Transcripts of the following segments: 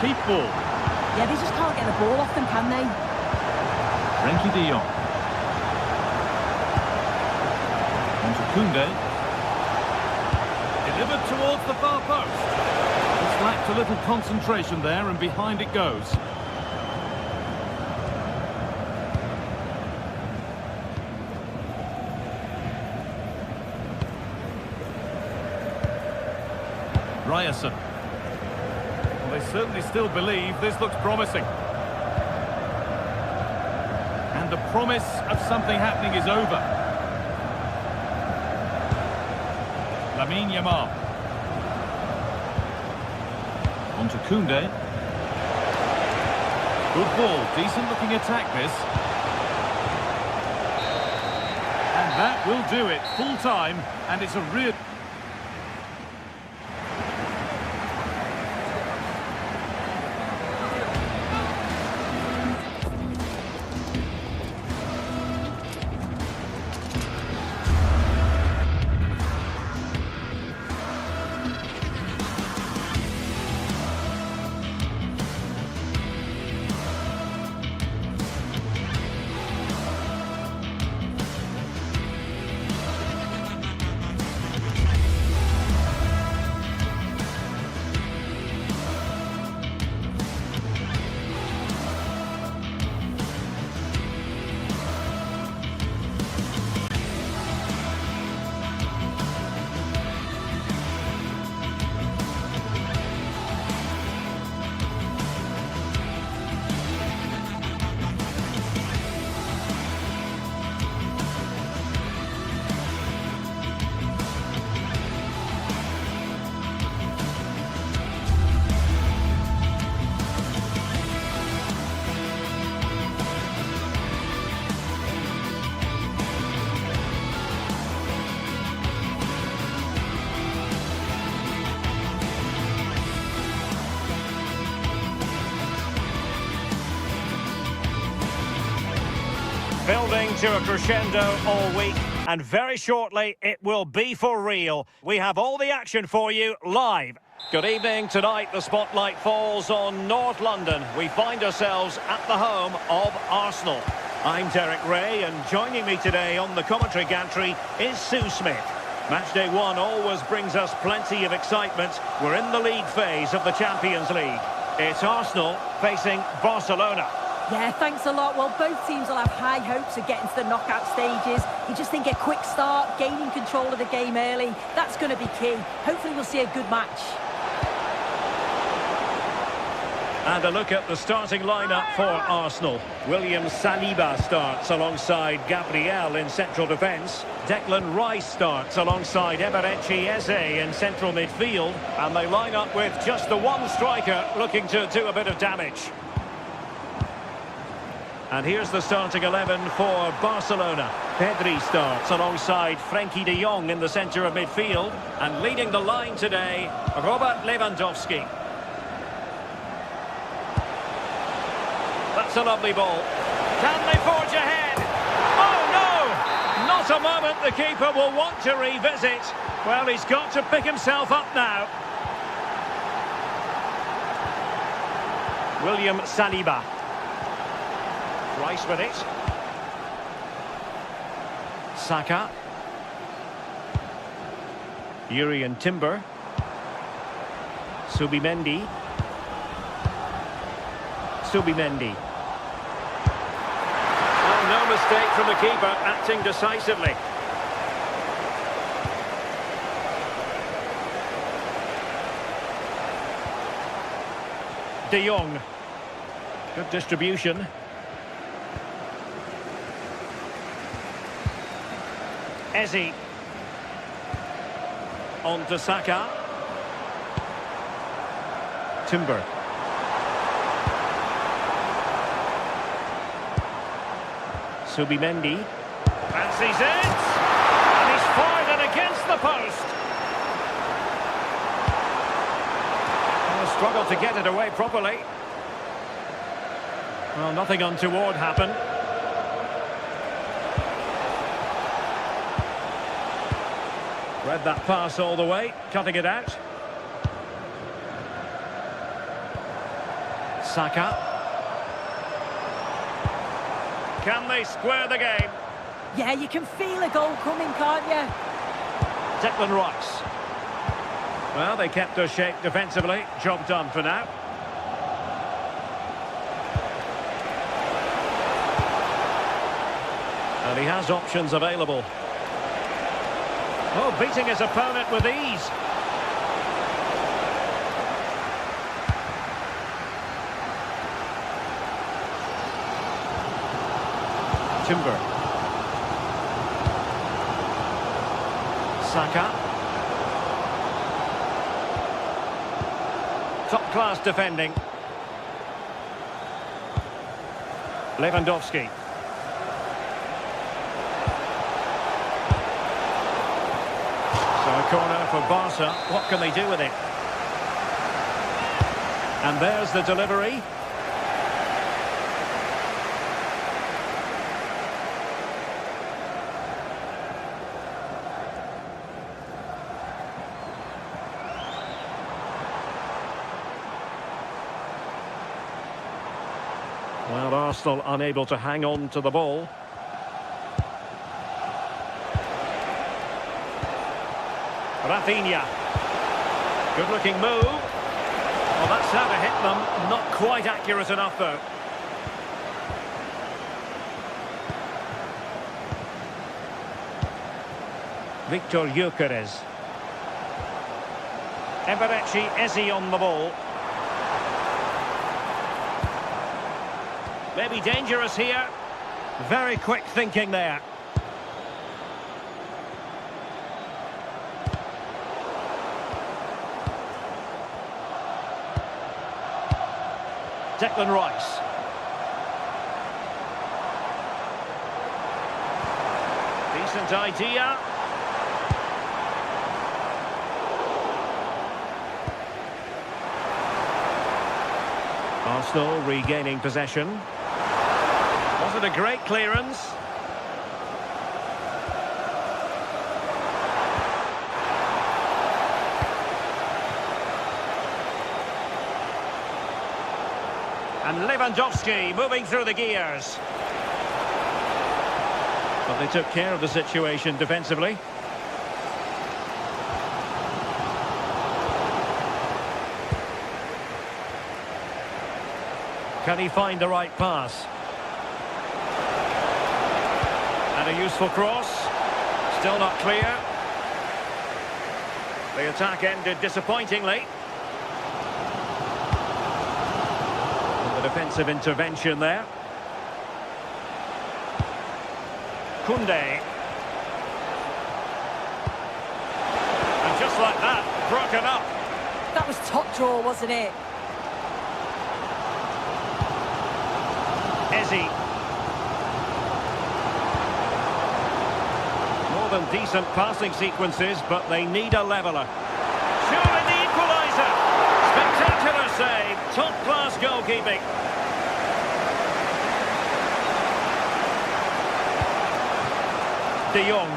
Keep ball. Yeah, they just can't get the ball off them, can they? Frenkie de Jong. On to Koundé. Delivered towards the far post. It's lacked a little concentration there, and behind it goes. Ryerson. Well, they certainly still believe this looks promising. And the promise of something happening is over. Lamine Yamal. On to Koundé. Good ball, decent looking attack this. And that will do it, full time, and it's a real... Building to a crescendo all week, and very shortly it will be for real. We have all the action for you live. Good evening. Tonight the spotlight falls on North London. We find ourselves at the home of Arsenal. I'm Derek Ray, and joining me today on the commentary gantry is Sue Smith. Matchday 1 always brings us plenty of excitement. We're in the league phase of the Champions League. It's Arsenal facing Barcelona. Yeah, thanks a lot. Well, both teams will have high hopes of getting to the knockout stages. You just think a quick start, gaining control of the game early, that's going to be key. Hopefully we'll see a good match. And a look at the starting lineup for Arsenal. William Saliba starts alongside Gabriel in central defence. Declan Rice starts alongside Eberechi Eze in central midfield. And they line up with just the one striker looking to do a bit of damage. And here's the starting 11 for Barcelona. Pedri starts alongside Frenkie de Jong in the centre of midfield. And leading the line today, Robert Lewandowski. That's a lovely ball. Can they forge ahead? Oh no! Not a moment the keeper will want to revisit. Well, he's got to pick himself up now. William Saliba. Rice with it. Saka. Urian Timber. Subimendi. Oh, no mistake from the keeper, acting decisively. De Jong. Good distribution. Eze. On to Saka. Timber. Subimendi. Fancies it. And he's fired it against the post. Oh, struggled to get it away properly. Well, nothing untoward happened. Read that pass all the way, cutting it out. Saka. Can they square the game? Yeah, you can feel a goal coming, can't you? Declan Rice. Well, they kept their shape defensively. Job done for now. And he has options available. Oh, beating his opponent with ease. Timber. Saka. Top-class defending. Lewandowski. So a corner for Barca. What can they do with it? And there's the delivery. Well, Arsenal unable to hang on to the ball. Rafinha. Good-looking move. Well, that's how to hit them. Not quite accurate enough, though. Victor Gyökeres. Eberechi Eze on the ball. Maybe dangerous here. Very quick thinking there. Declan Rice. Decent idea. Arsenal regaining possession. Was it a great clearance? And Lewandowski moving through the gears. But they took care of the situation defensively. Can he find the right pass? And a useful cross. Still not clear. The attack ended disappointingly. And the defensive intervention there. Koundé. And just like that, broken up. That was top draw, wasn't it? Eze. More than decent passing sequences, but they need a leveller. Surely the equaliser. Spectacular save. Top-class goalkeeping. De Jong.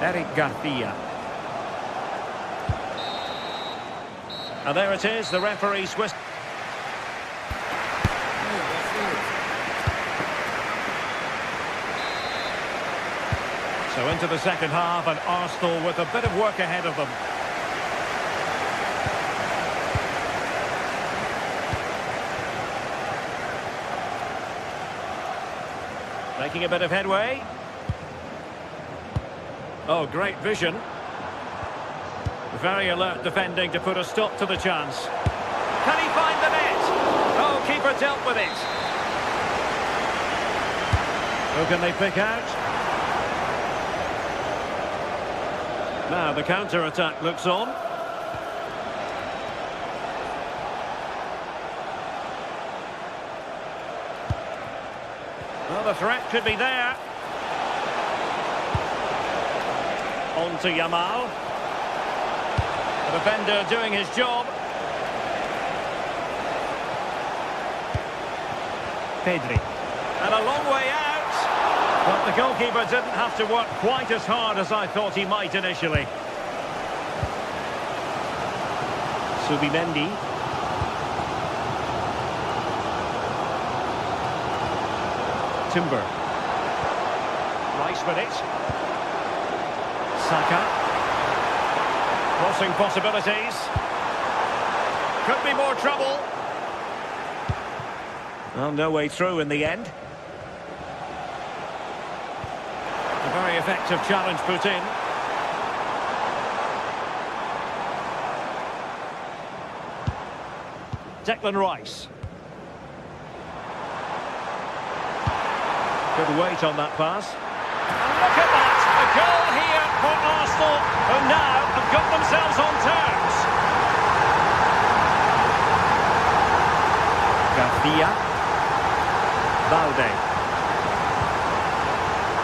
Eric Garcia. And there it is, the referee Swiss. So into the second half, and Arsenal with a bit of work ahead of them. Making a bit of headway. Oh, great vision. Very alert defending to put a stop to the chance. Can he find the net? Oh, keeper dealt with it. Who can they pick out? Now the counter-attack looks on. Well, the threat could be there. On to Yamal. The defender doing his job. Pedri. And a long way out. But the goalkeeper didn't have to work quite as hard as I thought he might initially. Subimendi. Timber. Rice with it. Saka. Crossing possibilities. Could be more trouble. Well, no way through in the end. A very effective challenge put in. Declan Rice. Good weight on that pass. And look at that! A goal here for Arsenal, who now have got themselves on terms. Garcia. Valde.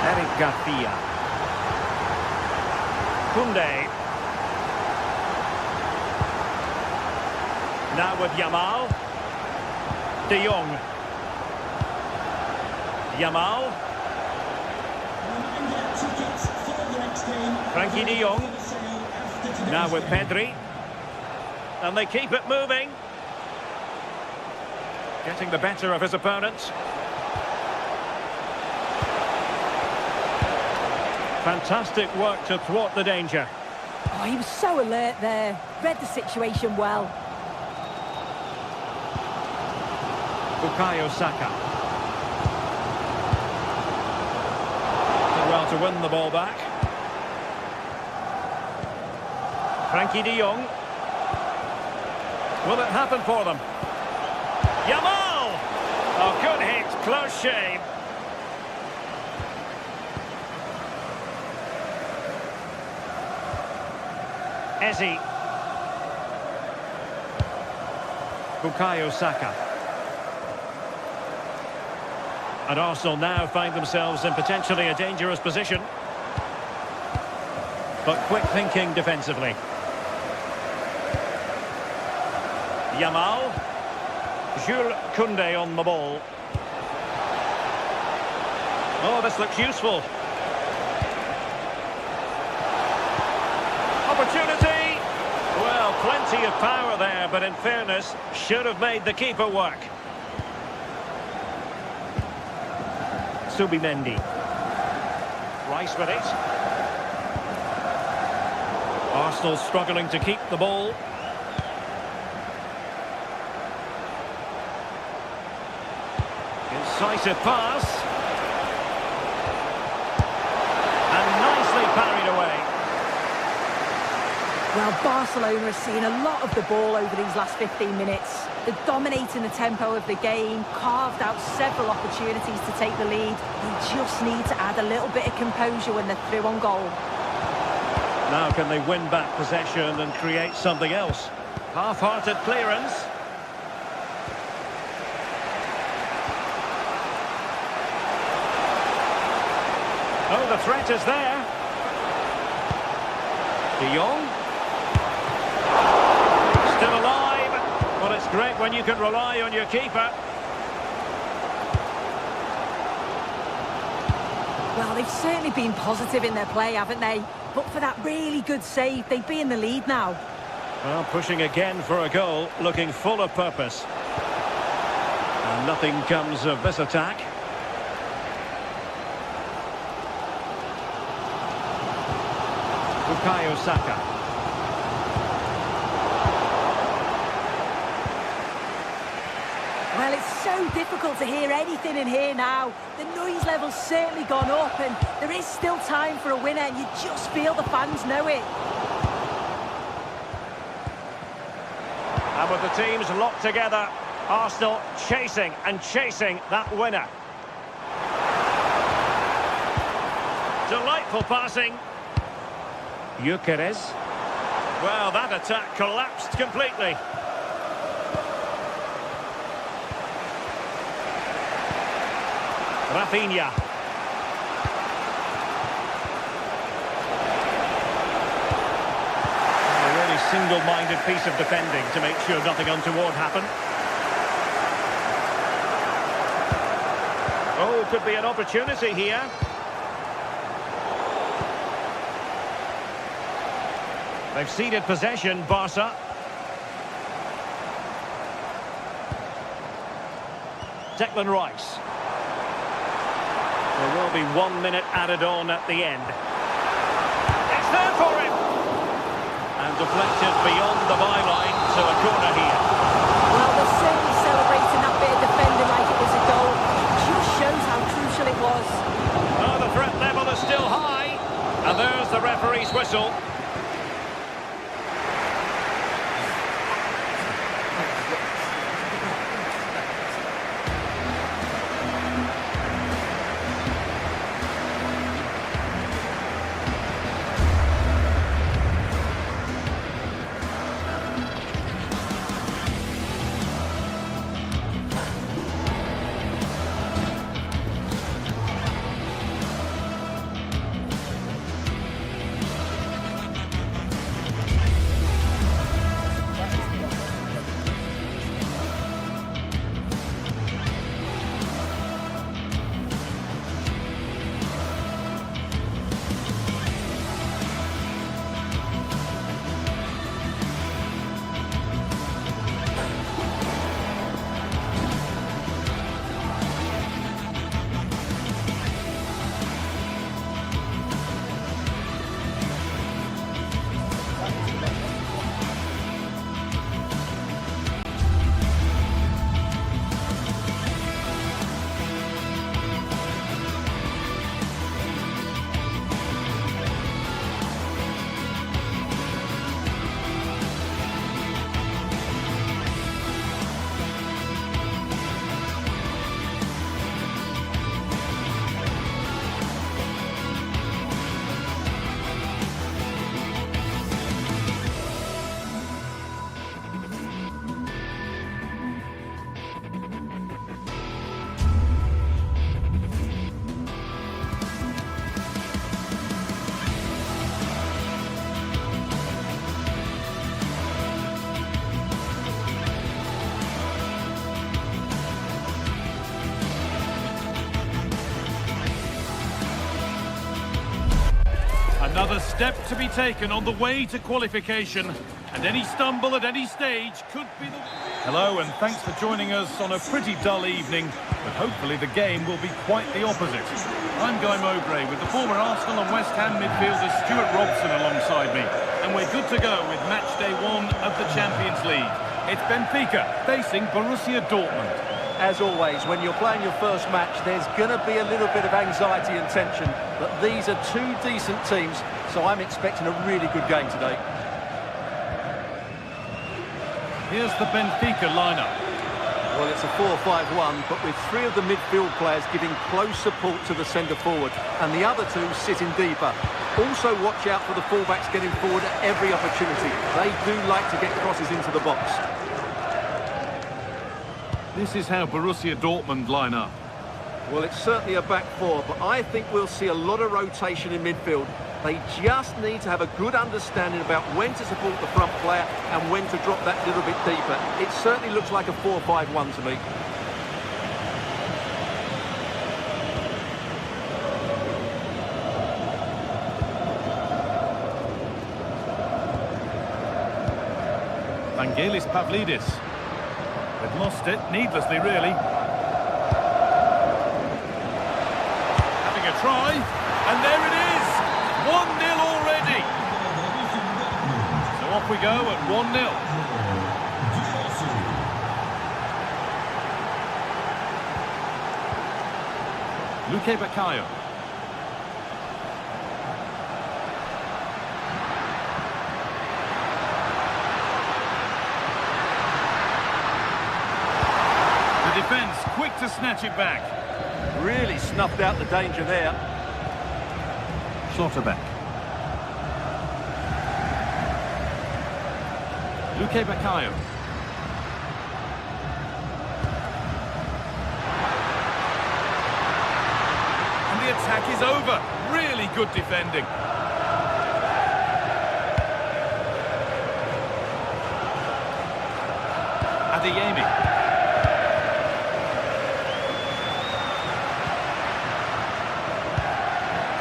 Eric Garcia. Koundé. Now with Yamal. De Jong. Yamal. Frankie de Jong. Now with Pedri. And they keep it moving. Getting the better of his opponents. Fantastic work to thwart the danger. Oh, he was so alert there. Read the situation well. Bukayo Saka. Did well to win the ball back. Frankie de Jong. Will it happen for them? Yamal! Oh, good hit, close shave. Eze. Bukayo Saka. And Arsenal now find themselves in potentially a dangerous position. But quick thinking defensively. Yamal. Jules Koundé on the ball. Oh, this looks useful. Opportunity! Well, plenty of power there, but in fairness, should have made the keeper work. Subimendi. Rice with it. Arsenal struggling to keep the ball. Incisive pass. And nicely parried away. Well, Barcelona has seen a lot of the ball over these last 15 minutes. They're dominating the tempo of the game, carved out several opportunities to take the lead. They just need to add a little bit of composure when they're through on goal. Now can they win back possession and create something else? Half-hearted clearance. Oh, the threat is there. De Jong. Still alive. Well, it's great when you can rely on your keeper. Well, they've certainly been positive in their play, haven't they? But for that really good save, they'd be in the lead now. Well, pushing again for a goal, looking full of purpose. And nothing comes of this attack. Bukayo Saka. Well, it's so difficult to hear anything in here now. The noise level's certainly gone up, and there is still time for a winner, and you just feel the fans know it. And with the teams locked together, Arsenal chasing and chasing that winner. Delightful passing. Gyökeres. Well, that attack collapsed completely. Rafinha. A really single-minded piece of defending to make sure nothing untoward happened. Oh, could be an opportunity here. They've ceded possession, Barca. Declan Rice. There will be 1 minute added on at the end. It's there for him! And deflected beyond the byline to a corner here. Well, they're certainly celebrating that bit of defending like it was a goal. It just shows how crucial it was. Oh, the threat level is still high. And there's the referee's whistle. Another step to be taken on the way to qualification, and any stumble at any stage could be the... Hello, and thanks for joining us on a pretty dull evening, but hopefully the game will be quite the opposite. I'm Guy Mowbray with the former Arsenal and West Ham midfielder Stuart Robson alongside me, and we're good to go with match day 1 of the Champions League. It's Benfica facing Borussia Dortmund. As always, when you're playing your first match, there's going to be a little bit of anxiety and tension, but these are two decent teams, so I'm expecting a really good game today. Here's the Benfica lineup. Well, it's a 4-5-1, but with 3 of the midfield players giving close support to the centre-forward, and the other 2 sitting deeper. Also watch out for the fullbacks getting forward at every opportunity. They do like to get crosses into the box. This is how Borussia Dortmund line up. Well, it's certainly a back 4, but I think we'll see a lot of rotation in midfield. They just need to have a good understanding about when to support the front player and when to drop that little bit deeper. It certainly looks like a 4-5-1 to me. Vangelis Pavlidis. They've lost it, needlessly really. Having a try, and there it is! 1-0 already! So off we go at 1-0. Luque Baccaio. Defence quick to snatch it back. Really snuffed out the danger there. Schlotterbeck. Luque Baccaio. And the attack is over. Really good defending. Adeyemi.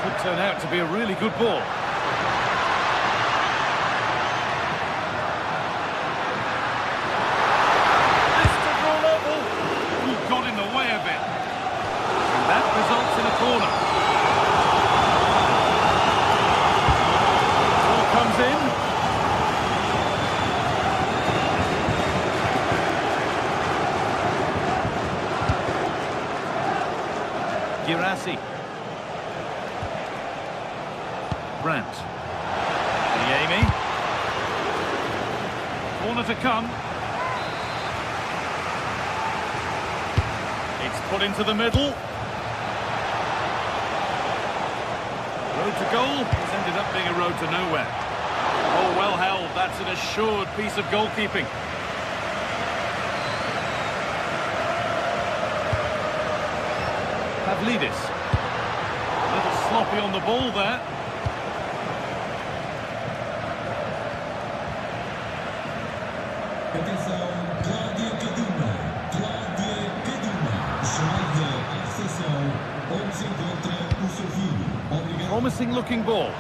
Could turn out to be a really good ball. This to draw level. Who got in the way of it. And that results in a corner. Girassi. Brandt. Amy. Corner to come. It's put into the middle. Road to goal. It's ended up being a road to nowhere. Oh, well held. That's an assured piece of goalkeeping. Pavlidis. A little sloppy on the ball there. Promising looking ball.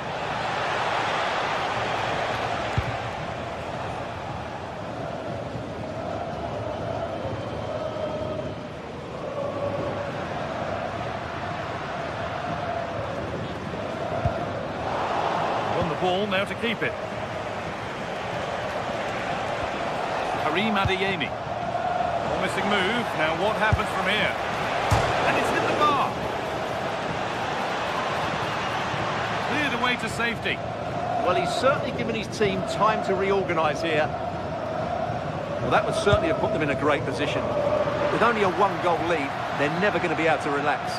Won the ball, now to keep it. Karim Adeyemi. Promising move. Now what happens from here? And it's hit the bar. Cleared away to safety. Well, he's certainly given his team time to reorganise here. Well, that would certainly have put them in a great position. With only a one-goal lead, they're never going to be able to relax.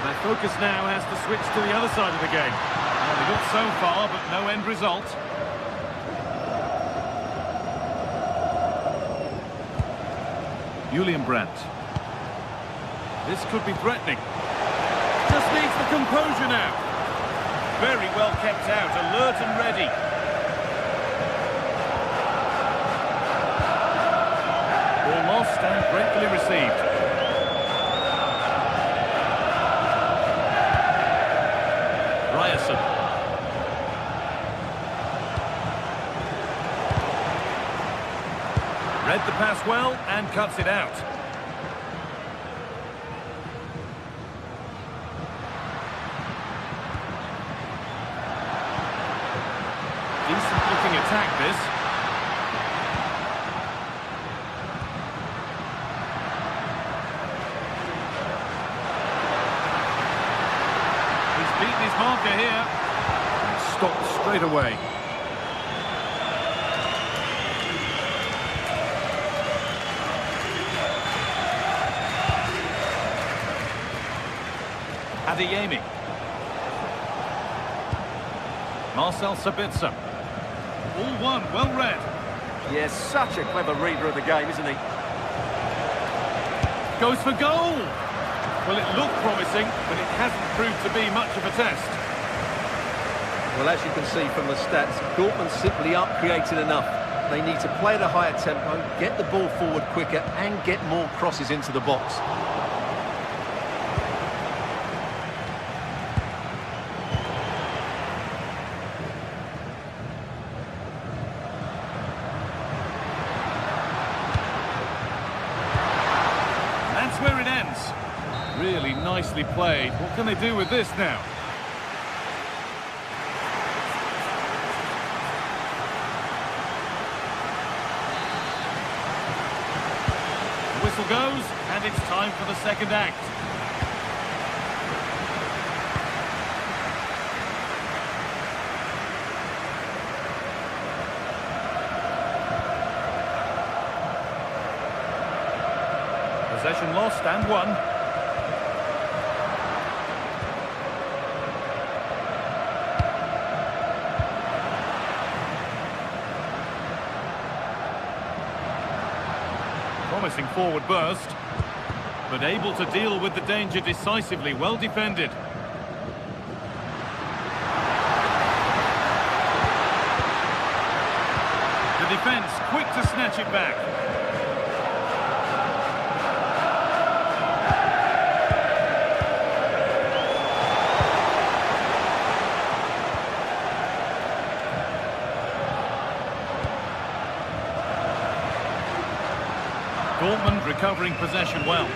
Their focus now has to switch to the other side of the game. Well, they got so far, but no end result. Julian Brandt. This could be threatening. Just needs the composure now. Very well kept out, alert and ready. Ball lost and gratefully received. Ryerson. Read the pass well and cuts it out. Decent looking attack this. He's beaten his marker here. And stopped straight away. Adeyemi. Marcel Sabitzer. All one, well read. Yes, such a clever reader of the game, isn't he? Goes for goal. Well, it looked promising, but it hasn't proved to be much of a test. Well, as you can see from the stats, Dortmund simply aren't creating enough. They need to play at a higher tempo, get the ball forward quicker, and get more crosses into the box. That's where it ends. Really nicely played. What can they do with this now? The whistle goes, and it's time for the second act. Possession lost and won. Promising forward burst, but able to deal with the danger decisively. Well defended. The defence quick to snatch it back. Dortmund recovering possession well.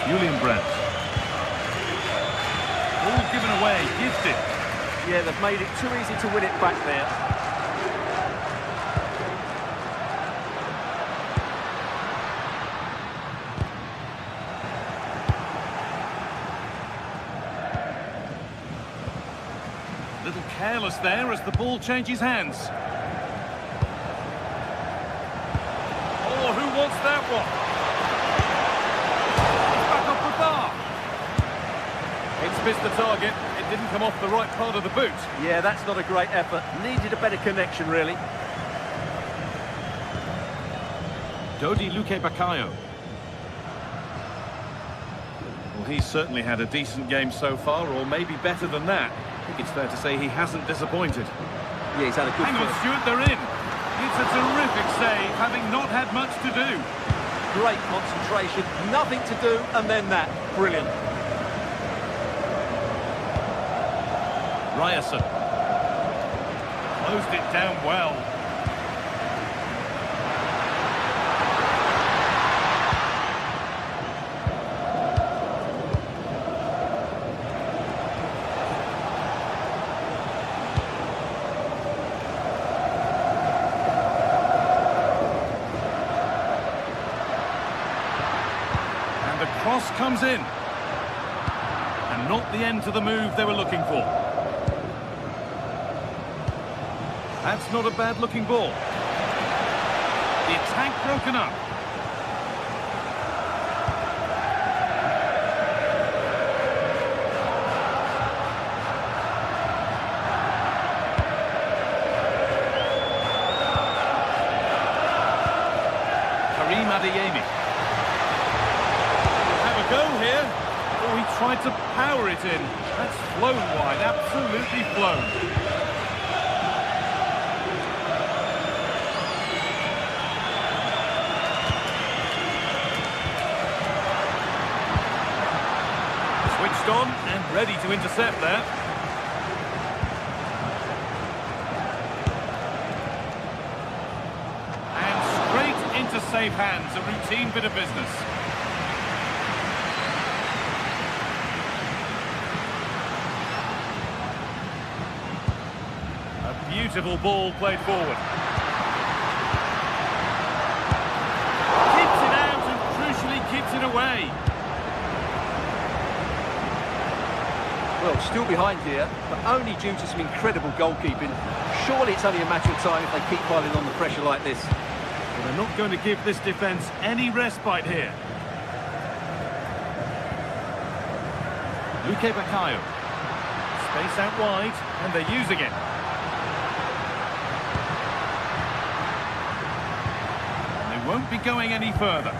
Julian Brandt. Ball given away, gifted. Yeah, they've made it too easy to win it back there. little careless there as the ball changes hands. Oh, who wants that one? It's back off the bar. It's missed the target. It didn't come off the right part of the boot. Yeah, that's not a great effort. Needed a better connection, really. Dodi Luque-Bacallo. Well, he's certainly had a decent game so far, or maybe better than that. I think it's fair to say he hasn't disappointed. Yeah, he's had a good Hang on, first. Stuart, they're in. It's a terrific save, having not had much to do. Great concentration, nothing to do, and then that. Brilliant. Ryerson. Closed it down well. And the cross comes in. And not the end to the move they were looking for. That's not a bad-looking ball. The attack broken up. Karim Adeyemi. Have a go here. Oh, he tried to power it in. That's flown wide, absolutely flown. Switched on and ready to intercept there. And straight into safe hands, a routine bit of business. A beautiful ball played forward. Keeps it out and crucially keeps it away. Well, still behind here, but only due to some incredible goalkeeping. Surely it's only a matter of time if they keep piling on the pressure like this. Well, they're not going to give this defence any respite here. Luque-Bacallo. Space out wide, and they're using it. And they won't be going any further.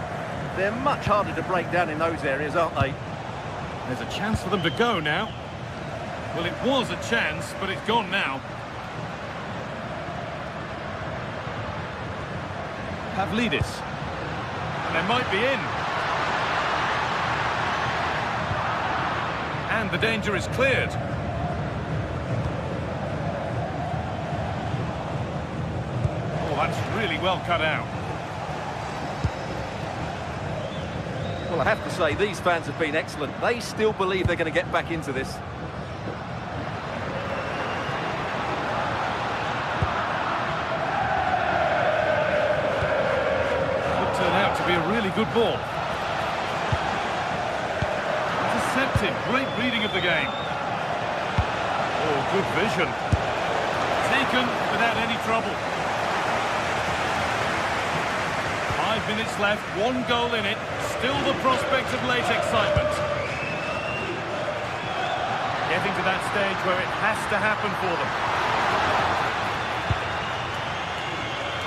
They're much harder to break down in those areas, aren't they? There's a chance for them to go now. Well, it was a chance, but it's gone now. Pavlidis. And they might be in. And the danger is cleared. Oh, that's really well cut out. Well, I have to say, these fans have been excellent. They still believe they're going to get back into this. Turn out to be a really good ball. Intercepted, great reading of the game. Oh, good vision. Taken without any trouble. 5 minutes left, 1 goal in it. Still the prospect of late excitement. Getting to that stage where it has to happen for them.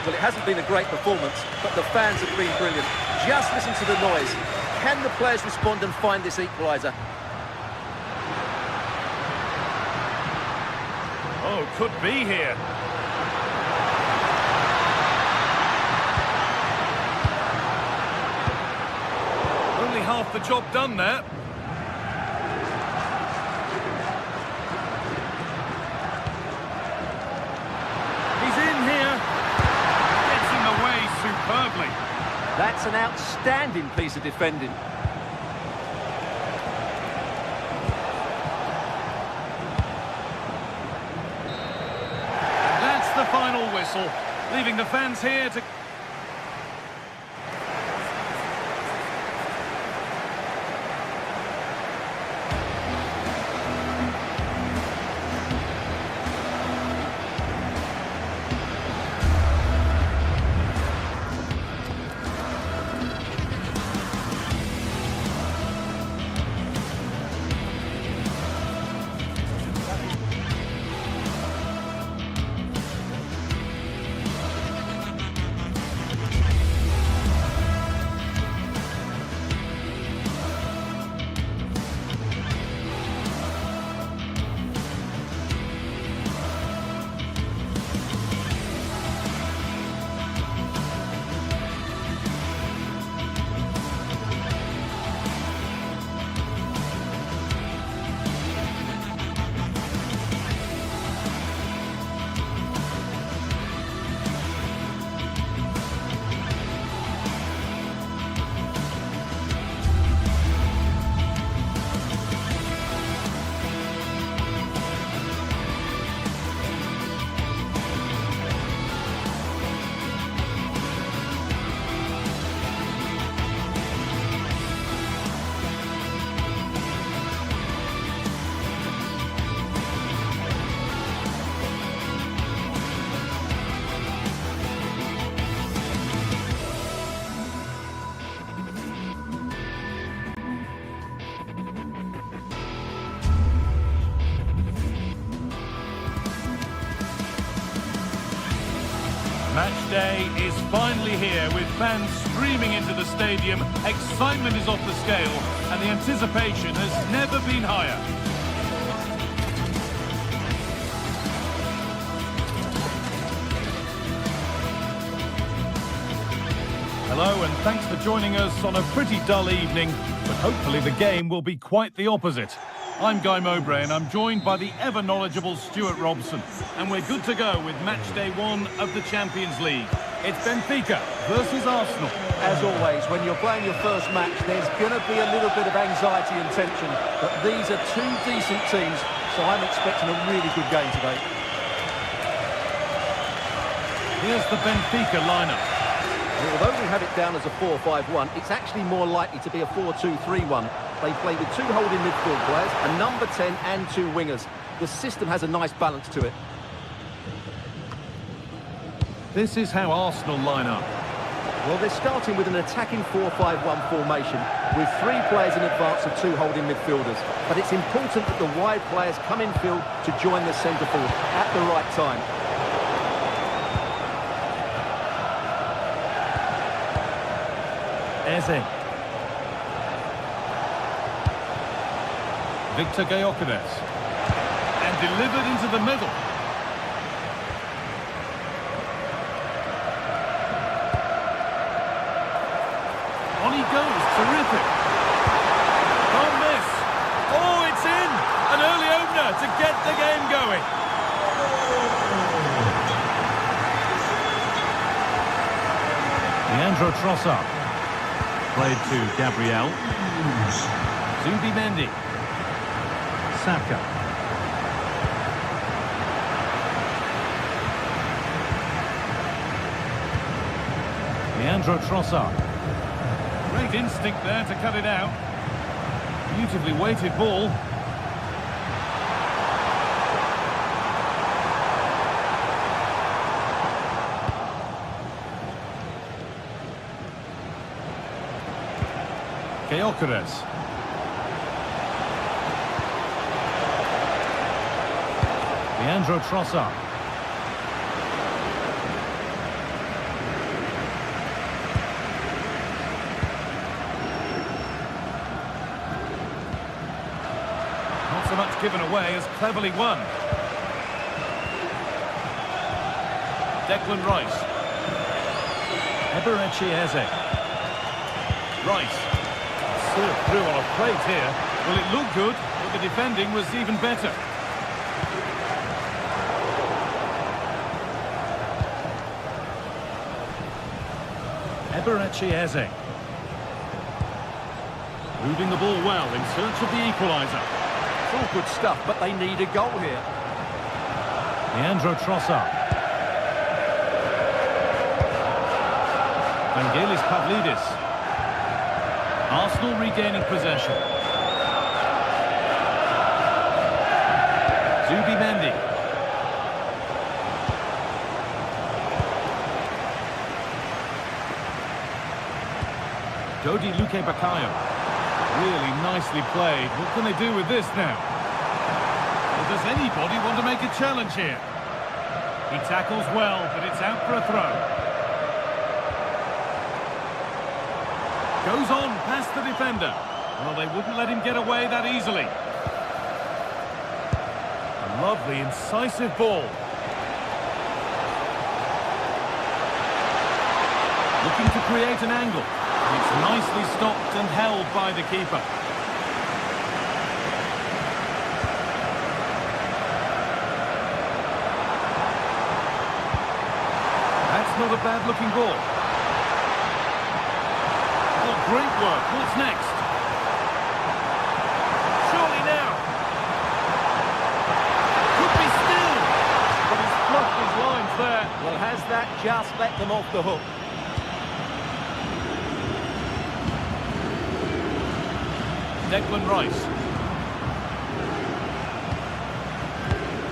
Well, it hasn't been a great performance, but the fans have been brilliant. Just listen to the noise. Can the players respond and find this equaliser? Oh, could be here. Only half the job done there. He's in here. Gets in the way superbly. That's an outstanding piece of defending. And that's the final whistle, leaving the fans here to... Match day is finally here with fans streaming into the stadium. Excitement is off the scale and the anticipation has never been higher. Hello and thanks for joining us on a pretty dull evening, but hopefully the game will be quite the opposite. I'm Guy Mowbray and I'm joined by the ever-knowledgeable Stuart Robson. And we're good to go with match day 1 of the Champions League. It's Benfica versus Arsenal. As always, when you're playing your first match, there's going to be a little bit of anxiety and tension. But these are two decent teams, so I'm expecting a really good game today. Here's the Benfica lineup. Although we have it down as a 4-5-1, it's actually more likely to be a 4-2-3-1. They play with two holding midfield players, a number 10 and two wingers. The system has a nice balance to it. This is how Arsenal line up. Well, they're starting with an attacking 4-5-1 formation with three players in advance of two holding midfielders. But it's important that the wide players come in field to join the centre forward at the right time. Eze. Victor Gyökeres. And delivered into the middle. On he goes, terrific. Don't miss. Oh, it's in. An early opener to get the game going. Leandro Trossard. Played to Gabriel. Zubimendi. Saka. Leandro Trossard. Great instinct there to cut it out. Beautifully weighted ball. Gyökeres. Leandro Trossard. Not so much given away as cleverly won. Declan Rice. Eberechi Eze. Rice. Served through on a plate here. Well, it looked good, but the defending was even better. Eberechi Eze. Moving the ball well in search of the equaliser. It's all good stuff, but they need a goal here. Leandro Trossard. Vangelis Pavlidis. Arsenal regaining possession. Zubimendi. Dodi Luque Bakayo. Really nicely played. What can they do with this now? Well, does anybody want to make a challenge here? He tackles well, but it's out for a throw. Goes on past the defender. Well, they wouldn't let him get away that easily. A lovely, incisive ball. Looking to create an angle. It's nicely stopped and held by the keeper. That's not a bad-looking ball. Oh, great work. What's next? Surely now. Could be still. But he's fluffed his lines there. Well, has that just let them off the hook? Declan Rice.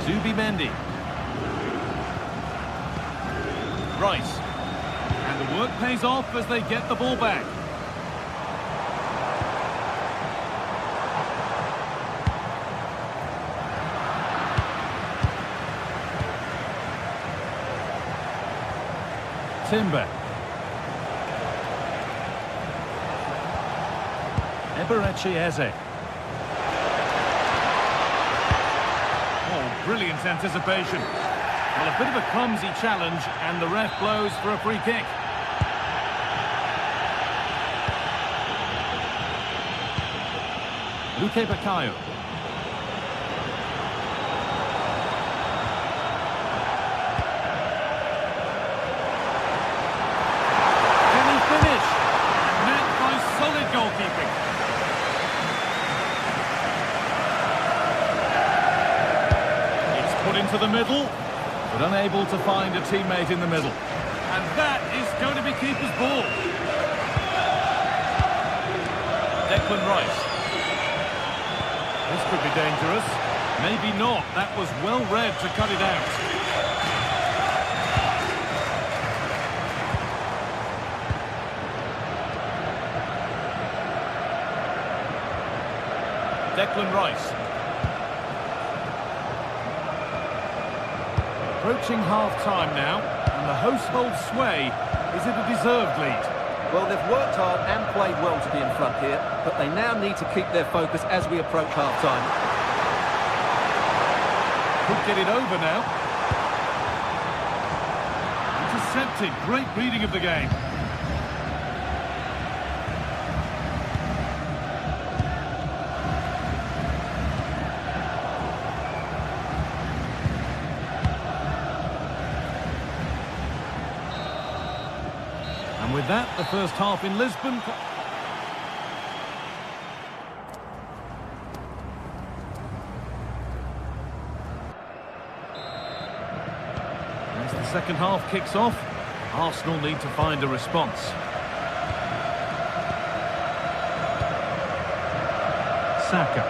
Zubimendi. Rice. And the work pays off as they get the ball back. Timber. Eberechi Eze. Oh, brilliant anticipation. Well, a bit of a clumsy challenge, and the ref blows for a free kick. Luque Baccaio. Can he finish? Met by solid goalkeeping. It's put into the middle, but unable to find a teammate in the middle. And that is going to be keeper's ball. Declan Rice. This could be dangerous. Maybe not. That was well read to cut it out. Declan Rice. Approaching half-time now, and the hosts hold sway. Is it a deserved lead? Well, they've worked hard and played well to be in front here, but they now need to keep their focus as we approach half-time. Could get it over now. Intercepted. Great reading of the game. And with that, the first half in Lisbon. As the second half kicks off, Arsenal need to find a response. Saka.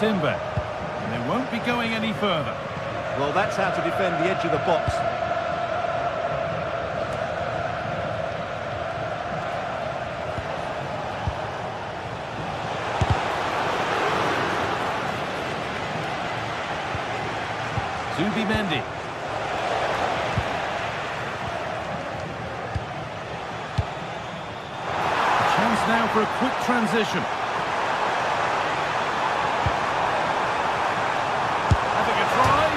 Timber. And they won't be going any further. Well, that's how to defend the edge of the box. Zubimendi. Chance now for a quick transition. Having a try.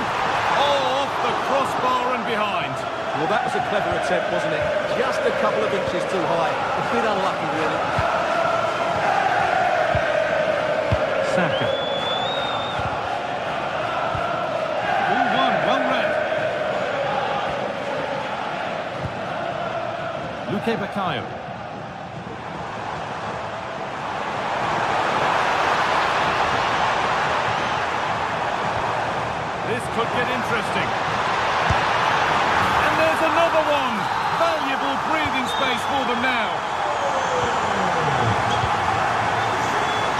Oh, off the crossbar and behind. Well, that was a clever attempt, wasn't it? Just a couple of inches too high. A bit unlucky, really. Saka. Luque Baccaio. This could get interesting. And there's another one. Valuable breathing space for them now.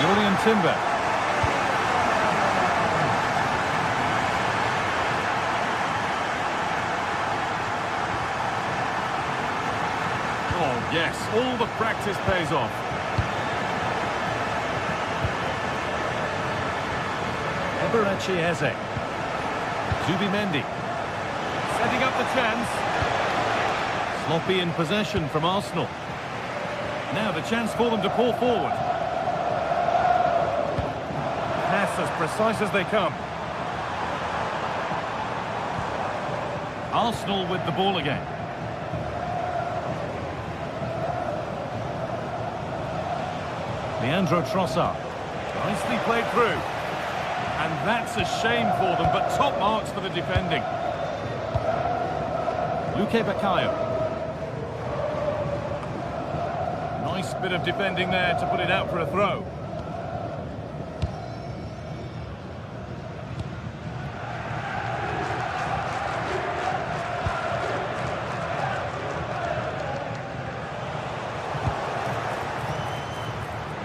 Julian Timber. Oh, yes, all the practice pays off. Eberechi Eze. Zubimendi. Setting up the chance. Sloppy in possession from Arsenal. Now the chance for them to pull forward. Pass as precise as they come. Arsenal with the ball again. Leandro Trossard. Nicely played through. And that's a shame for them, but top marks for the defending. Luque Baccaio. Nice bit of defending there to put it out for a throw.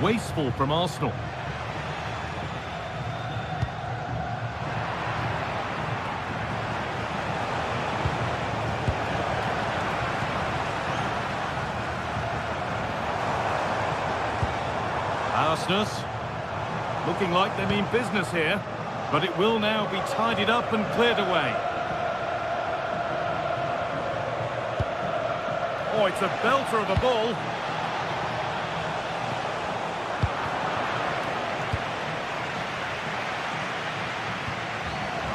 Wasteful from Arsenal. Arsenal looking like they mean business here, but it will now be tidied up and cleared away. Oh, it's a belter of a ball.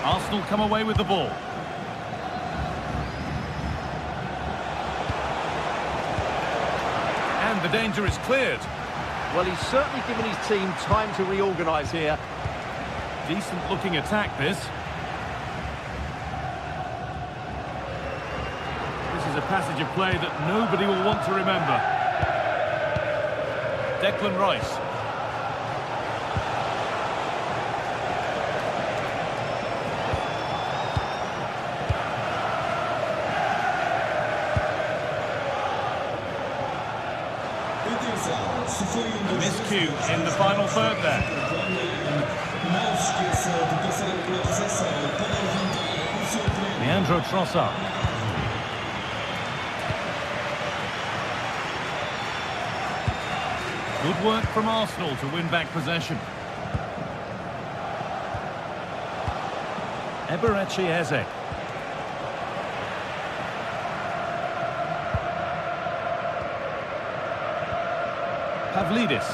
Arsenal come away with the ball. And the danger is cleared. Well, he's certainly given his team time to reorganise here. Decent looking attack, this. This is a passage of play that nobody will want to remember. Declan Rice. A miscue in the final third there. Leandro Trossard. Good work from Arsenal to win back possession. Eberechi Eze. Pavlidis.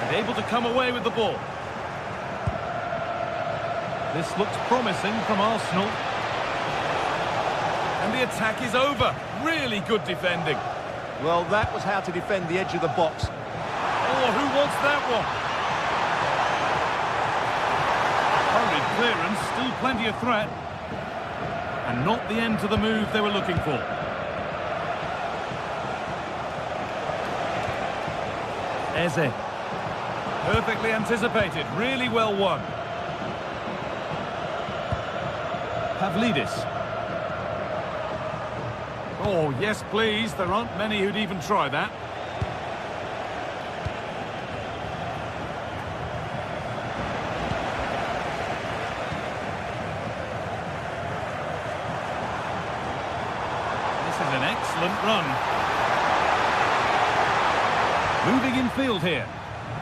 And able to come away with the ball. This looks promising from Arsenal. And the attack is over. Really good defending. Well, that was how to defend the edge of the box. Oh, who wants that one? Hurried clearance, still plenty of threat. And not the end to the move they were looking for. Eze. Perfectly anticipated, really well won. Pavlidis. Oh, yes, please. There aren't many who'd even try that. This is an excellent run. Moving in field here.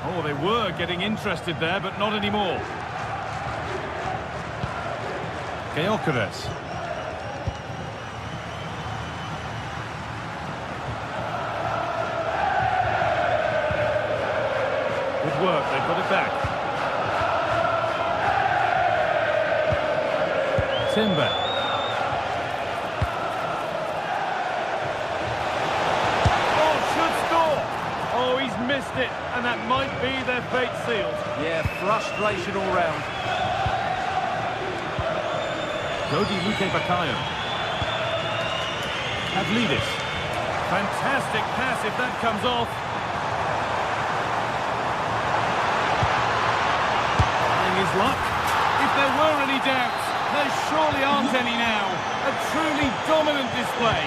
Oh, they were getting interested there, but not anymore. Gyökeres. Good work, they've got it back. Timber. Oh, should score! Oh, he's missed it, and that might be their fate sealed. Yeah, frustration all round. Dodi Luke Bakayo. Pavlidis. Fantastic pass if that comes off. Trying his luck. If there were any doubts, there surely aren't any now. A truly dominant display.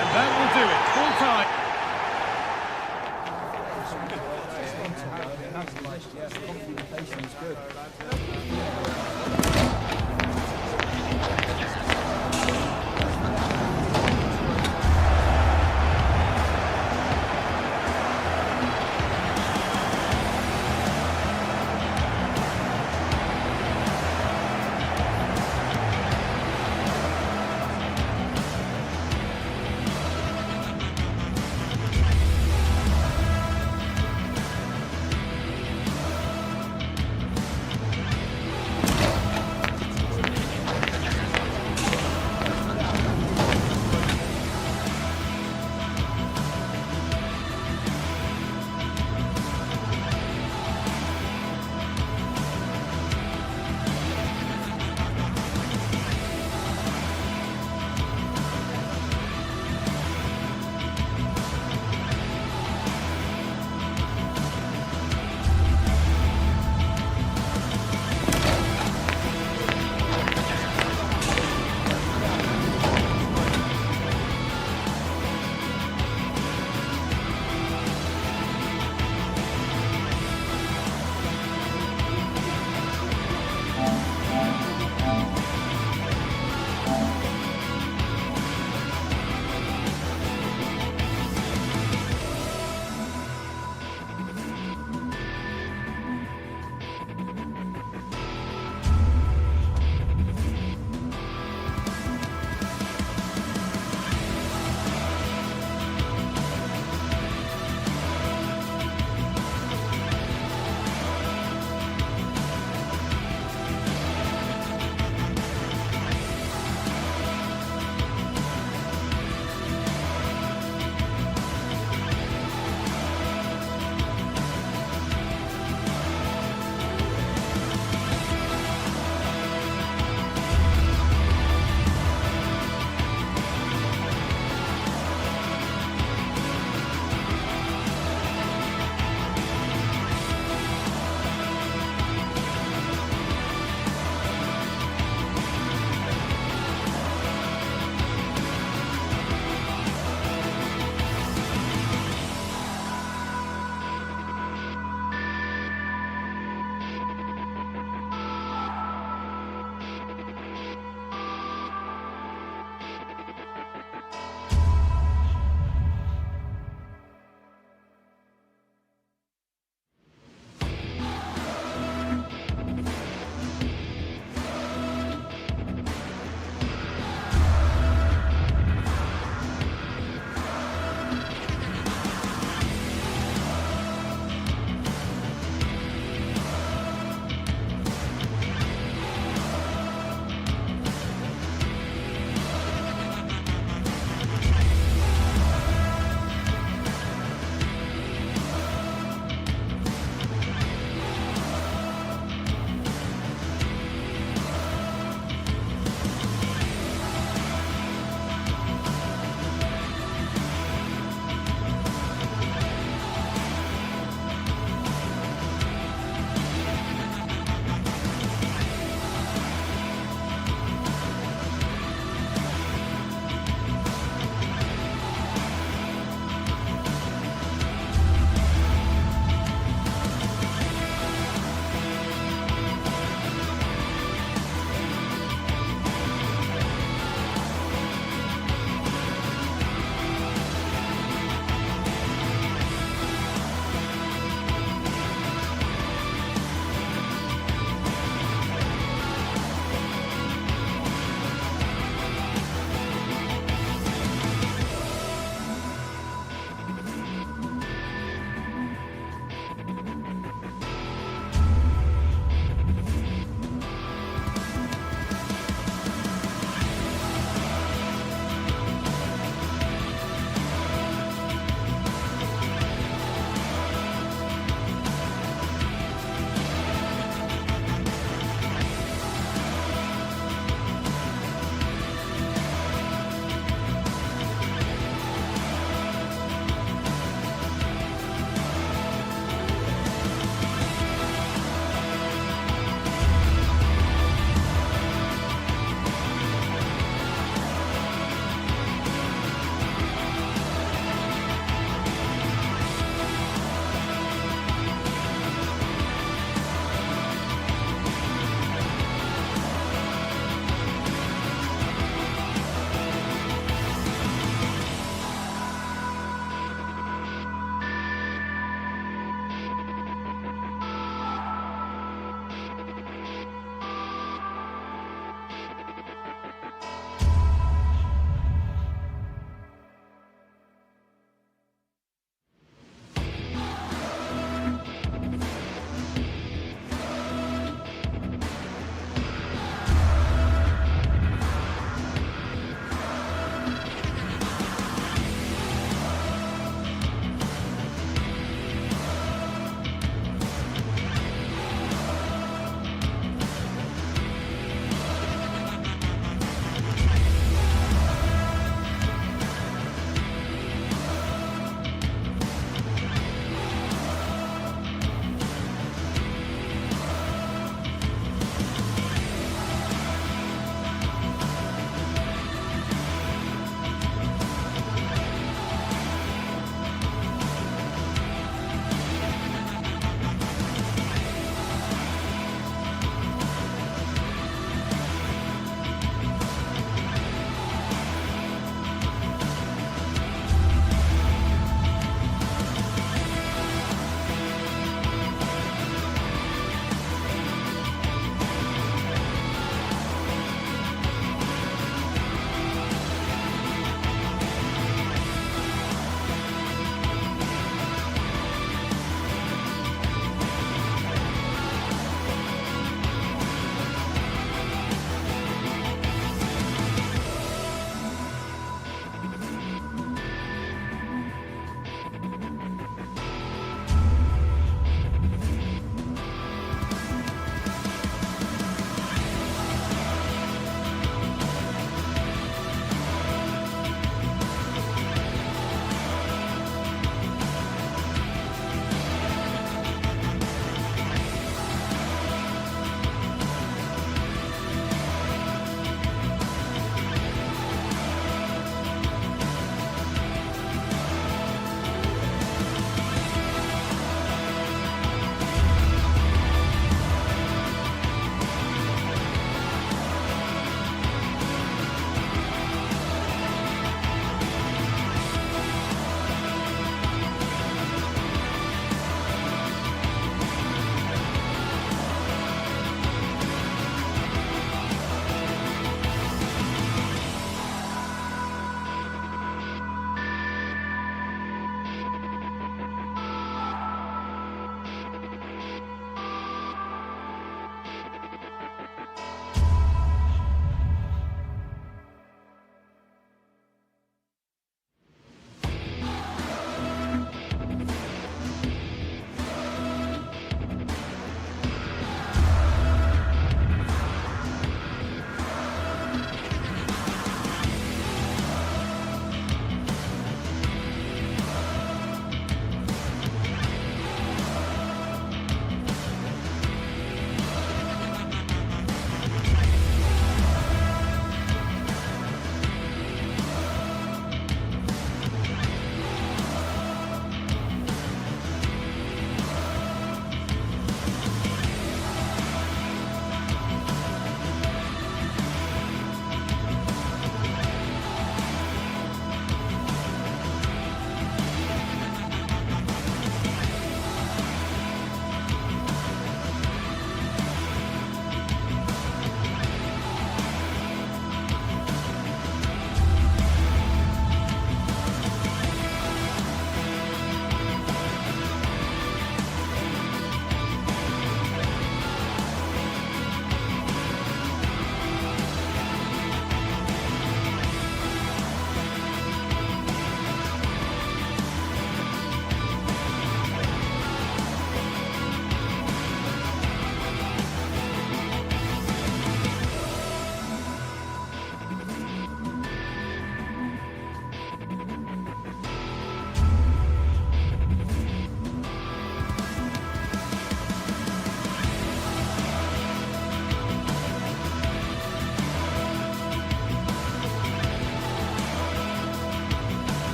And that will do it. Full time.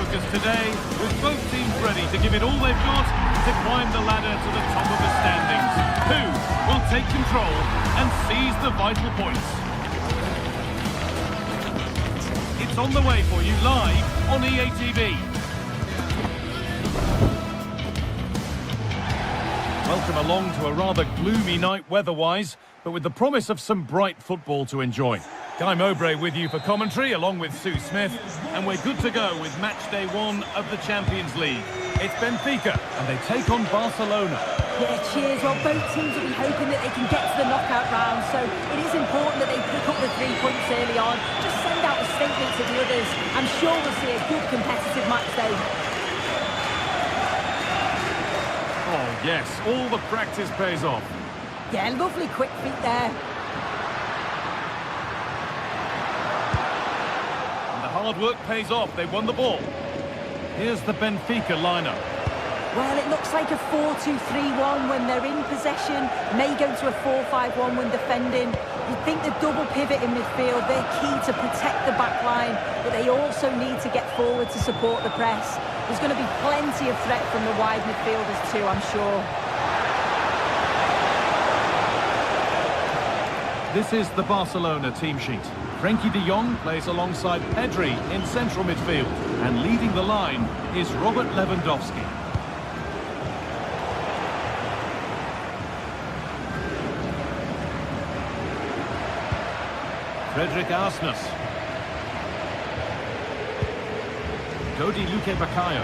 focus today, with both teams ready to give it all they've got to climb the ladder to the top of the standings. Who will take control and seize the vital points? It's on the way for you live on EA TV. Welcome along to a rather gloomy night weather-wise, but with the promise of some bright football to enjoy. Guy Mowbray with you for commentary, along with Sue Smith, and we're good to go with match day 1 of the Champions League. It's Benfica, and they take on Barcelona. Yeah, cheers. Well, both teams will be hoping that they can get to the knockout round, so it is important that they pick up the 3 points early on. Just send out a statement to the others. I'm sure we'll see a good competitive match day. Oh, yes, all the practice pays off. Yeah, lovely quick feet there. Hard work pays off. They won the ball. Here's the Benfica lineup. Well, it looks like a 4-2-3-1 when they're in possession. May go to a 4-5-1 when defending. You'd think the double pivot in midfield, they're key to protect the back line, but they also need to get forward to support the press. There's going to be plenty of threat from the wide midfielders too, I'm sure. This is the Barcelona team sheet. Frenkie de Jong plays alongside Pedri in central midfield, and leading the line is Robert Lewandowski. Frederick Arsnes. Dodi Luque Baccaio.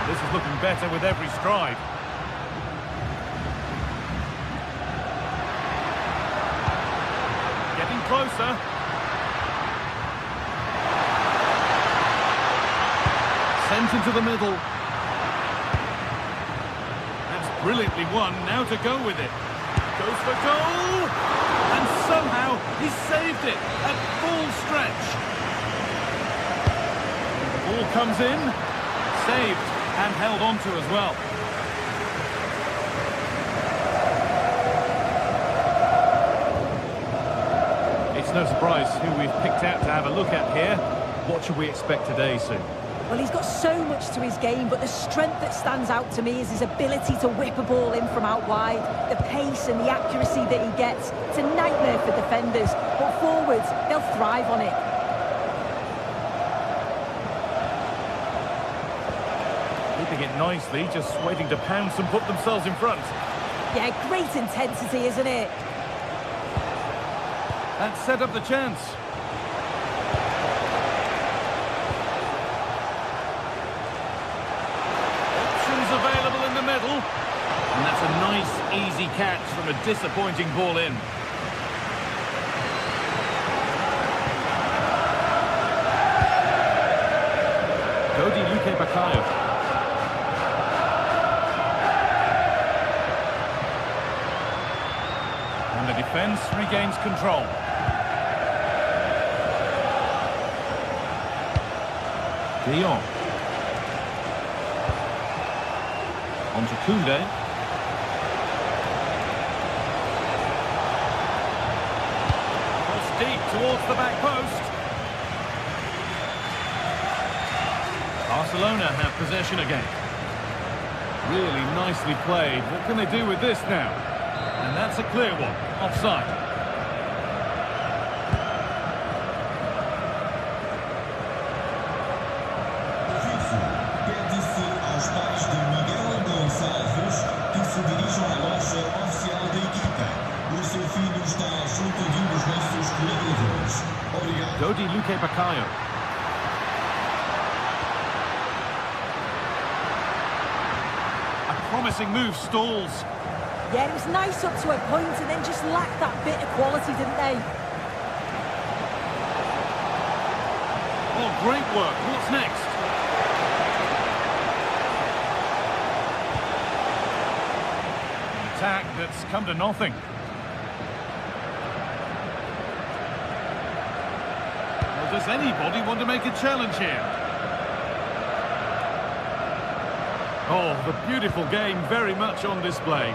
This is looking better with every stride. Closer. Sent into the middle. That's brilliantly won. Now to go with it. Goes for goal. And somehow he saved it at full stretch. The ball comes in. Saved and held onto as well. No surprise who we've picked out to have a look at here. What should we expect today, Sue? Well, he's got so much to his game, but the strength that stands out to me is his ability to whip a ball in from out wide. The pace and the accuracy that he gets. It's a nightmare for defenders, but forwards, they'll thrive on it. Keeping it nicely, just waiting to pounce and put themselves in front. Yeah, great intensity, isn't it? And set up the chance. Options available in the middle. And that's a nice, easy catch from a disappointing ball in. Dodi Luque Baccaio. And the defence regains control. De Jong. On to Koundé. Cross deep towards the back post. Barcelona have possession again. Really nicely played. What can they do with this now? And that's a clear one. Offside. Dodi Luque Baccaio. A promising move stalls. Yeah, it was nice up to a point and then just lacked that bit of quality, didn't they? Oh, great work. What's next? An attack that's come to nothing. Does anybody want to make a challenge here? Oh, the beautiful game very much on display.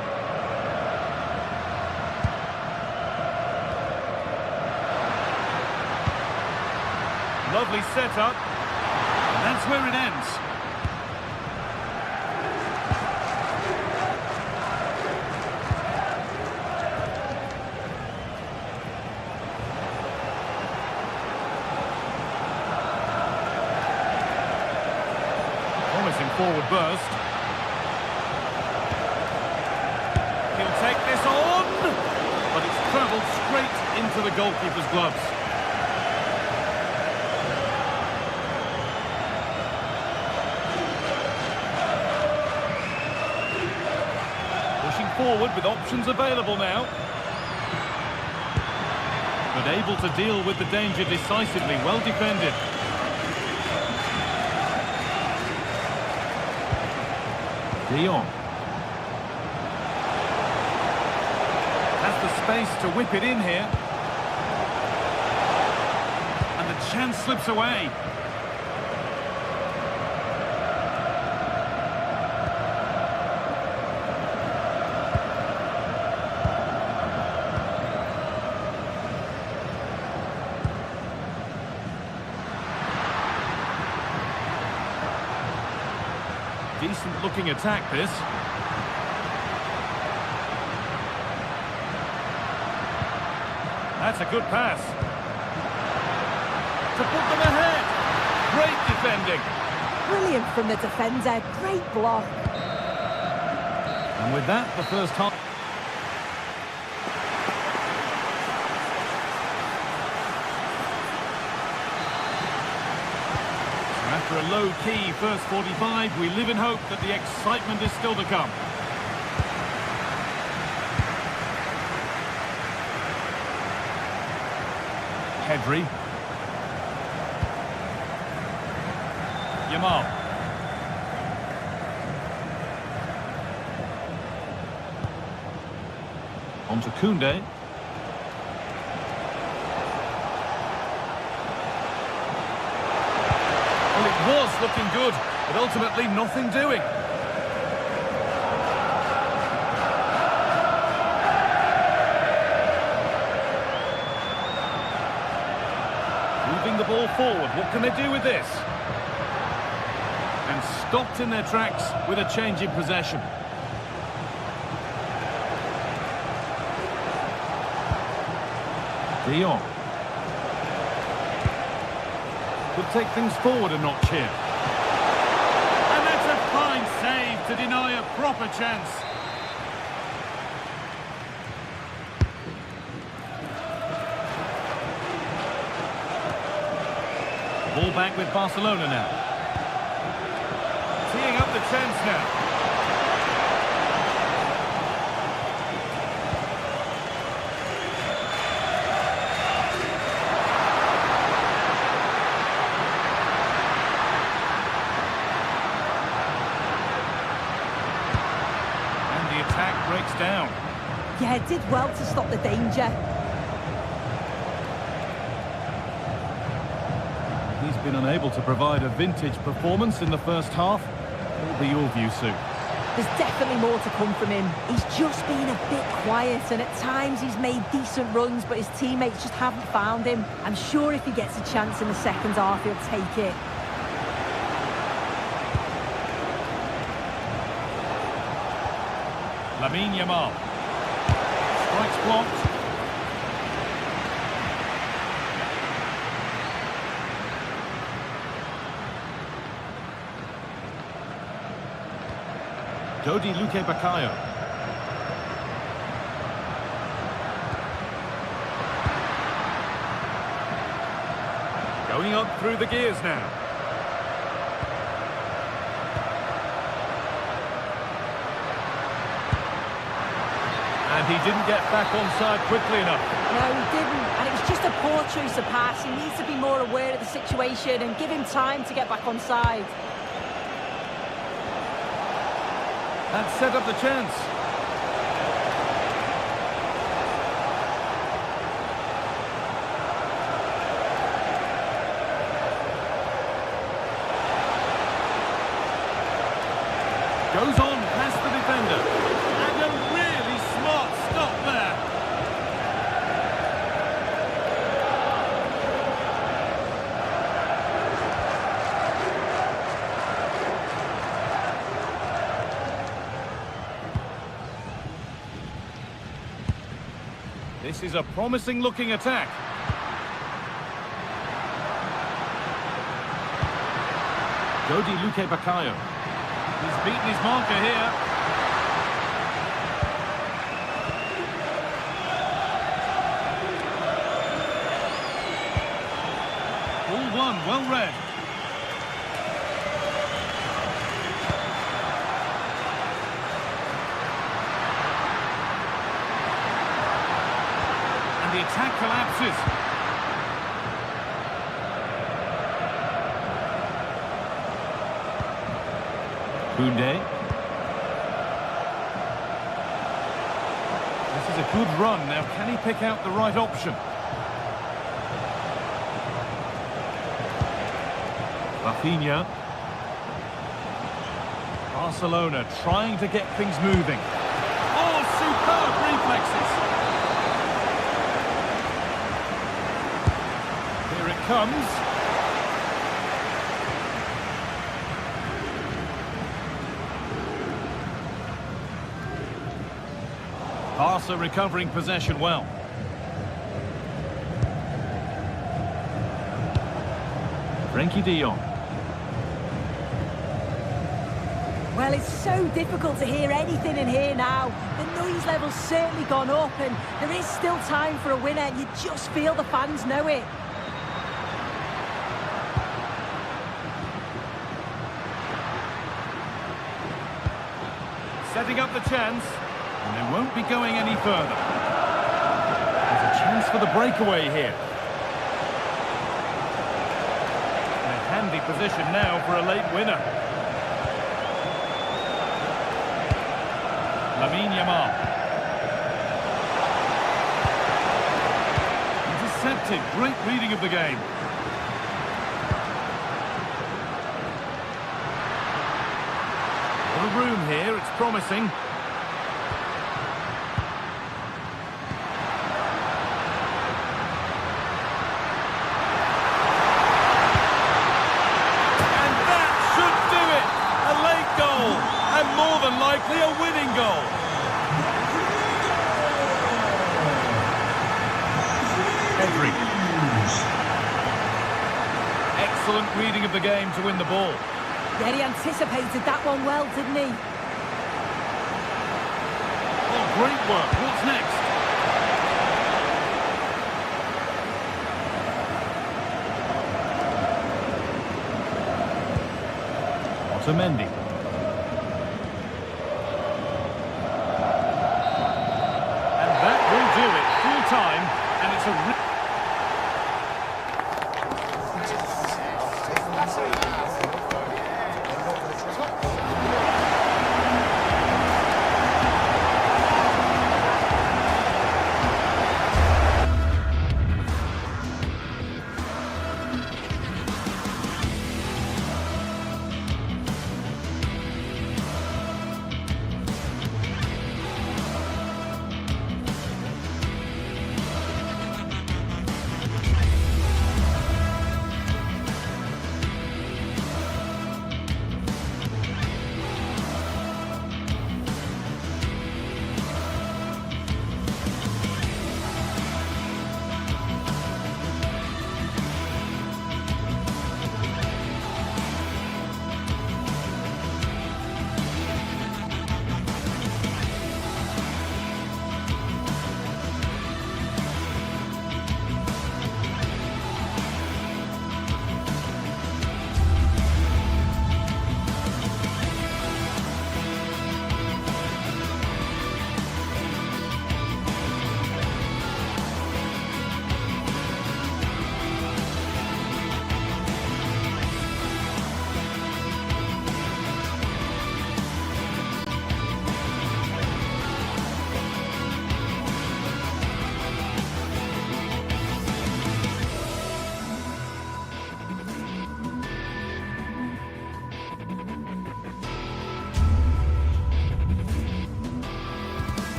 Lovely setup. And that's where it ends. Promising forward burst. He'll take this on, but it's travelled straight into the goalkeeper's gloves. Pushing forward with options available now. But able to deal with the danger decisively, well defended. De Jong. Has the space to whip it in here. And the chance slips away. Decent looking attack this. That's a good pass. To put them ahead. Great defending. Brilliant from the defender. Great block. And with that, the first half. After a low-key first 45, we live in hope that the excitement is still to come. Pedri. Yamal. On to Koundé. Well, it was looking good, but ultimately nothing doing. Moving the ball forward, what can they do with this? And stopped in their tracks with a change in possession. De Jong. Could take things forward a notch here. And that's a fine save to deny a proper chance. Ball back with Barcelona now. Teeing up the chance now. Breaks down. Yeah, it did well to stop the danger. He's been unable to provide a vintage performance in the first half. What will be your view, Sue? There's definitely more to come from him. He's just been a bit quiet, and at times he's made decent runs, but his teammates just haven't found him. I'm sure if he gets a chance in the second half, he'll take it. Lamine Yamal. Strikes blocked. Dodi Luque Bakayo. Going up through the gears now. And he didn't get back onside quickly enough. No, he didn't. And it was just a poor choice of pass. He needs to be more aware of the situation and give him time to get back onside. That set up the chance. Goes on past the defender. And a really smart stop there. This is a promising-looking attack. Dodi Luque Bakayo. He's beaten his marker here. All one, well read. And the attack collapses. Koundé. This is a good run. Now, can he pick out the right option? Rafinha. Barcelona trying to get things moving. Oh, superb reflexes. Here it comes. Barca recovering possession well. Frenkie de Jong. Well, it's so difficult to hear anything in here now. The noise level's certainly gone up, and there is still time for a winner. You just feel the fans know it. Setting up the chance, and they won't be going any further. There's a chance for the breakaway here. In a handy position now for a late winner. Lamine Yamal. Intercepted. Great reading of the game. The room here, it's promising. And that should do it! A late goal, and more than likely a winning goal. Pedri. Excellent reading of the game to win the ball. Yeah, he anticipated that one well, didn't he? Oh, great work. What's next? Otamendi. And that will do it. Full time, and it's a...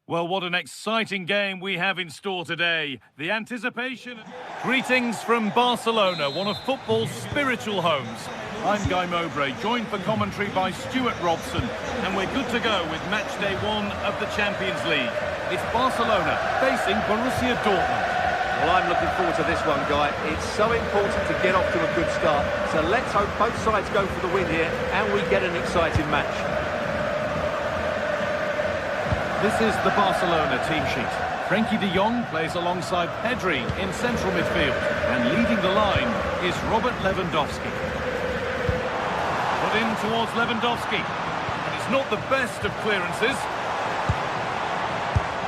Well, what an exciting game we have in store today. The anticipation... Greetings from Barcelona, one of football's spiritual homes. I'm Guy Mowbray, joined for commentary by Stuart Robson, and we're good to go with match day 1 of the Champions League. It's Barcelona facing Borussia Dortmund. Well, I'm looking forward to this one, Guy. It's so important to get off to a good start. So let's hope both sides go for the win here and we get an exciting match. This is the Barcelona team sheet. Frenkie de Jong plays alongside Pedri in central midfield. And leading the line is Robert Lewandowski. Put in towards Lewandowski. And it's not the best of clearances.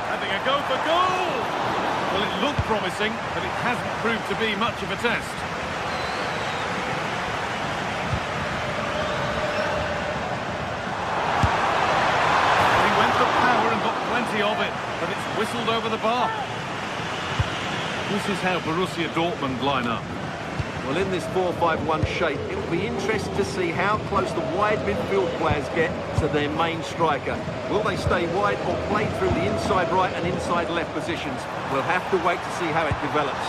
Having a go for goal! Well, it looked promising, but it hasn't proved to be much of a test. He went for power and got plenty of it, but it's whistled over the bar. This is how Borussia Dortmund line up. Well, in this 4-5-1 shape, it will be interesting to see how close the wide midfield players get to their main striker. Will they stay wide or play through the inside right and inside left positions? We'll have to wait to see how it develops.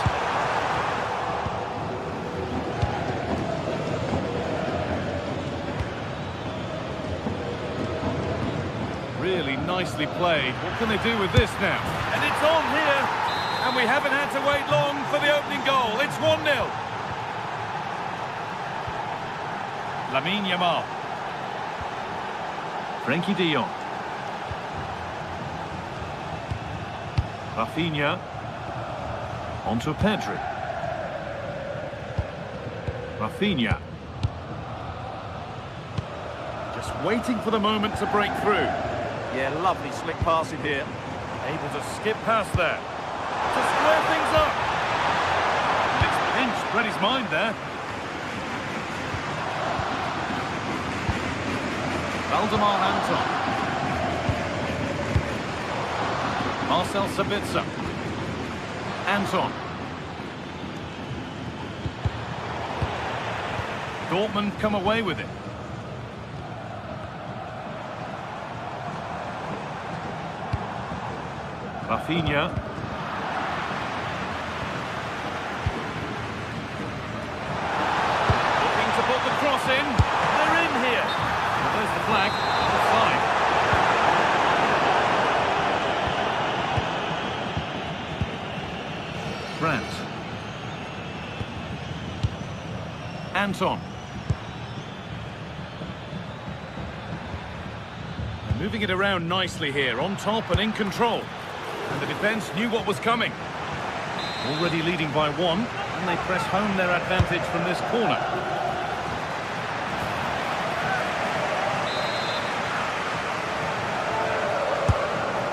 Really nicely played. What can they do with this now? And it's on here! And we haven't had to wait long for the opening goal. It's 1-0. Lamine Yamal. Frenkie de Jong. Rafinha. Onto Pedri. Rafinha. Just waiting for the moment to break through. Yeah, lovely slick passing here. Able to skip past there. To square things up. And it's pinched Reddy's mind there. Valdemar Anton. Marcel Sabitzer. Anton. Dortmund come away with it. Rafinha. Looking to put the cross in. They're in here. Well, there's the flag. Offside. Brandt. Anton. They're moving it around nicely here, on top and in control. And the defence knew what was coming. Already leading by 1, and they press home their advantage from this corner.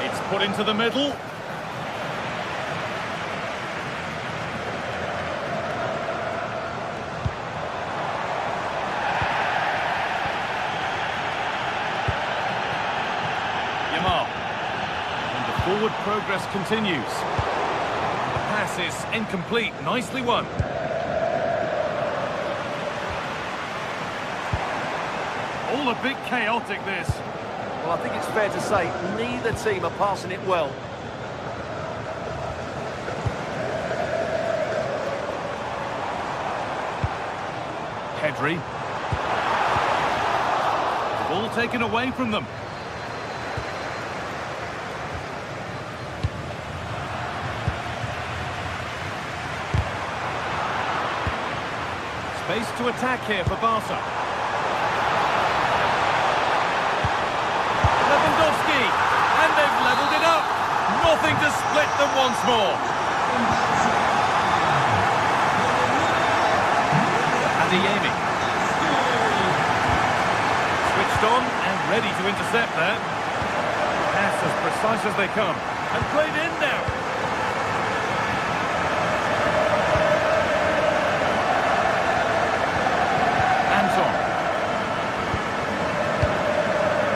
It's put into the middle. Yamal. Forward progress continues. The pass is incomplete. Nicely won. All a bit chaotic, this. Well, I think it's fair to say neither team are passing it well. Pedri. Ball taken away from them. Space to attack here for Barca. Lewandowski, and they've levelled it up. Nothing to split them once more. Adeyemi. Switched on and ready to intercept there. Pass as precise as they come. And played in now.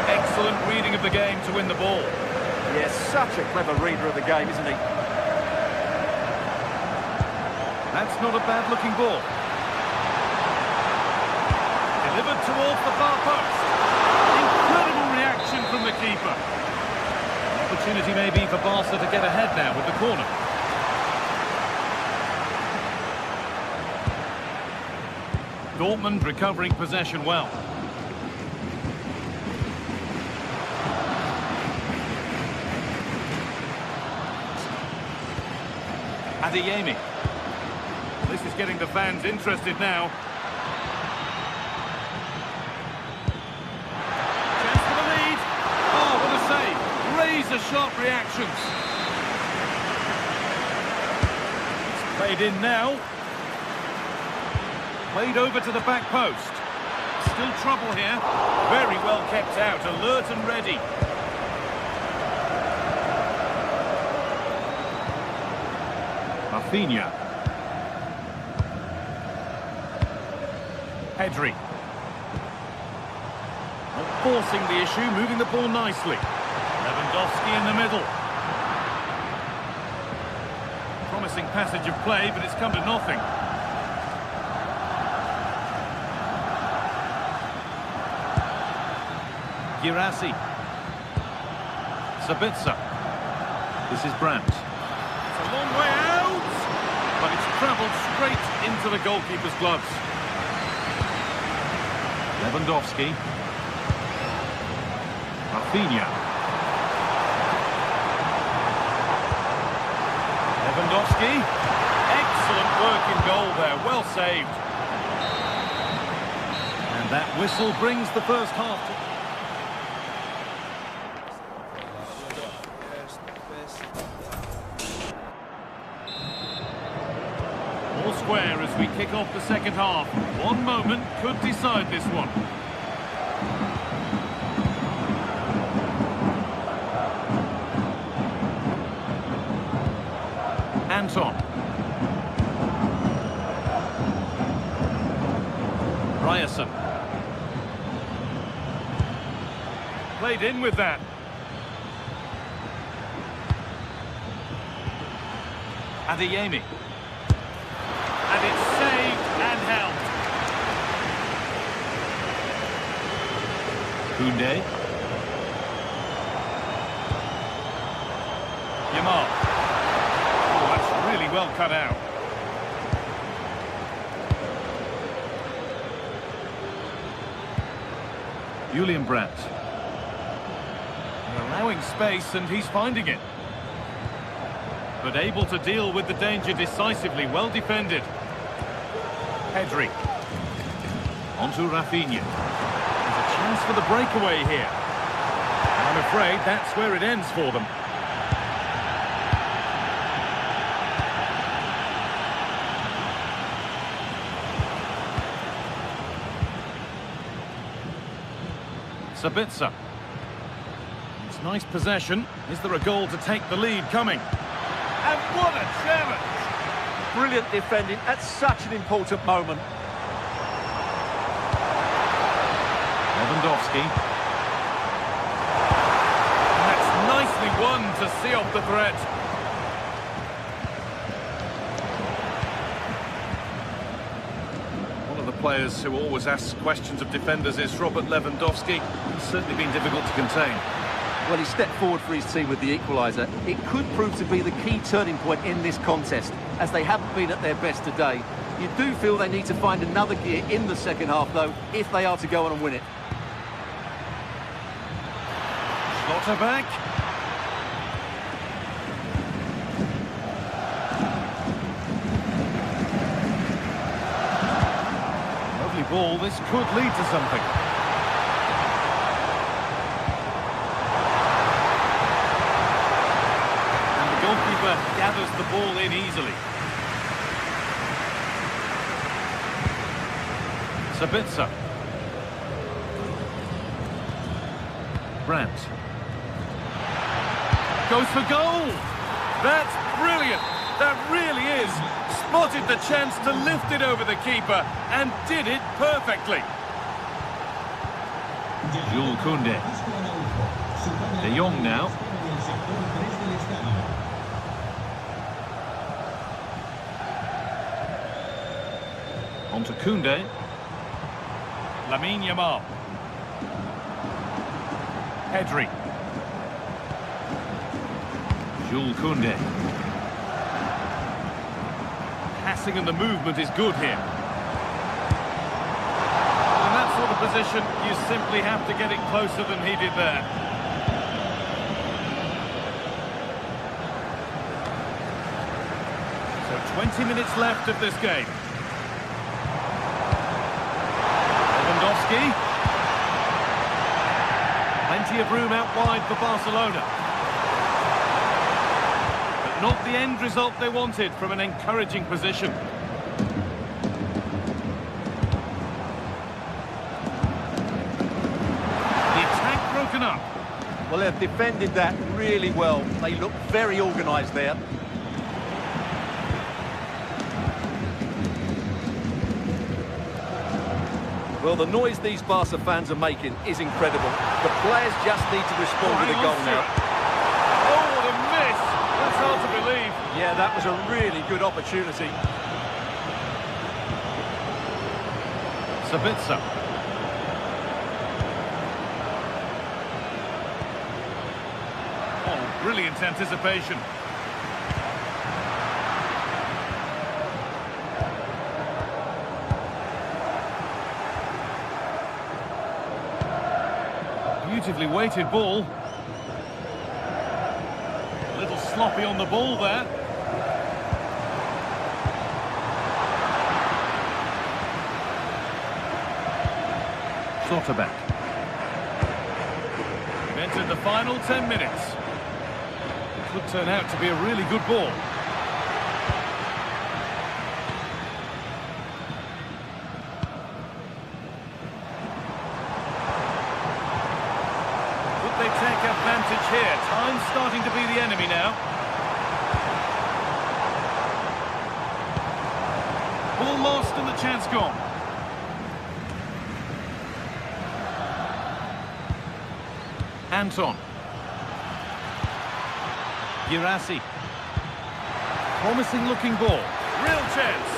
Excellent reading of the game to win the ball. Yes, such a clever reader of the game, isn't he? That's not a bad-looking ball. Delivered towards the far post. Incredible reaction from the keeper. opportunity maybe for Barca to get ahead now with the corner. Dortmund recovering possession well. Adeyemi. This is getting the fans interested now. Chance for the lead. Oh, what a save. Razor-sharp reactions. It's played in now. Played over to the back post. Still trouble here. Very well kept out, alert and ready. Rafinha. Pedri. Not forcing the issue, moving the ball nicely. Lewandowski in the middle. Promising passage of play, but it's come to nothing. Girassi. Sabitzer. This is Brandt. It's a long way out, but it's travelled straight into the goalkeeper's gloves. Lewandowski. Rafinha. Lewandowski. Excellent work in goal there, well saved. And that whistle brings the first half to... All square as we kick off the second half. One moment could decide this one. Anton. Ryerson. Played in with that. Adeyemi. And it's saved and held. Koundé. Yamal. Oh, that's really well cut out. Julian Brandt. They're allowing space and he's finding it. But able to deal with the danger decisively, well defended. Pedri. On to Rafinha. There's a chance for the breakaway here. I'm afraid that's where it ends for them. Sabitzer. It's nice possession. Is there a goal to take the lead coming? And what a challenge! Brilliant defending at such an important moment. Lewandowski. And that's nicely won to see off the threat. One of the players who always asks questions of defenders is Robert Lewandowski. He's certainly been difficult to contain. Well, he stepped forward for his team with the equaliser. It could prove to be the key turning point in this contest, as they haven't been at their best today. You do feel they need to find another gear in the second half, though, if they are to go on and win it. Schlotterbeck. Lovely ball, this could lead to something. Goalkeeper gathers the ball in easily. Sabitzer. Brandt. Goes for goal! That's brilliant! That really is! Spotted the chance to lift it over the keeper and did it perfectly. Jules Koundé. De Jong now. On to Koundé. Lamine Yamal. Pedri. Jules Koundé. Passing and the movement is good here. In that sort of position, you simply have to get it closer than he did there. So 20 minutes left of this game. Lewandowski. Plenty of room out wide for Barcelona. But not the end result they wanted from an encouraging position. The attack broken up. Well, they've defended that really well. They look very organised there. Well, the noise these Barca fans are making is incredible. The players just need to respond with a goal now. Oh, what a miss! That's hard to believe. Yeah, that was a really good opportunity. Sabitzer. Oh, brilliant anticipation. Beautifully weighted ball. A little sloppy on the ball there. Slotterback. We've entered the final 10 minutes. Could turn out to be a really good ball. They take advantage here. Time's starting to be the enemy now. Ball lost and the chance gone. Anton. Girassi. Promising looking ball. Real chance.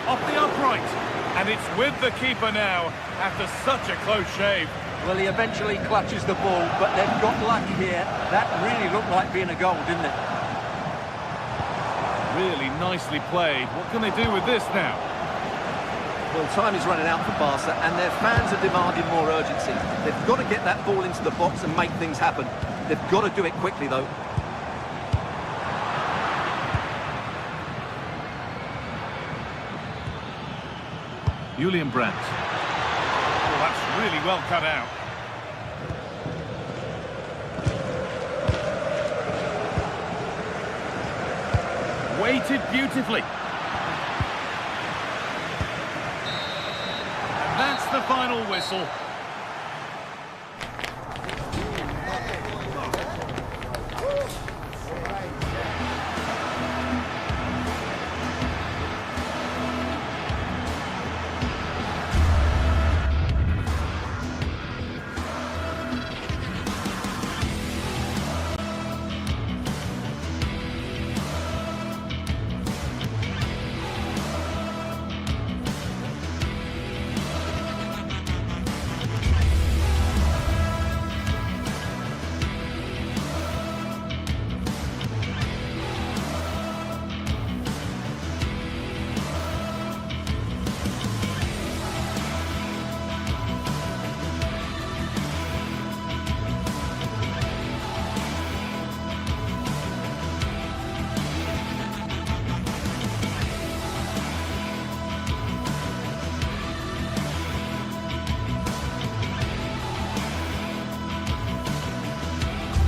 Off the upright. And it's with the keeper now after such a close shave. Well, he eventually clutches the ball, but they've got lucky here. That really looked like being a goal, didn't it? Really nicely played. What can they do with this now? Well, time is running out for Barca, and their fans are demanding more urgency. They've got to get that ball into the box and make things happen. They've got to do it quickly, though. Julian Brandt. Oh, that's really well cut out. Weighted beautifully. And that's the final whistle.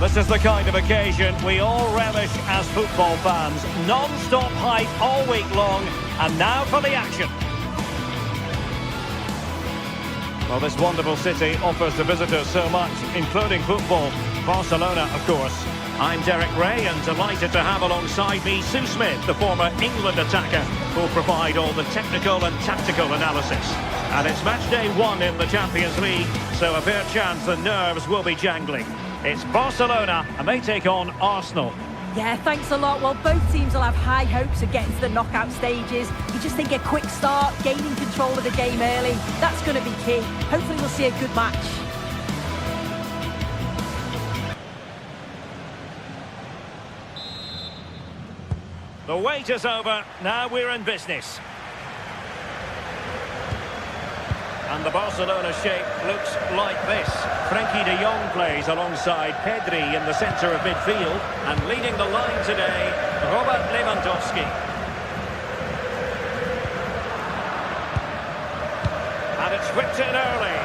This is the kind of occasion we all relish as football fans. Non-stop hype all week long, and now for the action. Well, this wonderful city offers the visitors so much, including football. Barcelona, of course. I'm Derek Ray, and delighted to have alongside me Sue Smith, the former England attacker, who'll provide all the technical and tactical analysis. And it's match day 1 in the Champions League, so a fair chance the nerves will be jangling. It's Barcelona, and they take on Arsenal. Yeah, thanks a lot. Well, both teams will have high hopes of getting to the knockout stages. You just think a quick start, gaining control of the game early, that's going to be key. Hopefully we'll see a good match. The wait is over. Now we're in business. And the Barcelona shape looks like this. Frenkie de Jong plays alongside Pedri in the centre of midfield. And leading the line today, Robert Lewandowski. And it's whipped in early.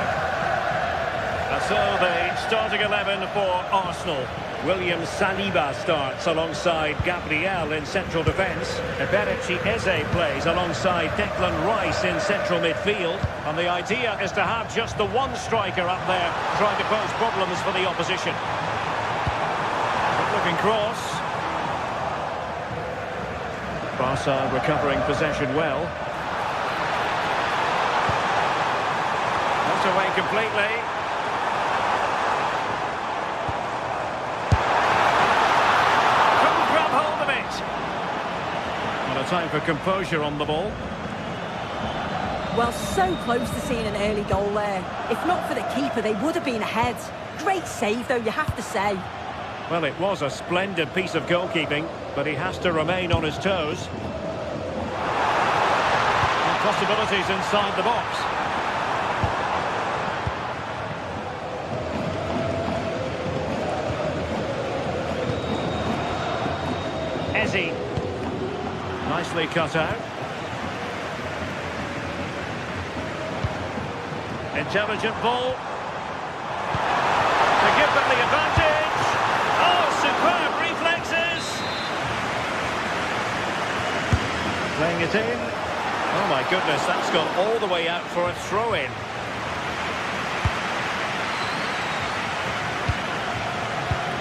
And so the starting 11 for Arsenal. William Saliba starts alongside Gabriel in central defence. Eberechi Eze plays alongside Declan Rice in central midfield. And the idea is to have just the one striker up there trying to pose problems for the opposition. Good-looking cross. Barca recovering possession well. Knocked away completely. Time for composure on the ball. Well, so close to seeing an early goal there. If not for the keeper, they would have been ahead. Great save, though, you have to say. Well, it was a splendid piece of goalkeeping, but he has to remain on his toes. And possibilities inside the box. Eze. Nicely cut out. Intelligent ball. To give them the advantage. Oh, superb reflexes. Playing it in. Oh my goodness, that's gone all the way out for a throw-in.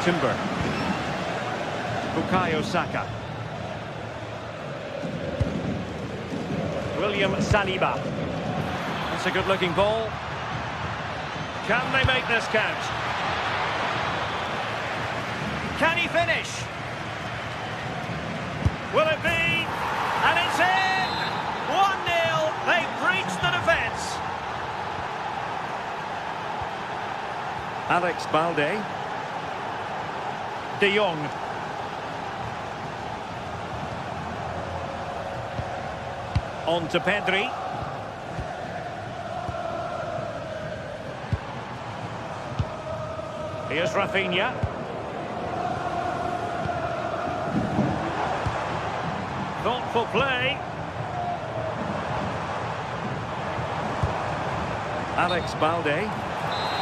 Timber. Bukayo Saka. William Saliba. That's a good-looking ball. Can they make this count? Can he finish? Will it be? And it's in! 1-0. They've breached the defence. Alex Balde. De Jong. On to Pedri. Here's Rafinha. Thoughtful play. Alex Balde.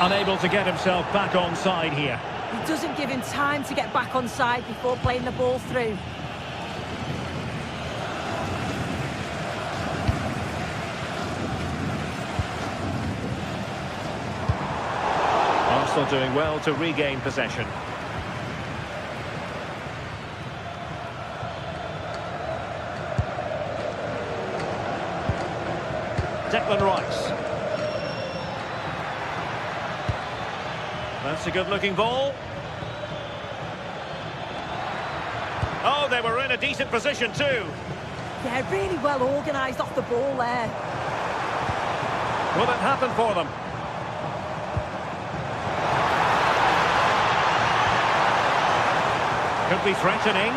Unable to get himself back onside here. He doesn't give him time to get back onside before playing the ball through. Arsenal doing well to regain possession. Declan Rice. That's a good-looking ball. Oh, they were in a decent position too. Yeah, really well organised off the ball there. Will it happen for them? Could be threatening.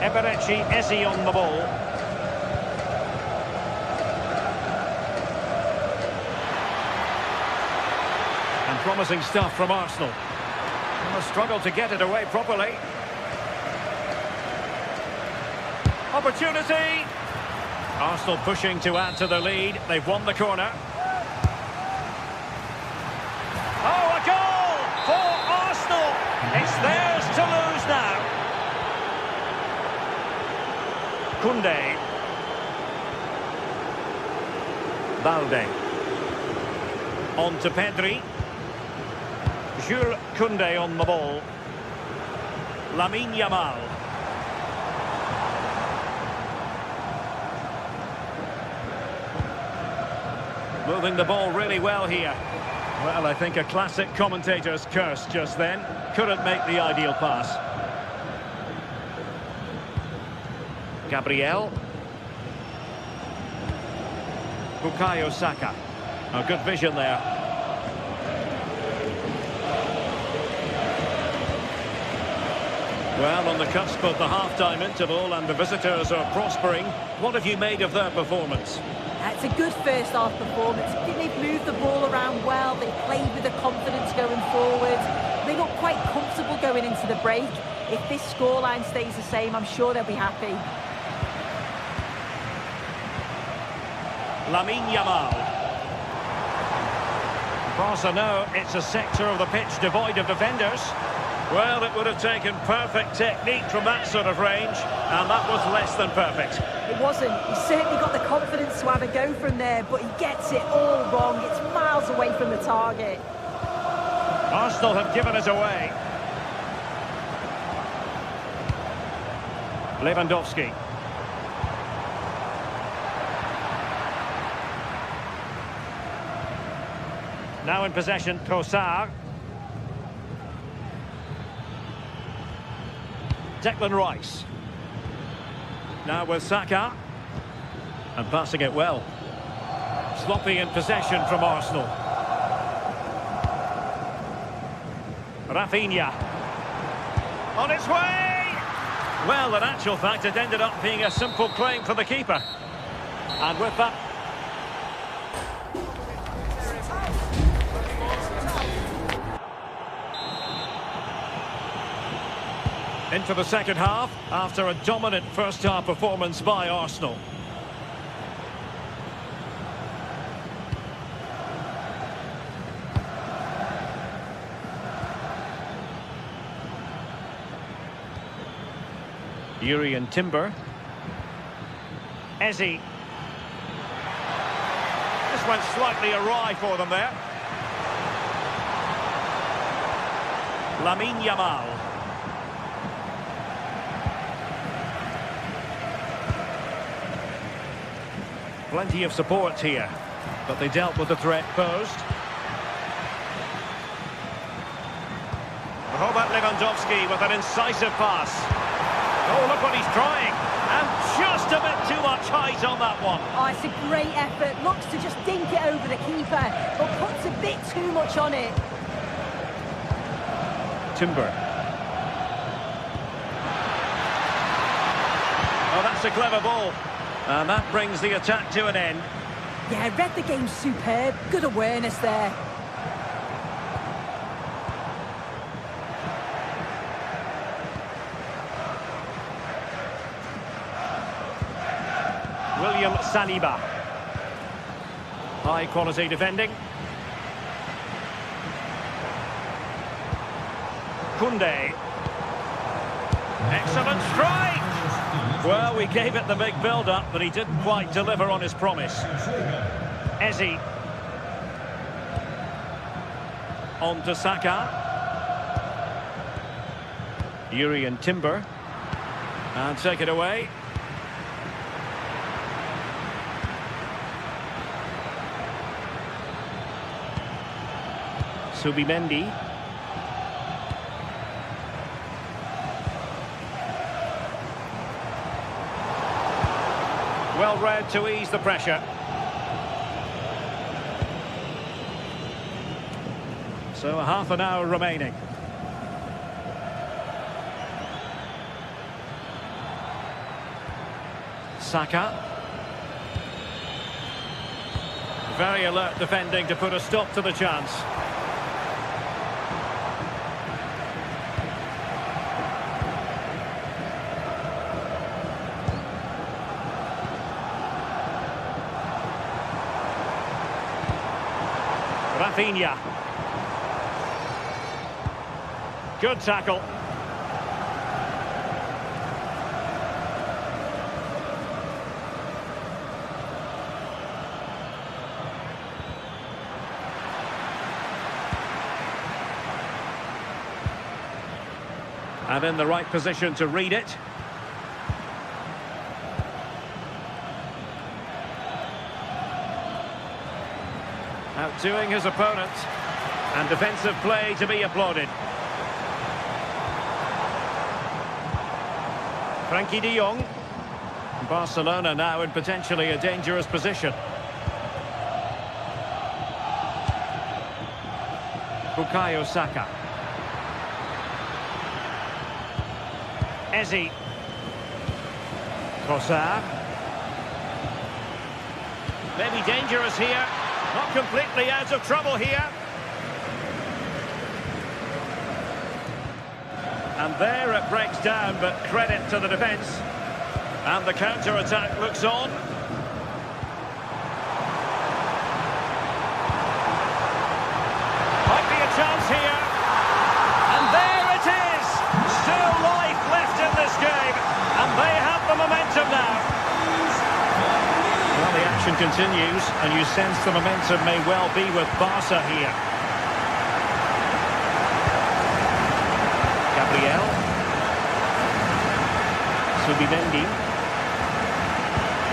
Eberechi Eze on the ball. And promising stuff from Arsenal. And a struggle to get it away properly. Opportunity. Arsenal pushing to add to the lead. They've won the corner. Oh, a goal for Arsenal. It's theirs to lose now. Koundé. Balde. On to Pedri. Jules Koundé on the ball. Lamine Yamal. Moving the ball really well here. Well, I think a classic commentator's curse just then. Couldn't make the ideal pass. Gabriel. Bukayo Saka. Oh, good vision there. Well, on the cusp of the half-time interval and the visitors are prospering, what have you made of their performance? It's a good first half performance. They've moved the ball around well. They played with the confidence going forward. They look quite comfortable going into the break. If this scoreline stays the same, I'm sure they'll be happy. Lamine Yamal. Barca know it's a sector of the pitch devoid of defenders. Well, it would have taken perfect technique from that sort of range, and that was less than perfect. It wasn't. He certainly got the confidence to have a go from there, but he gets it all wrong. It's miles away from the target. Arsenal have given us away. Lewandowski. Now in possession, Trossard. Declan Rice. Now with Saka. And passing it well. Sloppy in possession from Arsenal. Rafinha. On its way! Well, in actual fact, it ended up being a simple claim for the keeper. And with that... Into the second half, after a dominant first-half performance by Arsenal. Yuri and Timber. Eze. This went slightly awry for them there. Lamine Yamal. Plenty of support here, but they dealt with the threat posed. Robert Lewandowski with an incisive pass. Oh, look what he's trying. And just a bit too much height on that one. Oh, it's a great effort. Looks to just dink it over the keeper, but puts a bit too much on it. Timber. Oh, that's a clever ball. And that brings the attack to an end. Yeah, read the game superb. Good awareness there. William Saliba. High quality defending. Koundé. Excellent strike! Well, we gave it the big build-up, but he didn't quite deliver on his promise. Eze. On to Saka. Yuri and Timber. And take it away. Subimendi. Well read to ease the pressure. So a half an hour remaining. Saka. Very alert defending to put a stop to the chance. Rafinha. Good tackle. And in the right position to read it. Outdoing his opponent. And defensive play to be applauded. Frankie de Jong. Barcelona now in potentially a dangerous position. Bukayo Saka. Ezi. Trossard. Maybe dangerous here. Not completely out of trouble here. And there it breaks down, but credit to the defence. And the counter-attack looks on. Might be a chance here. And there it is! Still life left in this game. And they have the momentum now. Well, the action continues, and you sense the momentum may well be with Barca here. Gabriel. Subimendi.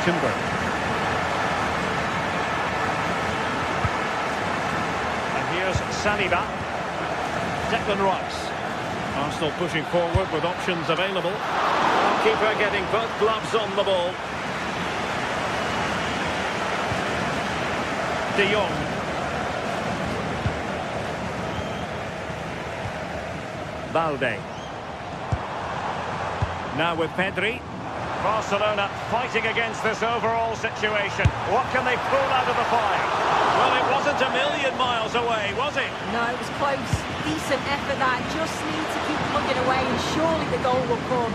Timber. And here's Saliba. Declan Rice. Arsenal pushing forward with options available. Keeper getting both gloves on the ball. De Jong. Balde. Now with Pedri. Barcelona fighting against this overall situation. What can they pull out of the fire? Well, it wasn't a million miles away, was it? No, it was close. Decent effort that. Just need to keep plugging away and surely the goal will come.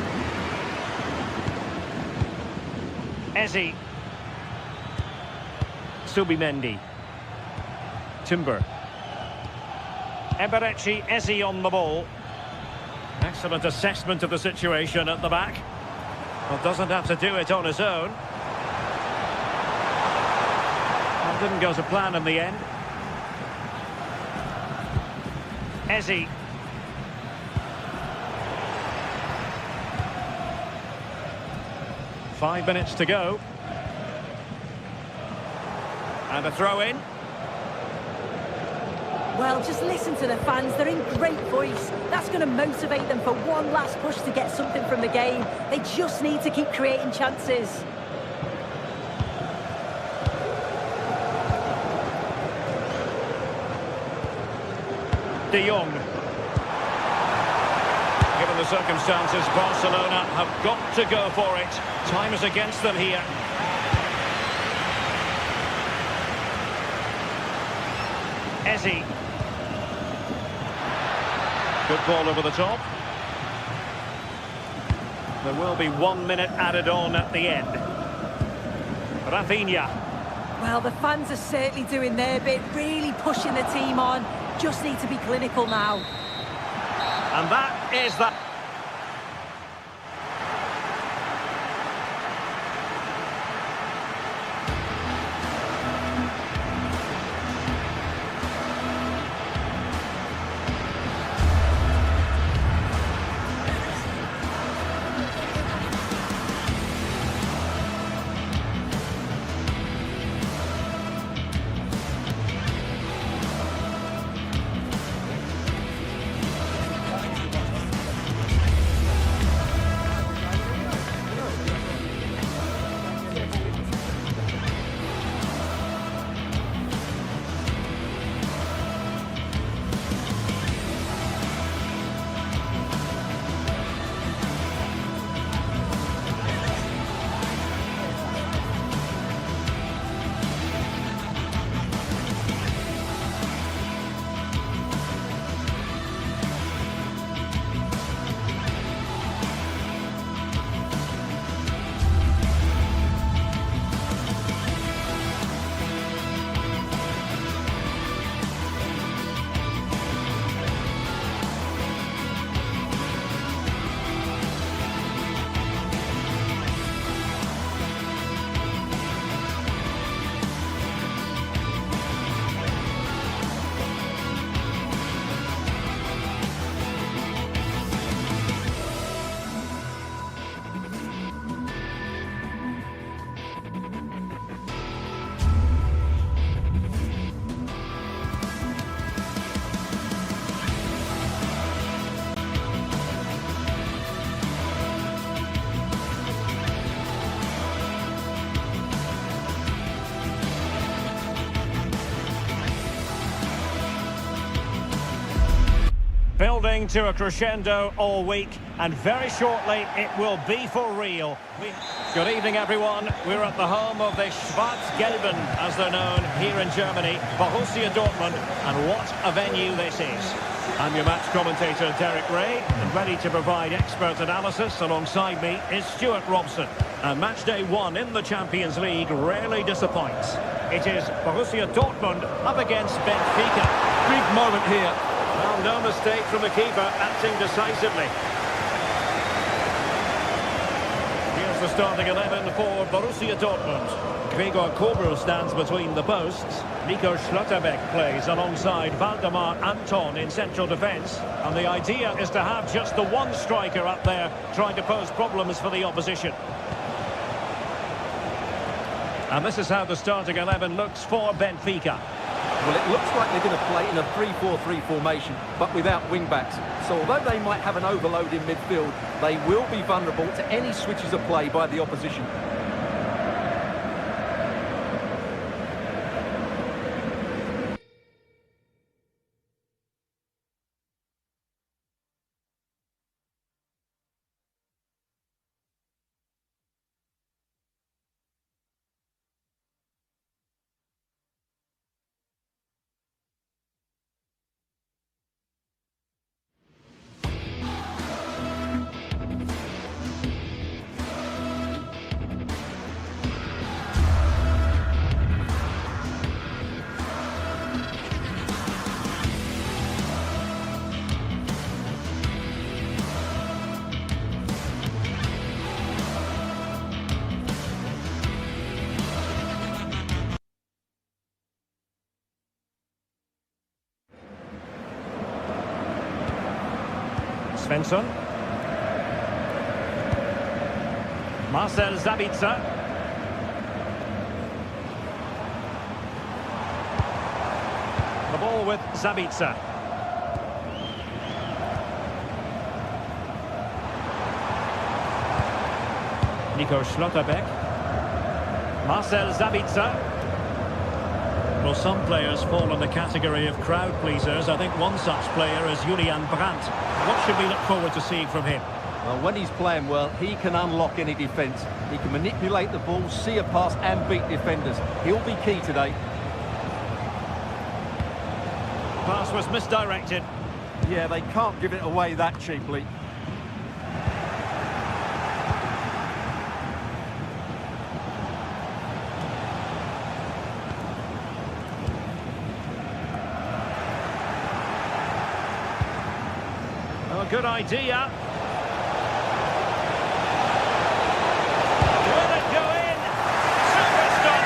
Ezi. Subimendi. Timber. Eberechi Ezi on the ball. Excellent assessment of the situation at the back. Well, doesn't have to do it on his own. Well, didn't go to plan in the end. Ezi. Five minutes to go. And a throw in. Well, just listen to the fans. They're in great voice. That's going to motivate them for one last push to get something from the game. They just need to keep creating chances. De Jong. Given the circumstances, Barcelona have got to go for it. Time is against them here. Ezi. Good ball over the top. There will be 1 minute added on at the end. Rafinha. Well, the fans are certainly doing their bit, really pushing the team on. Just need to be clinical now. And that is that. Building to a crescendo all week, and very shortly it will be for real. Good evening, everyone. We're at the home of the Schwarz-Gelben, as they're known here in Germany, Borussia Dortmund, and what a venue this is. I'm your match commentator, Derek Ray, and ready to provide expert analysis alongside me is Stuart Robson. And match day 1 in the Champions League rarely disappoints. It is Borussia Dortmund up against Benfica. Big moment here. Well, no mistake from the keeper, acting decisively. Here's the starting 11 for Borussia Dortmund. Gregor Kobel stands between the posts. Nico Schlotterbeck plays alongside Waldemar Anton in central defence. And the idea is to have just the one striker up there trying to pose problems for the opposition. And this is how the starting 11 looks for Benfica. Well, it looks like they're going to play in a 3-4-3 formation, but without wing-backs. So although they might have an overload in midfield, they will be vulnerable to any switches of play by the opposition. Svensson. Marcel Sabitzer. The ball with Sabitzer. Nico Schlotterbeck. Marcel Sabitzer. Well, some players fall in the category of crowd pleasers. I think one such player is Julian Brandt. What should we look forward to seeing from him? Well, when he's playing well, he can unlock any defence. He can manipulate the ball, see a pass and beat defenders. He'll be key today. Pass was misdirected. Yeah, they can't give it away that cheaply. Good idea. Will it go in? Super stop.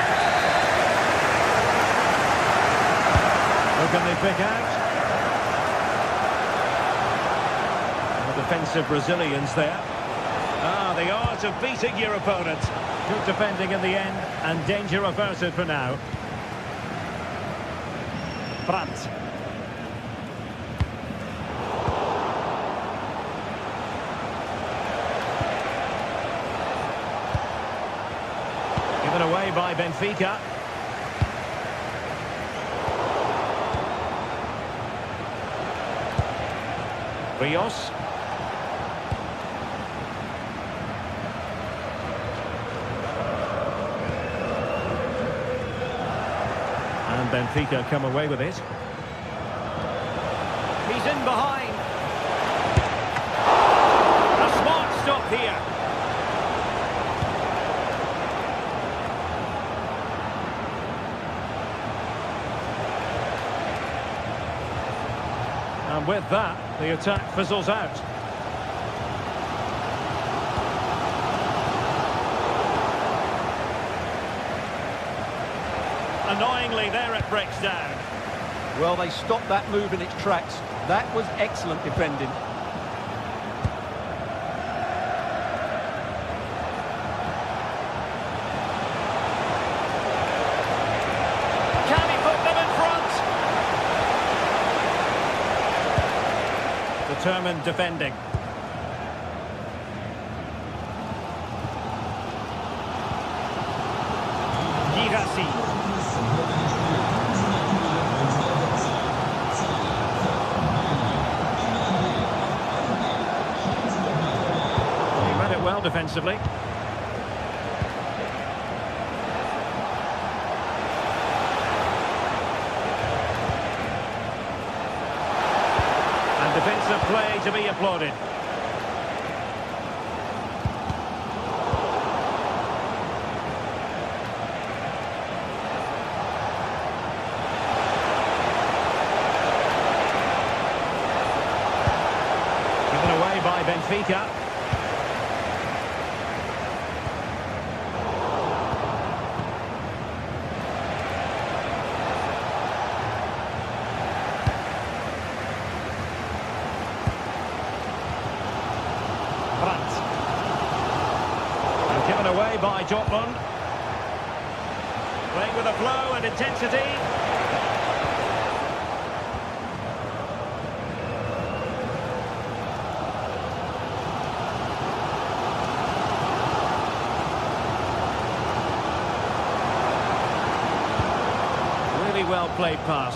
Who can they pick out? The defensive Brazilians there. The art of beating your opponent. Good defending in the end, and danger averted for now. Brandt. Given away by Benfica. Rios. And Benfica come away with it. He's in behind. A smart stop here. And with that, the attack fizzles out. Annoyingly, there it breaks down. Well, they stopped that move in its tracks. That was excellent defending. Can he put them in front? Determined defending. Girassi. defensively. And defensive play to be applauded. By Benfica. Brandt. And given away by Dortmund. Playing with a flow and intensity. Well played pass.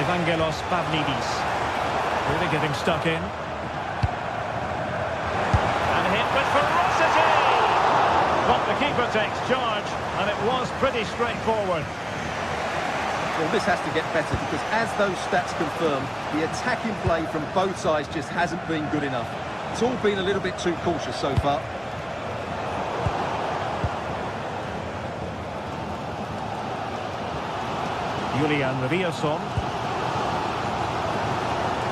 Evangelos Pavlidis really getting stuck in. And hit with ferocity! But the keeper takes charge, and it was pretty straightforward. Well, this has to get better because, as those stats confirm, the attacking play from both sides just hasn't been good enough. It's all been a little bit too cautious so far. Julian Riasson.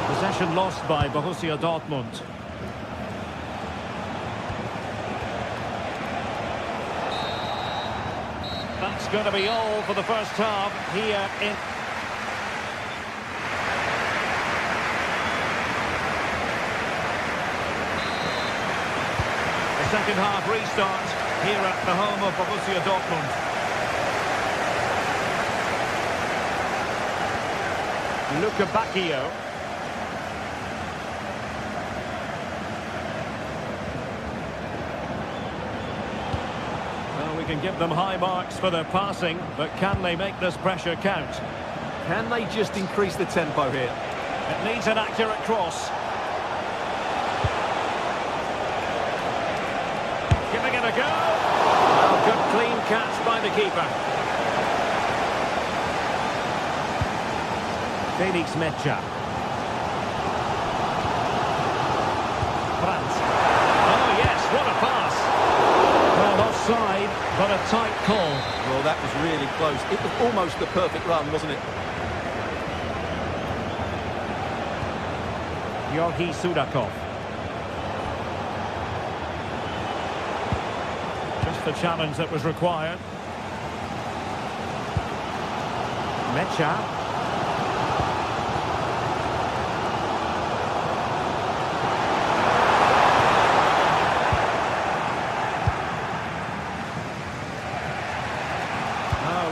Possession lost by Borussia Dortmund. That's going to be all for the first half here in... The second half restart here at the home of Borussia Dortmund. Luca Bacchio. We can give them high marks for their passing, but can they make this pressure count? Can they just increase the tempo here? It needs an accurate cross. Giving it a go. Well, good clean catch by the keeper. Felix Mecha. Brandt. Oh yes, what a pass. Well, offside, but a tight call. Well, that was really close. It was almost the perfect run, wasn't it? Georgi Sudakov. Just the challenge that was required. Mecha.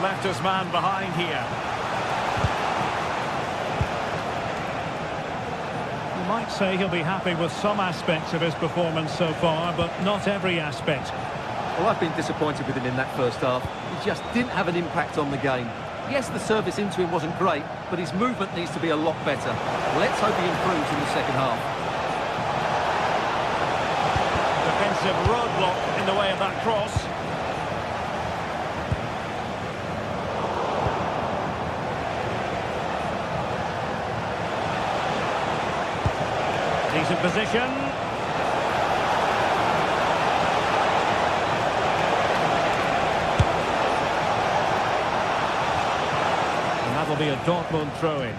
Left his man behind here. You might say he'll be happy with some aspects of his performance so far, but not every aspect. Well, I've been disappointed with him in that first half. He just didn't have an impact on the game. Yes, the service into him wasn't great, but his movement needs to be a lot better. Let's hope he improves in the second half. Defensive roadblock in the way of that cross. Decent position. And that'll be a Dortmund throw-in.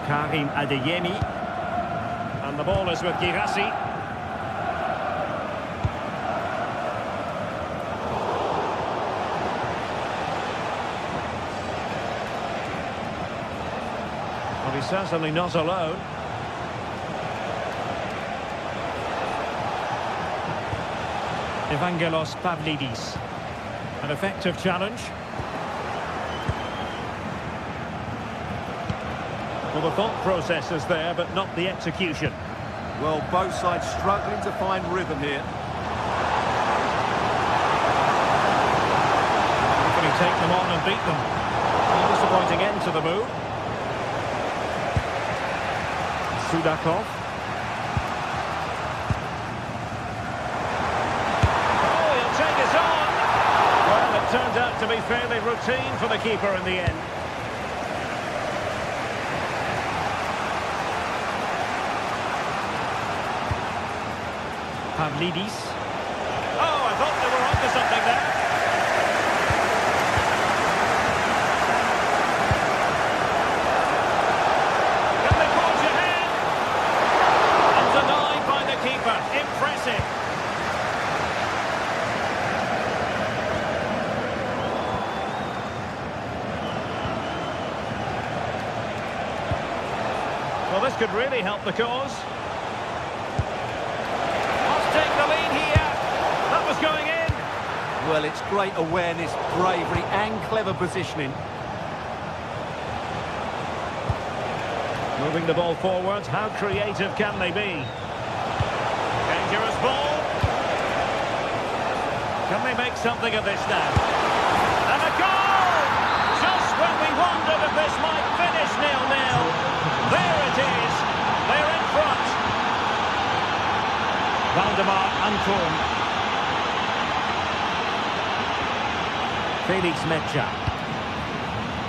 Karim Adeyemi. And the ball is with Girassi. He's certainly not alone. Evangelos Pavlidis. An effective challenge. Well, the thought process is there, but not the execution. Well, both sides struggling to find rhythm here. take them on and beat them. A disappointing end to the move. Sudakov. Oh, he'll take it on. Well, it turned out to be fairly routine for the keeper in the end. Pavlidis. Oh, I thought they were onto something there. Can they forge ahead? And denied by the keeper. Impressive. Well, this could really help the cause. Take the lead here. That was going in. Well, it's great awareness, bravery and clever positioning. Moving the ball forwards, how creative can they be? Dangerous ball. Can they make something of this now? And a goal! Just when we wondered if this might finish 0-0. There it is. They're in front. Valdemar Anton. Felix Mecha.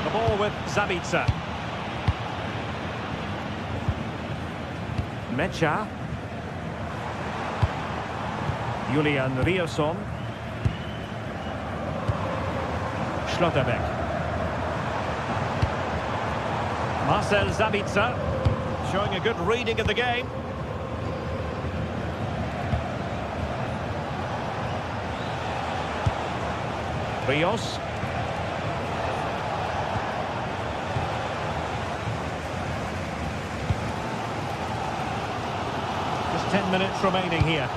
The ball with Zabitzer. Mecha. Julian Riosson. Schlotterbeck. Marcel Zabitzer. Showing a good reading of the game. Rios. Just 10 minutes remaining here.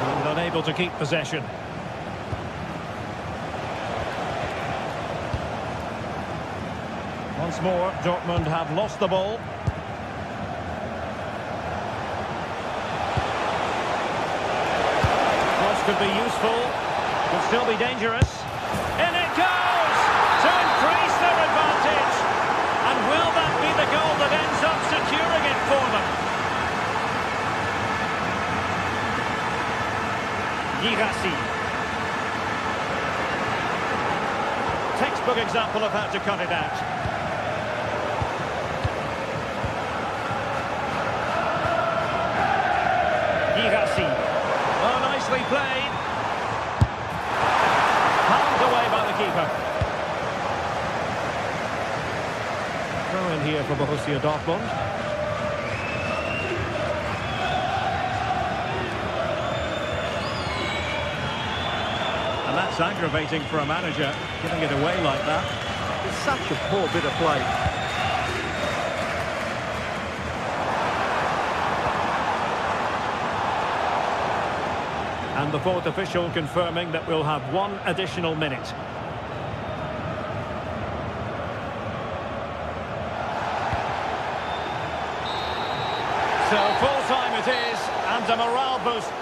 And unable to keep possession. Once more, Dortmund have lost the ball. Could be useful, could still be dangerous. In it goes to increase their advantage. And will that be the goal that ends up securing it for them? Girassi. Textbook example of how to cut it out. Girassi. Oh, nicely played. Palmed away by the keeper. Throw in here for Borussia Dortmund. And that's aggravating for a manager, giving it away like that. It's such a poor bit of play. And the fourth official confirming that we'll have one additional minute. So full time it is, and a morale boost.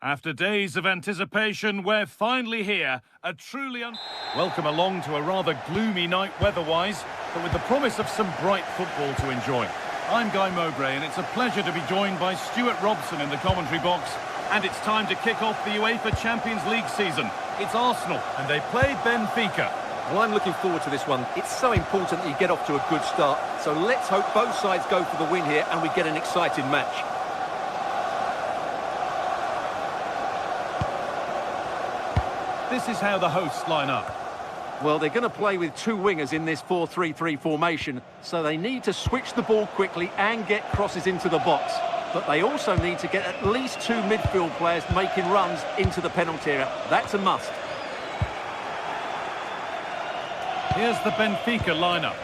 After days of anticipation, we're finally here. A truly welcome along to a rather gloomy night weather-wise, but with the promise of some bright football to enjoy. I'm Guy Mowbray, and it's a pleasure to be joined by Stuart Robson in the commentary box. And it's time to kick off the UEFA Champions League season. It's Arsenal, and they play Benfica. Well, I'm looking forward to this one. It's so important that you get off to a good start. So let's hope both sides go for the win here and we get an exciting match. This is how the hosts line up. Well, they're going to play with two wingers in this 4-3-3 formation, so they need to switch the ball quickly and get crosses into the box. But they also need to get at least two midfield players making runs into the penalty area. That's a must. Here's the Benfica lineup.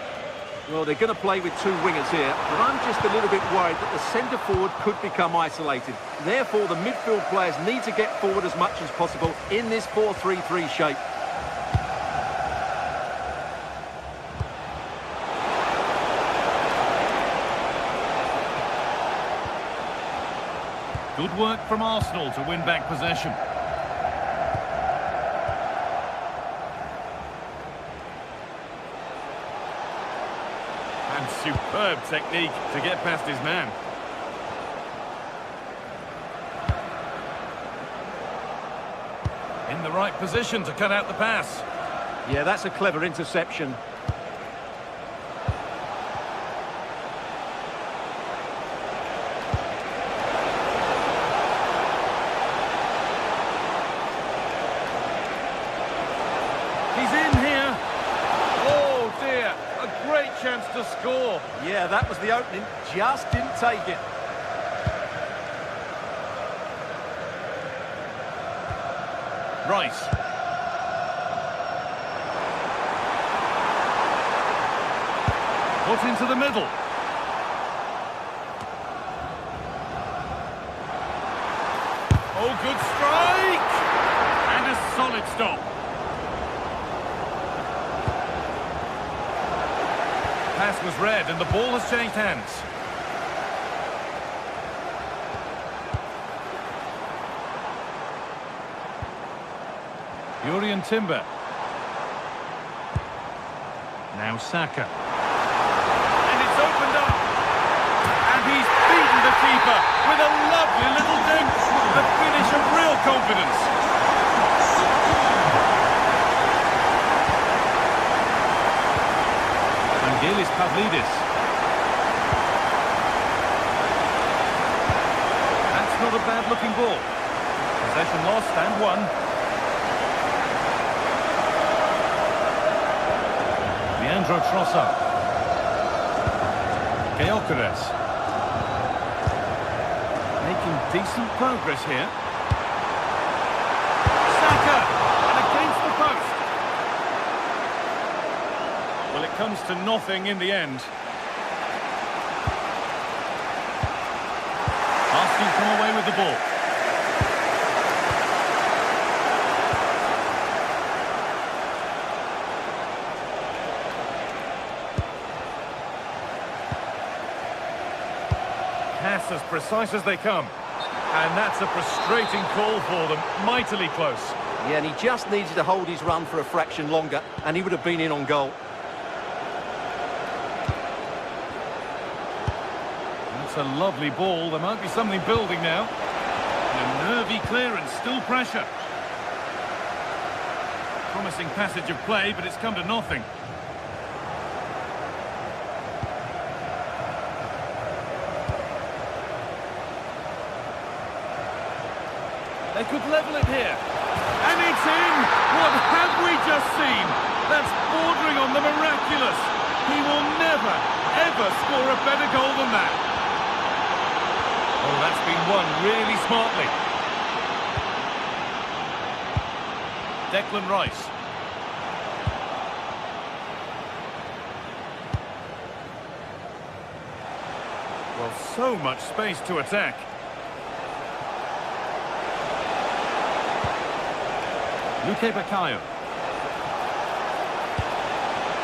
Well, they're going to play with two wingers here, but I'm just a little bit worried that the centre-forward could become isolated. Therefore, the midfield players need to get forward as much as possible in this 4-3-3 shape. Good work from Arsenal to win back possession. And superb technique to get past his man. In the right position to cut out the pass. Yeah, that's a clever interception. He's in here. Oh dear, a great chance to score. Yeah, that was the opening, just didn't take it. Rice. Put into the middle. Oh, good strike! And a solid stop. Pass was read and the ball has changed hands. Jurrien Timber. Now Saka. And it's opened up. And he's beaten the keeper with a lovely little dink. A finish of real confidence. Angelis Pavlidis. That's not a bad-looking ball. Possession lost and won. Leandro Trossard. Gyökeres. Making decent progress here. Saka! And against the post. Well, it comes to nothing in the end. Asking to come away with the ball. Pass as precise as they come. And that's a frustrating call for them. Mightily close. Yeah, and he just needed to hold his run for a fraction longer, and he would have been in on goal. That's a lovely ball. There might be something building now. And a nervy clearance, still pressure. Promising passage of play, but it's come to nothing. They could level it here. And it's in! What have we just seen? That's bordering on the miraculous. He will never, ever score a better goal than that. Oh, that's been won really smartly. Declan Rice. Well, so much space to attack. Luque Baccaio.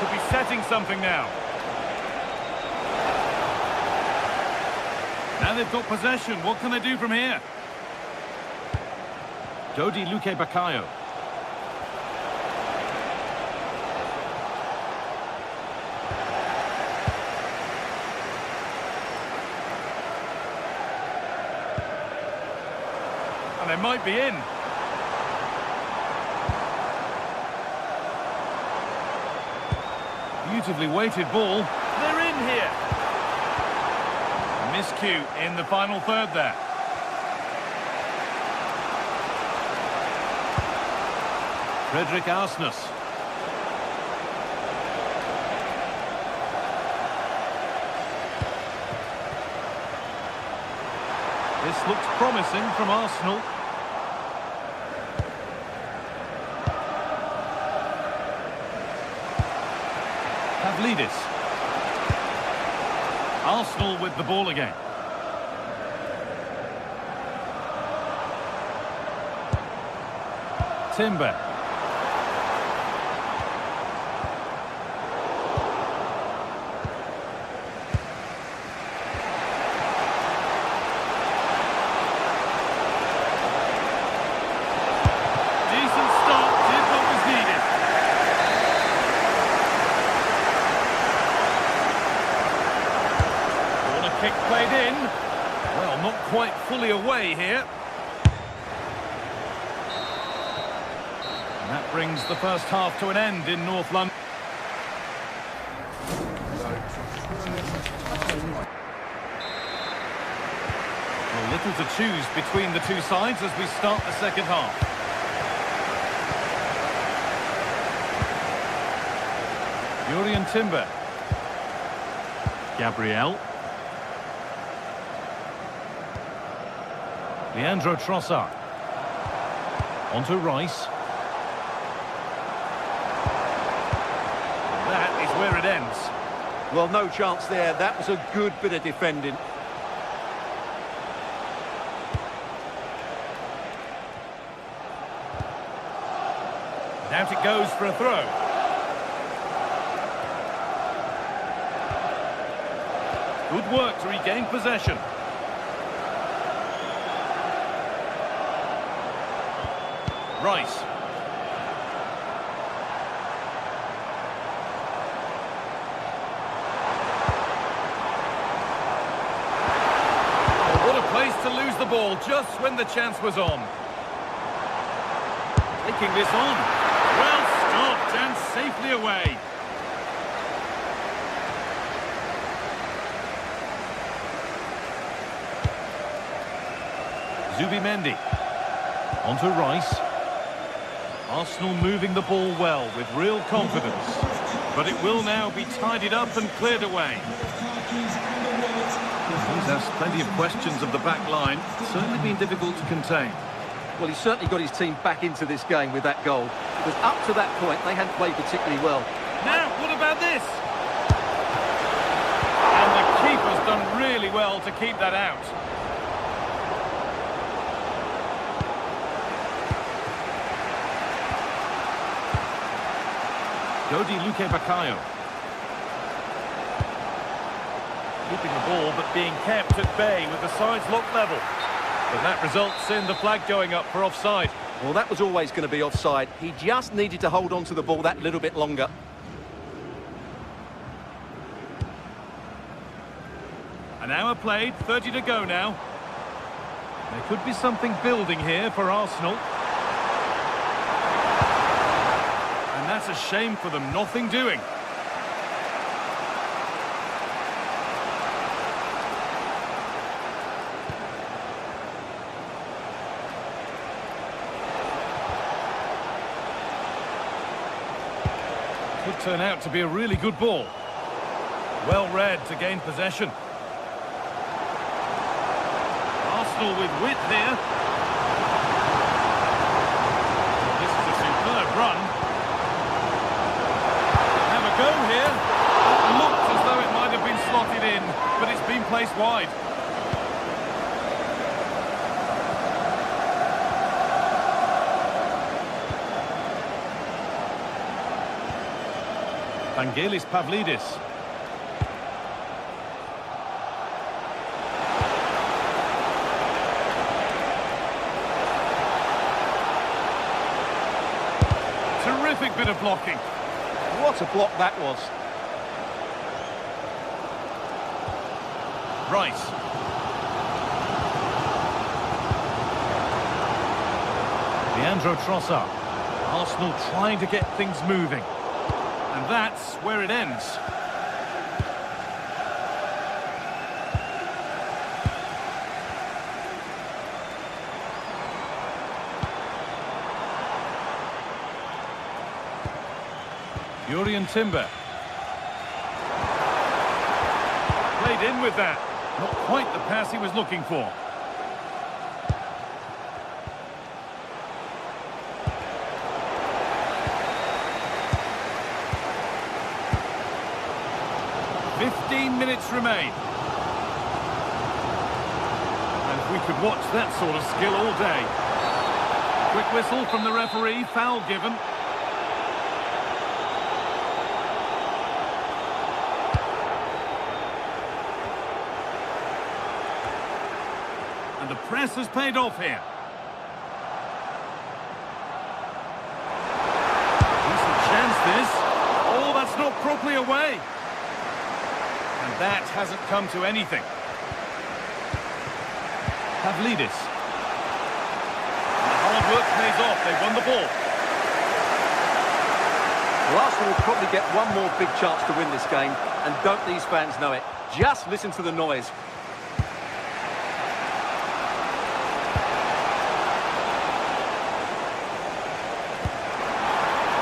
Could be setting something now. Now they've got possession. What can they do from here? Dodi Luque Baccaio. And they might be in. Beautifully weighted ball. They're in here. Miscue in the final third there. Frederick Arsnes. This looks promising from Arsenal. Pavlidis. Arsenal with the ball again. Timber. Decent start, did what was needed. Corner kick played in. Well, not quite fully away here. And that brings the first half to an end in North London. Well, little to choose between the two sides as we start the second half. Jurrien Timber. Gabriel. Leandro Trossard. Onto Rice. That is where it ends. Well, no chance there. That was a good bit of defending. And out it goes for a throw. Good work to regain possession. Rice. Oh, what a place to lose the ball just when the chance was on. Taking this on. Well stopped and safely away. Zubimendi. Onto Rice. Arsenal moving the ball well with real confidence. But it will now be tidied up and cleared away. He's asked plenty of questions of the back line. Certainly been difficult to contain. Well, he's certainly got his team back into this game with that goal. Because up to that point, they hadn't played particularly well. Now, what about this? And the keeper's done really well to keep that out. Dodi Luque Baccaio. Keeping the ball, but being kept at bay with the sides locked level. But that results in the flag going up for offside. Well, that was always going to be offside. He just needed to hold on to the ball that little bit longer. An hour played, 30 to go now. There could be something building here for Arsenal. And that's a shame for them, nothing doing. Could turn out to be a really good ball. Well read to gain possession. Arsenal with width here. This is a superb run. Have a go here. It looked as though it might have been slotted in, but it's been placed wide. Vangelis Pavlidis. Terrific bit of blocking. What a block that was. Rice. Leandro Trossard. Arsenal trying to get things moving. And that's where it ends. Jurrien Timber. Played in with that. Not quite the pass he was looking for. "15 minutes remain. And we could watch that sort of skill all day. Quick whistle from the referee, foul given. And the press has paid off here. Decent chance this. Oh, that's not properly away. And that hasn't come to anything. Pavlidis. And the hard work pays off. They won the ball. Well, Arsenal will probably get one more big chance to win this game, and don't these fans know it? Just listen to the noise.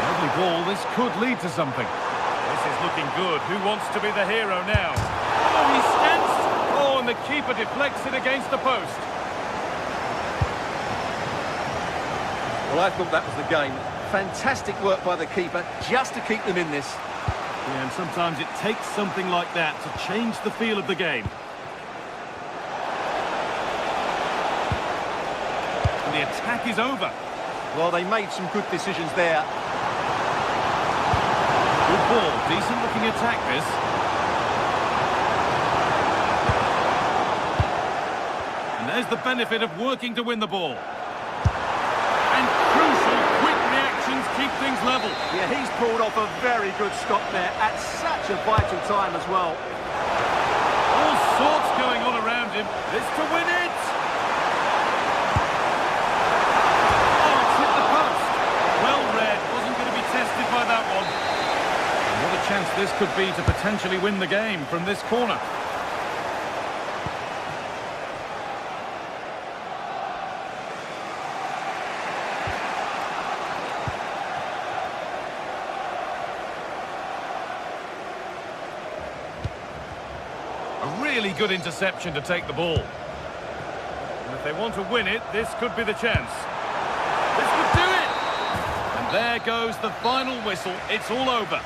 Lovely ball. This could lead to something. This is looking good. Who wants to be the hero now? Oh, he stands. Oh, and the keeper deflects it against the post. Well, I thought that was the game. Fantastic work by the keeper just to keep them in this. Yeah, and sometimes it takes something like that to change the feel of the game. And the attack is over. Well, they made some good decisions there. Good ball, decent looking attack this. And there's the benefit of working to win the ball. And crucial, quick reactions keep things level. Yeah, he's pulled off a very good stop there at such a vital time as well. All sorts going on around him. This to win it. Oh, it's hit the post. Well read, wasn't going to be tested by that one. What a chance this could be to potentially win the game from this corner. A really good interception to take the ball. And if they want to win it, this could be the chance. This could do it! And there goes the final whistle. It's all over.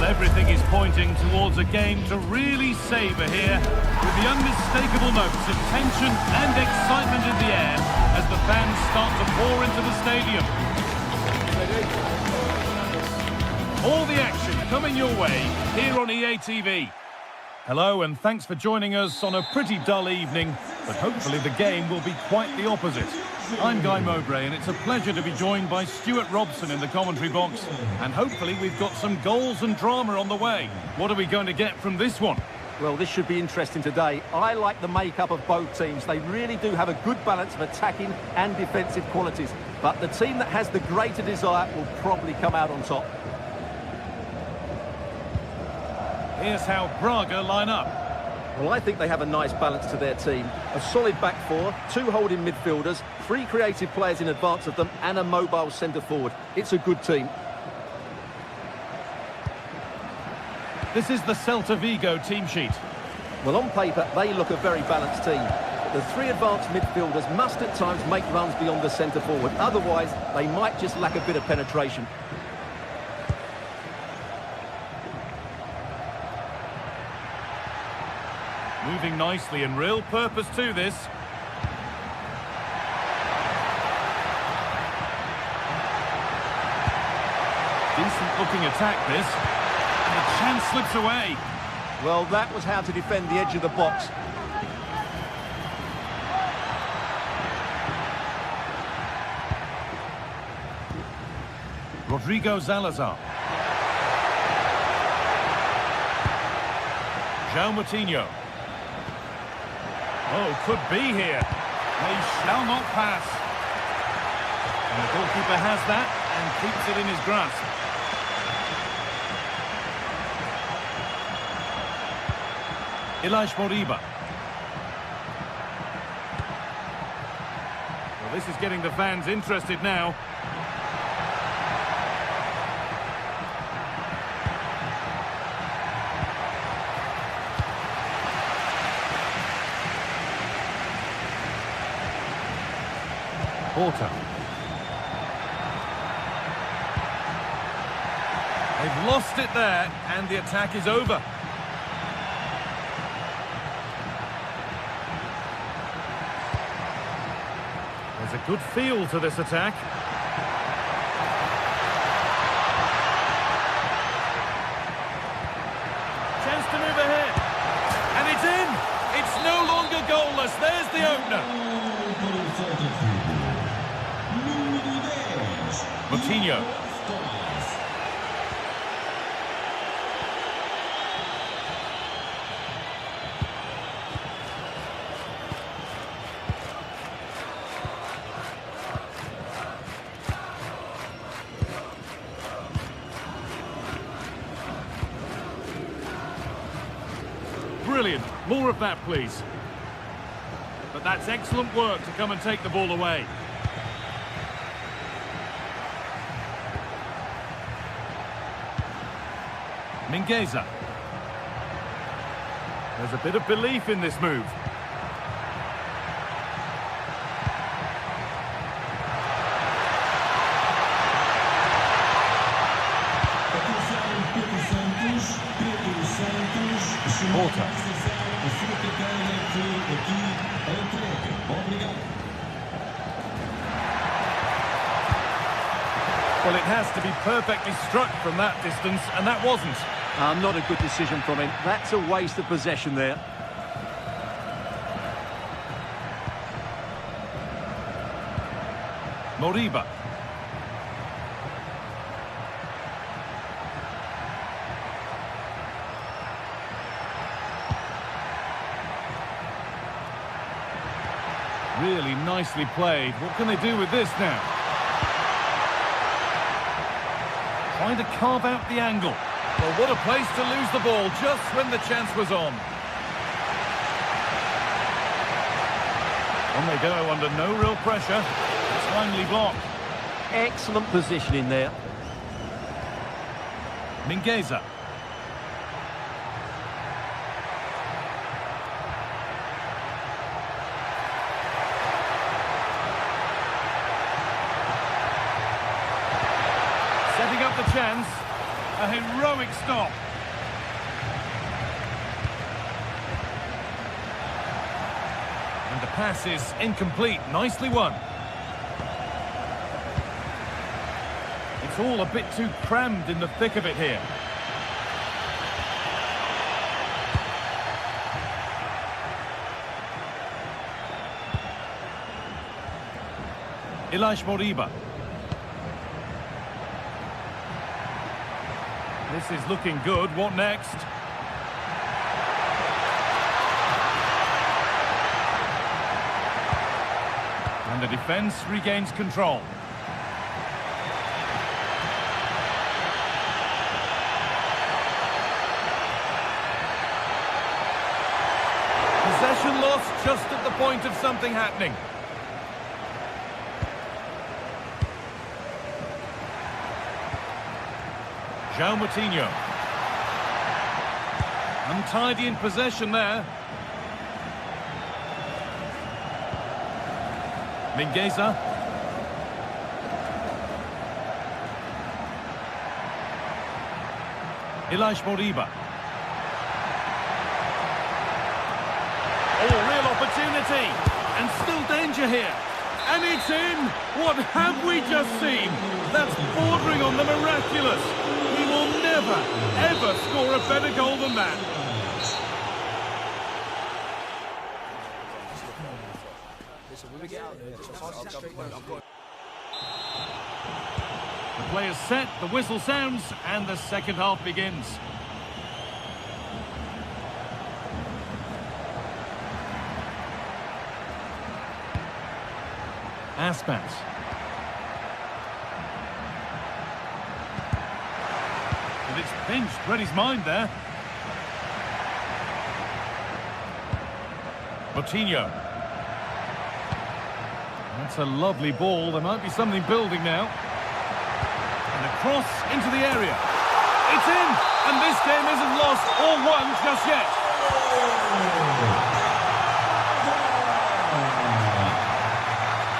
Everything is pointing towards a game to really savour here, with the unmistakable notes of tension and excitement in the air as the fans start to pour into the stadium. All the action coming your way here on EA TV. Hello and thanks for joining us on a pretty dull evening, but hopefully the game will be quite the opposite. I'm Guy Mowbray and it's a pleasure to be joined by Stuart Robson in the commentary box, and hopefully we've got some goals and drama on the way. What are we going to get from this one? Well, this should be interesting today. I like the makeup of both teams. They really do have a good balance of attacking and defensive qualities, but the team that has the greater desire will probably come out on top. Here's how Braga line up. Well, I think they have a nice balance to their team. A solid back four, 2 holding midfielders, 3 creative players in advance of them, and a mobile centre-forward. It's a good team. This is the Celta Vigo team sheet. Well, on paper, they look a very balanced team. But the 3 advanced midfielders must at times make runs beyond the centre-forward. Otherwise, they might just lack a bit of penetration. Moving nicely and real purpose to this. Decent looking attack this. And the chance slips away. Well, that was how to defend the edge of the box. Rodrigo Salazar. João Moutinho. Oh, could be here. They shall not pass. And the goalkeeper has that and keeps it in his grasp. Ilaix Moriba. Well, this is getting the fans interested now. Porter. They've lost it there, and the attack is over. There's a good feel to this attack. Chance to move ahead. And it's in! It's no longer goalless. There's the opener. Moutinho. Brilliant. More of that, please. But that's excellent work to come and take the ball away. Mingueza. There's a bit of belief in this move. Porter. Well, it has to be perfectly struck from that distance, and that wasn't. Not a good decision from him. That's a waste of possession there. Moriba. Really nicely played. What can they do with this now? Trying to carve out the angle. Well, what a place to lose the ball just when the chance was on. On they go under no real pressure. Timely block. Excellent positioning there. Mingueza. Setting up the chance. A heroic stop. And the pass is incomplete. Nicely won. It's all a bit too crammed in the thick of it here. Moriba. This is looking good. What next? And the defence regains control. Possession lost just at the point of something happening. João Moutinho. Untidy in possession there. Mingueza. Moriba. Oh, real opportunity. And still danger here. And it's in! What have we just seen? That's bordering on the miraculous. He will never, ever score a better goal than that. The player's set, the whistle sounds, and the second half begins. Aspas. And it's pinched, read his mind there. Moutinho. That's a lovely ball. There might be something building now. And a cross into the area. It's in! And this game isn't lost or won just yet.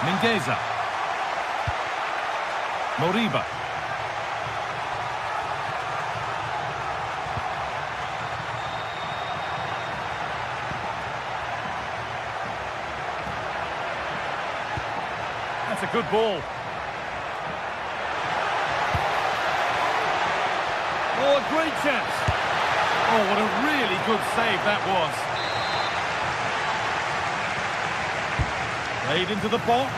Mingueza. Moriba. That's a good ball. Oh, a great chance. Oh, what a really good save that was. Played into the box.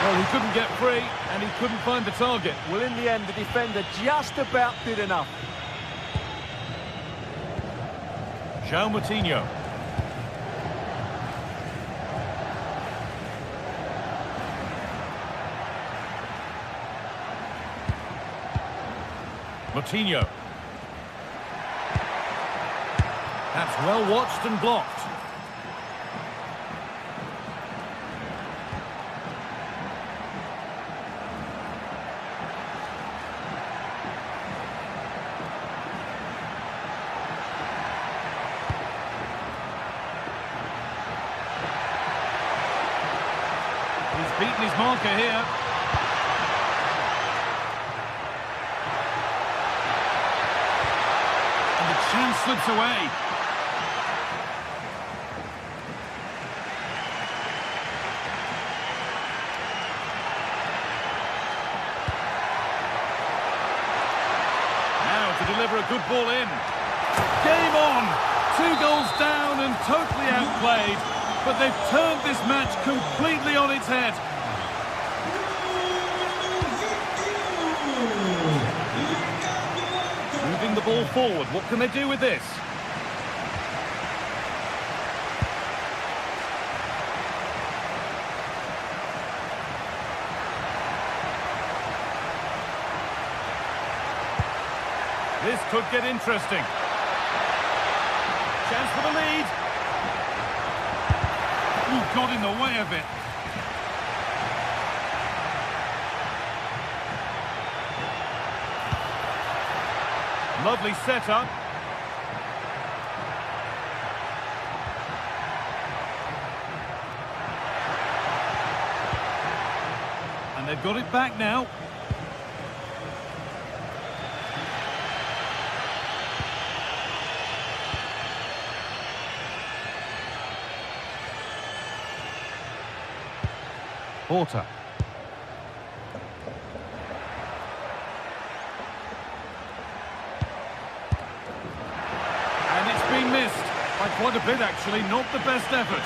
Well, he couldn't get free, and he couldn't find the target. Well, in the end, the defender just about did enough. João Moutinho. Moutinho. That's well watched and blocked. He's beaten his marker here. And the chance slips away. Now to deliver a good ball in. Game on! 2 goals down and totally outplayed. But they've turned this match completely on its head. Moving the ball forward, what can they do with this? This could get interesting. Chance for the lead. Ooh, got in the way of it. Lovely setup. And they've got it back now. Porter. And it's been missed. By quite a bit, actually. Not the best effort.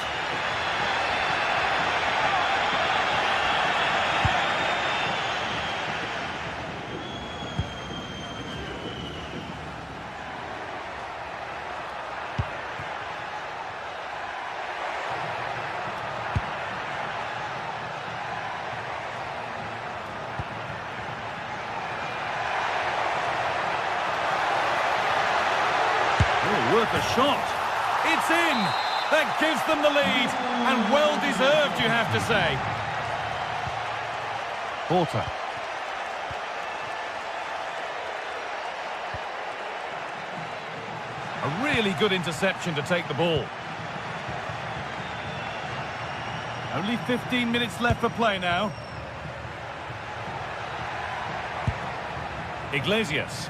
Worth a shot. It's in. That gives them the lead, and well deserved, you have to say. Porter. A really good interception to take the ball. Only 15 minutes left for play now. Iglesias.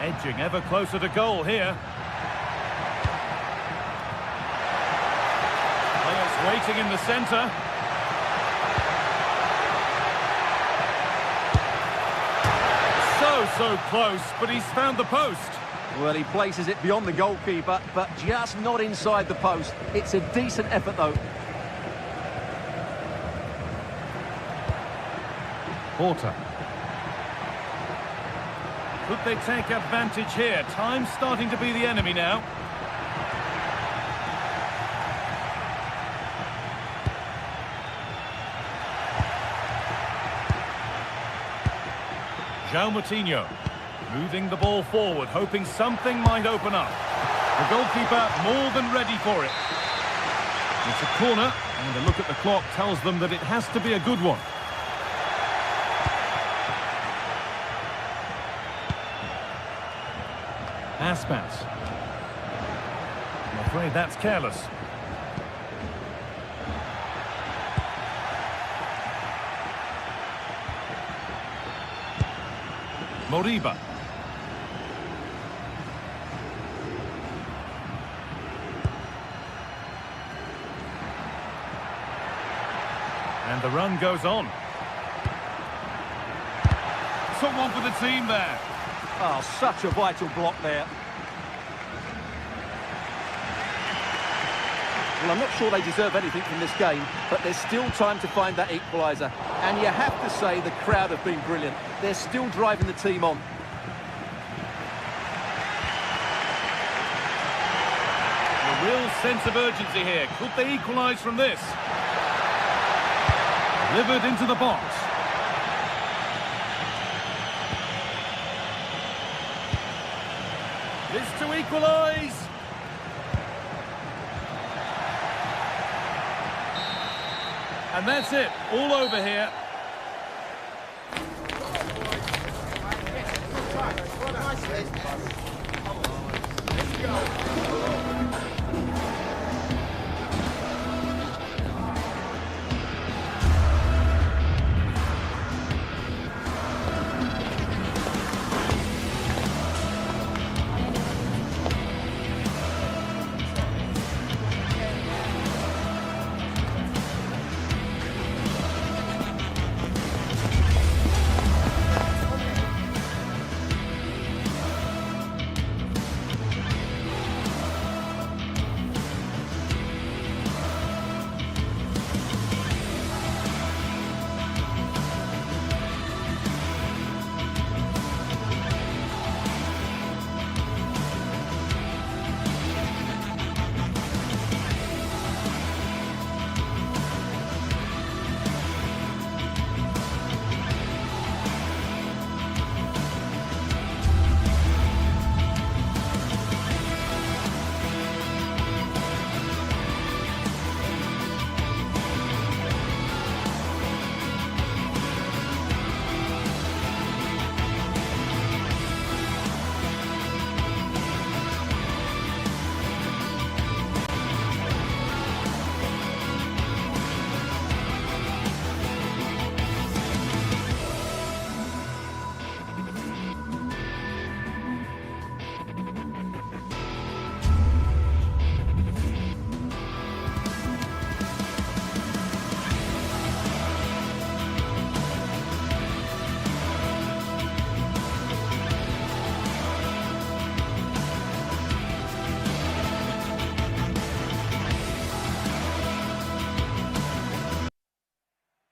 Edging ever closer to goal here. Players waiting in the centre. So close, but he's found the post. Well, he places it beyond the goalkeeper, but just not inside the post. It's a decent effort, though. Porter. Could they take advantage here? Time's starting to be the enemy now. João Moutinho moving the ball forward, hoping something might open up. The goalkeeper more than ready for it. It's a corner, and a look at the clock tells them that it has to be a good one. Aspas. I'm afraid that's careless. Moriba. And the run goes on. Someone for the team there. Oh, such a vital block there. Well, I'm not sure they deserve anything from this game, but there's still time to find that equaliser. And you have to say the crowd have been brilliant. They're still driving the team on. A real sense of urgency here. Could they equalise from this? Delivered into the box. This to equalise. And that's it, all over here.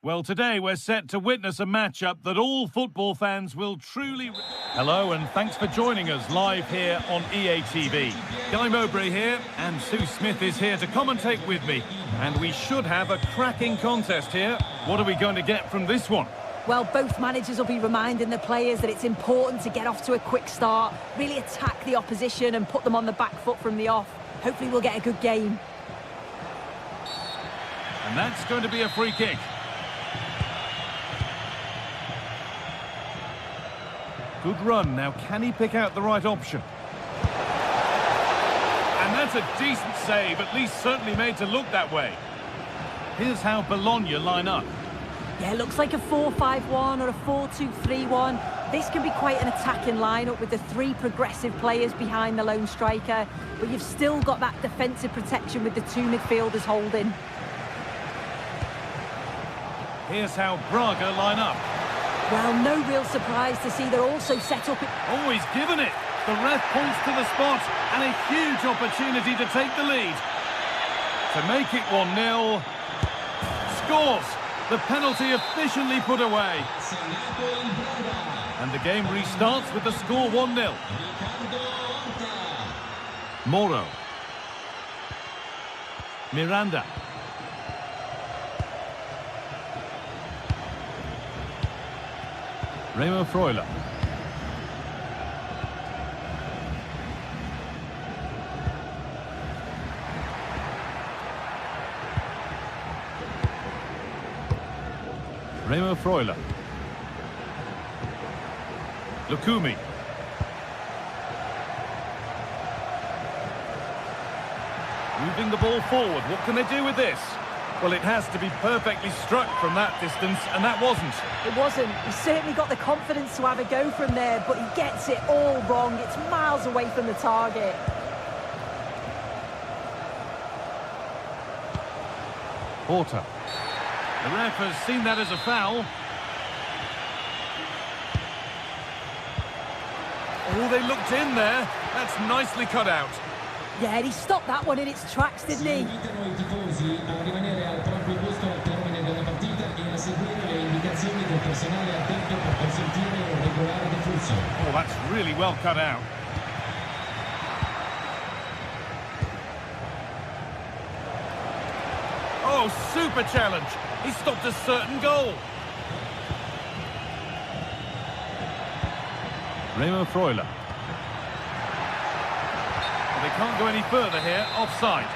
Well, today we're set to witness a matchup that all football fans will truly... Hello, and thanks for joining us live here on EA TV. Guy Mowbray here, and Sue Smith is here to commentate with me. And we should have a cracking contest here. What are we going to get from this one? Well, both managers will be reminding the players that it's important to get off to a quick start, really attack the opposition and put them on the back foot from the off. Hopefully we'll get a good game. And that's going to be a free kick. Good run. Now, can he pick out the right option? And that's a decent save, at least certainly made to look that way. Here's how Bologna line up. Yeah, it looks like a 4-5-1 or a 4-2-3-1. This can be quite an attacking lineup with the three progressive players behind the lone striker, but you've still got that defensive protection with the two midfielders holding. Here's how Braga line up. Well, no real surprise to see they're also set up... Oh, he's given it. The ref points to the spot, and a huge opportunity to take the lead. To make it 1-0. Scores. The penalty efficiently put away. And the game restarts with the score 1-0. Moro. Miranda. Remo Freuler. Remo Freuler. Lukumi. Moving the ball forward. What can they do with this? Well, it has to be perfectly struck from that distance, and that wasn't. It wasn't. He's certainly got the confidence to have a go from there, but he gets it all wrong. It's miles away from the target. Porter. The ref has seen that as a foul. Oh, they looked in there. That's nicely cut out. Yeah, he stopped that one in its tracks, didn't he? Oh, that's really well cut out. Oh, super challenge. He stopped a certain goal. Remo Freuler. They can't go any further here, offside.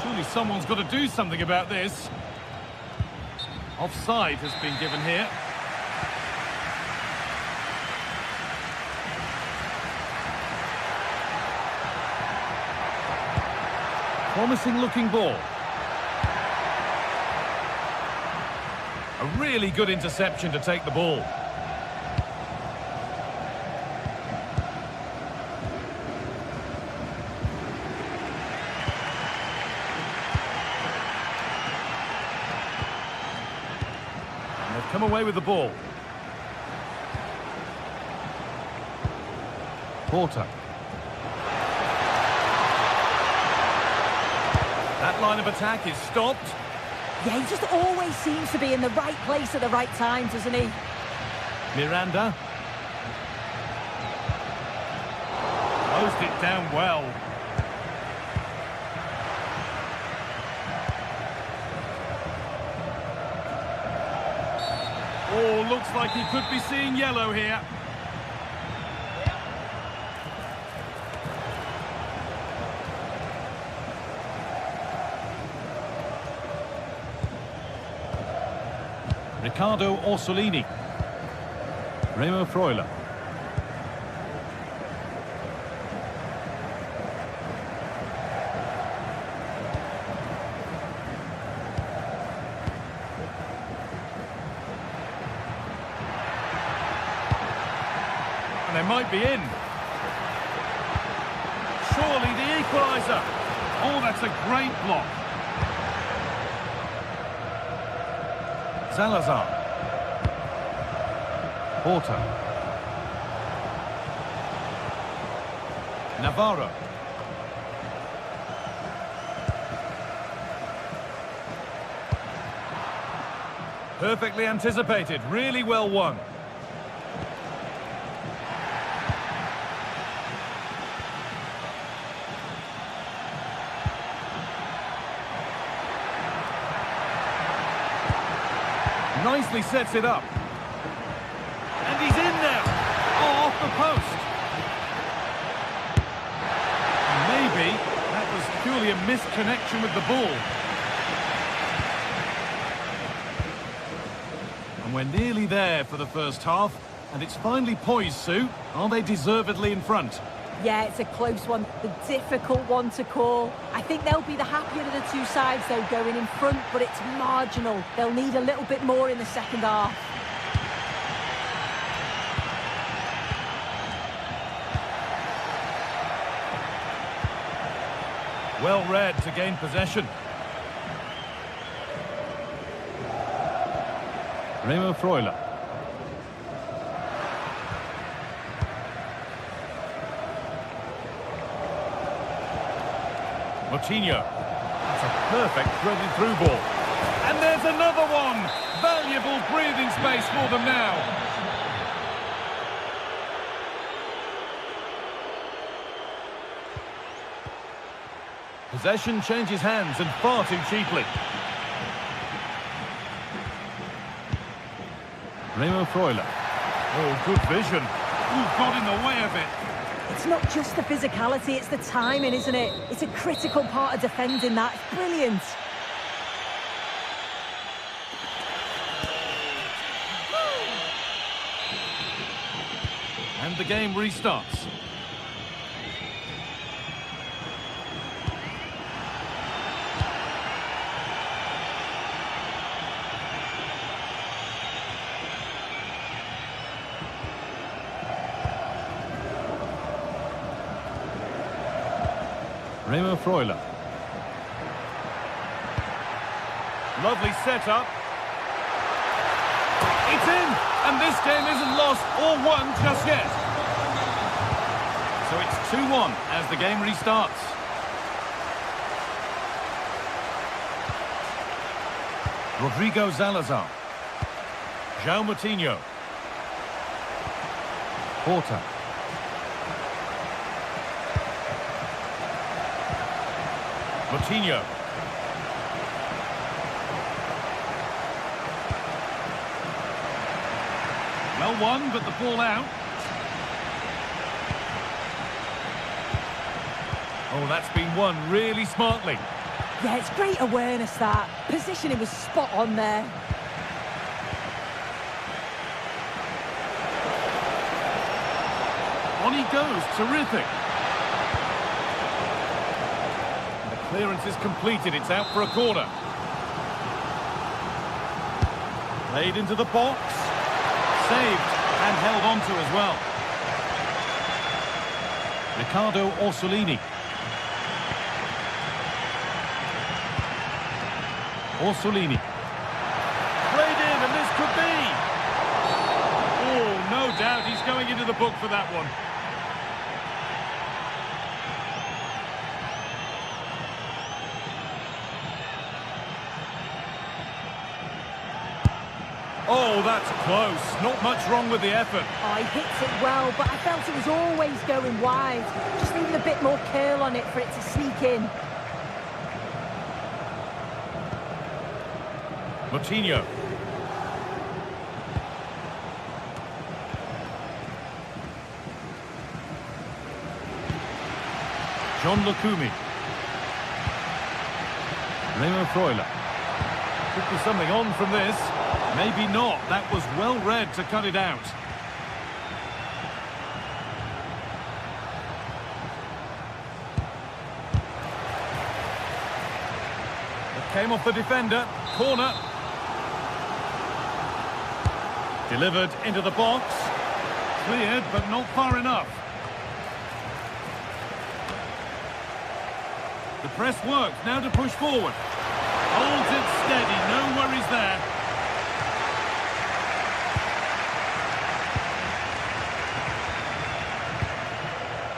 Surely someone's got to do something about this. Offside has been given here. Promising looking ball. A really good interception to take the ball. Come away with the ball. Porter. That line of attack is stopped. Yeah, he just always seems to be in the right place at the right time, doesn't he? Miranda. Closed it down well. Oh, looks like he could be seeing yellow here. Riccardo Orsolini. Remo Freuler. They might be in. Surely the equaliser. Oh, that's a great block. Salazar. Porter. Navarro. Perfectly anticipated, really well won. Nicely sets it up. And he's in there. Oh, off the post. Maybe that was purely a misconnection with the ball. And we're nearly there for the first half. And it's finally poised, Sue. Are they deservedly in front? Yeah, it's a close one, the difficult one to call. I think they'll be the happier of the two sides, though, going in front, but it's marginal. They'll need a little bit more in the second half. Well read to gain possession. Remo Freuler. Moutinho. That's a perfect threaded through ball. And there's another one. Valuable breathing space for them now. Possession changes hands and far too cheaply. Remo Freuler. Oh, good vision. Who got in the way of it? It's not just the physicality, it's the timing, isn't it? It's a critical part of defending that. It's brilliant. And the game restarts. Remo Freuler. Lovely setup. It's in! And this game isn't lost or won just yet. So it's 2-1 as the game restarts. Rodrigo Salazar. João Moutinho. Porta. Moutinho. Well won, but the ball out. Oh, that's been won really smartly. Yeah, it's great awareness, that. Positioning was spot on there. On he goes, terrific. Clearance is completed, it's out for a corner. Played into the box. Saved and held on to as well. Riccardo Orsolini. Orsolini. Played in, and this could be. Oh, no doubt he's going into the book for that one. Oh, that's close. Not much wrong with the effort. Oh, he hits it well, but I felt it was always going wide. Just needed a bit more curl on it for it to sneak in. Moutinho. John Lukumi. Remo Freuler. Could be something on from this. Maybe not. That was well read to cut it out. It came off the defender. Corner. Delivered into the box. Cleared, but not far enough. The press works. Now to push forward. Holds it steady. No worries there.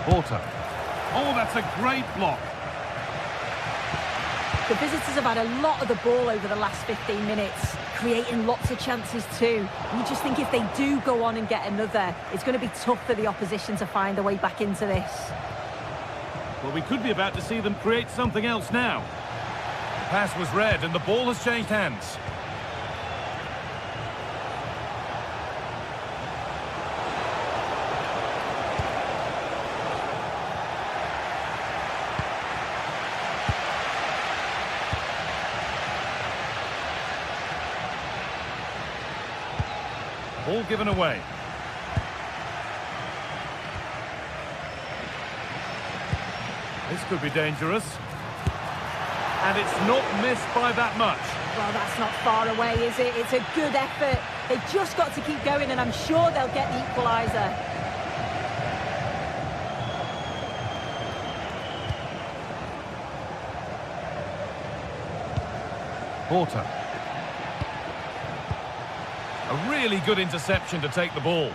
Porta. Oh, that's a great block. The visitors have had a lot of the ball over the last 15 minutes, creating lots of chances too. And you just think if they do go on and get another, it's going to be tough for the opposition to find a way back into this. Well, we could be about to see them create something else now. The pass was read and the ball has changed hands. Ball given away. This could be dangerous. And it's not missed by that much. Well, that's not far away, is it? It's a good effort. They've just got to keep going, and I'm sure they'll get the equaliser. Porter. A really good interception to take the ball.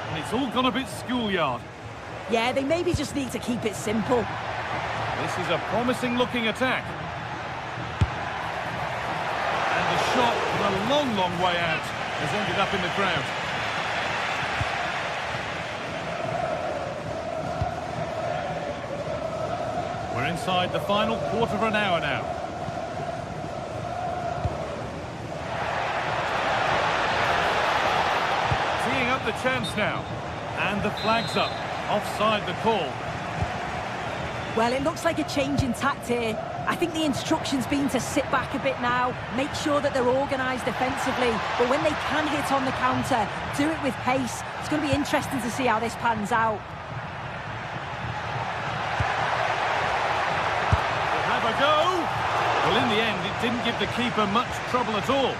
And it's all gone a bit schoolyard. Yeah, they maybe just need to keep it simple. This is a promising looking attack. And the shot from a long, long way out has ended up in the crowd. We're inside the final quarter of an hour now. Teeing up the chance now. And the flag's up. Offside the call. Well, it looks like a change in tact here. I think the instruction's been to sit back a bit now, make sure that they're organised defensively, but when they can hit on the counter, do it with pace. It's going to be interesting to see how this pans out. Have a go. Well, in the end, it didn't give the keeper much trouble at all.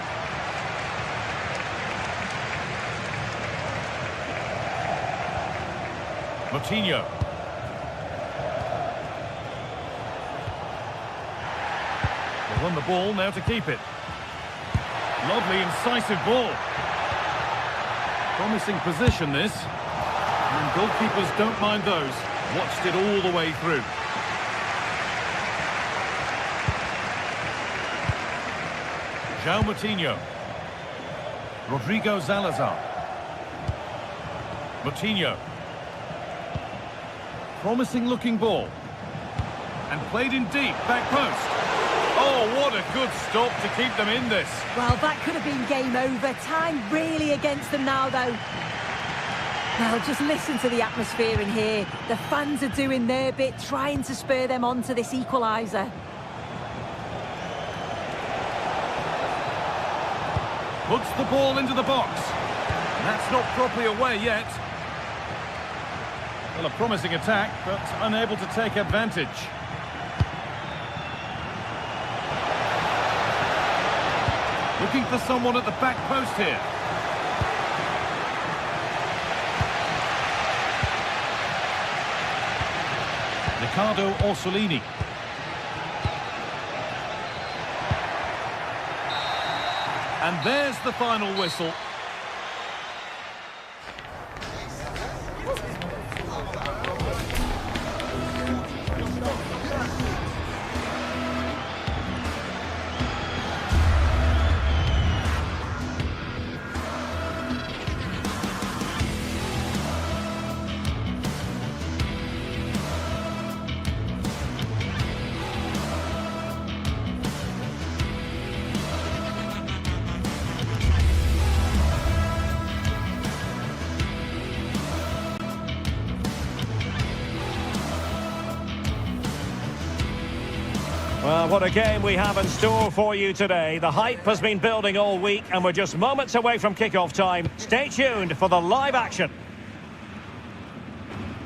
Moutinho. They won the ball, now to keep it. Lovely, incisive ball. Promising position, this. And goalkeepers don't mind those. Watched it all the way through. João Moutinho. Rodrigo Salazar. Moutinho. Promising looking ball. And played in deep, back post. Oh, what a good stop to keep them in this. Well, that could have been game over. Time really against them now, though. Well, just listen to the atmosphere in here. The fans are doing their bit, trying to spur them on to this equaliser. Puts the ball into the box. That's not properly away yet. Well, a promising attack, but unable to take advantage. Looking for someone at the back post here. Ricardo Orsolini. And there's the final whistle. Well, what a game we have in store for you today. The hype has been building all week and we're just moments away from kick-off time. Stay tuned for the live action.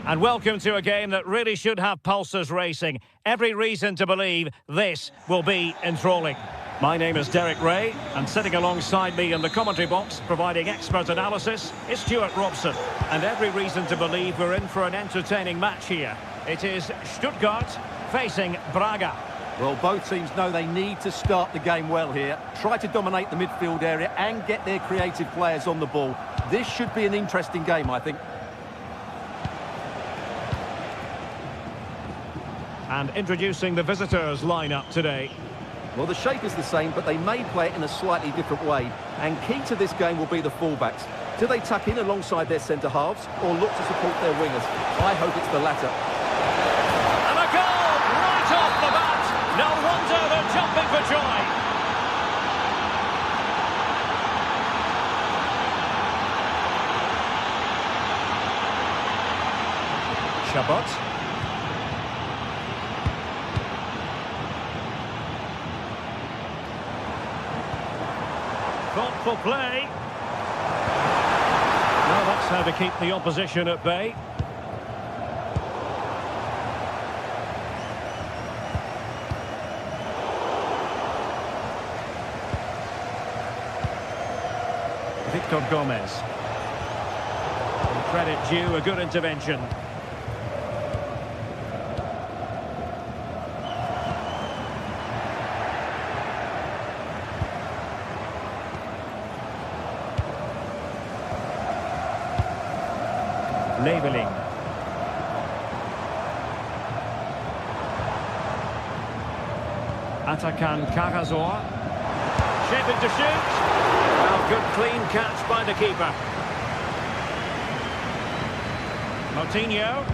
And welcome to a game that really should have pulses racing. Every reason to believe this will be enthralling. My name is Derek Ray, and sitting alongside me in the commentary box, providing expert analysis, is Stuart Robson. And every reason to believe we're in for an entertaining match here. It is Stuttgart facing Braga. Well, both teams know they need to start the game well here. Try to dominate the midfield area and get their creative players on the ball. This should be an interesting game, I think. And introducing the visitors' lineup today. Well, the shape is the same, but they may play it in a slightly different way. And key to this game will be the fullbacks. Do they tuck in alongside their centre-halves or look to support their wingers? I hope it's the latter. And a goal right off the bat. No wonder they're jumping for joy. Chabot. Thoughtful play. Well, that's how to keep the opposition at bay. Victor Gomez. And credit due, a good intervention. Labeling. Atakan Karazor. Shaping to shoot. Well, good clean catch by the keeper. Moutinho.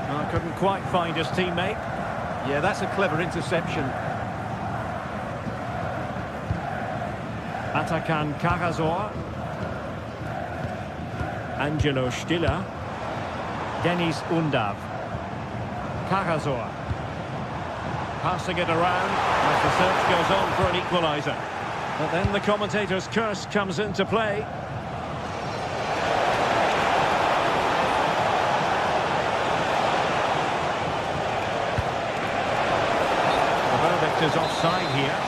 Oh, couldn't quite find his teammate. Yeah, that's a clever interception. Atakan Karazor. Angelo Stiller. Denis Undav. Karazor. Passing it around as the search goes on for an equaliser. But then the commentator's curse comes into play. The verdict is offside here.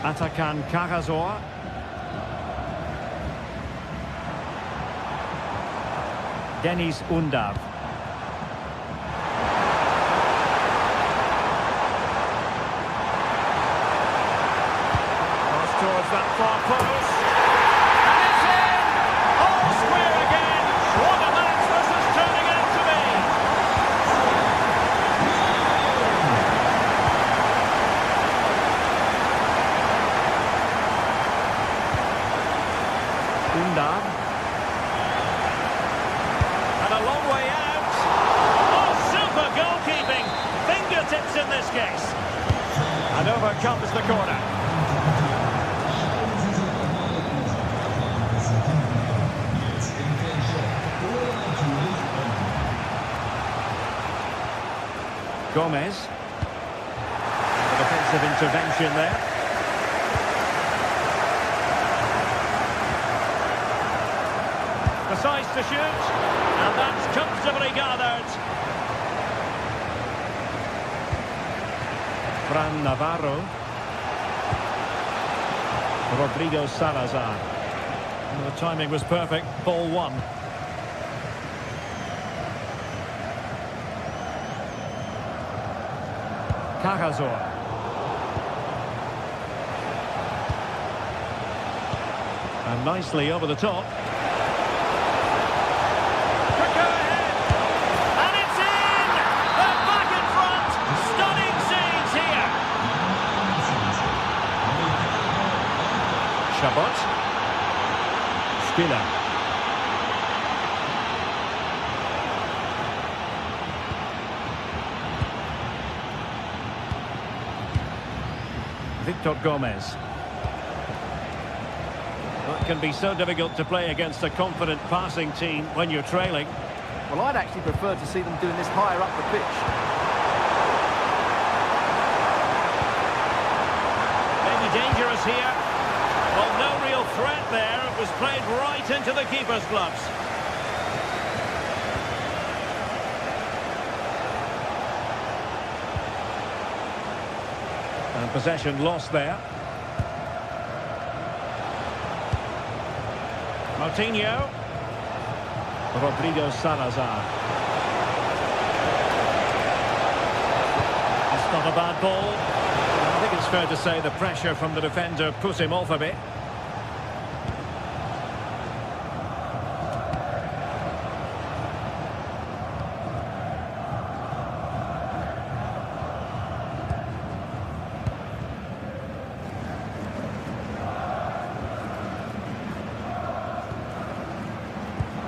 Atakan Karazor. Denis Undav. Cross towards that far post. And it's in! All square again! What a match this is turning out to be! Undav. And a long way out. Oh, super goalkeeping. Fingertips in this case. And over comes the corner. Gomez. A defensive intervention there. Decides to shoot, and that's comfortably gathered. Fran Navarro. Rodrigo Salazar. And the timing was perfect, ball one. Karazor. And nicely over the top. Chabot. Stiller. Victor Gomez. Well, it can be so difficult to play against a confident passing team when you're trailing. Well, I'd actually prefer to see them doing this higher up the pitch. Maybe dangerous here. Well, no real threat there. It was played right into the keeper's gloves. And possession lost there. Moutinho. Rodrigo Salazar. bad ball. I think it's fair to say the pressure from the defender put him off a bit.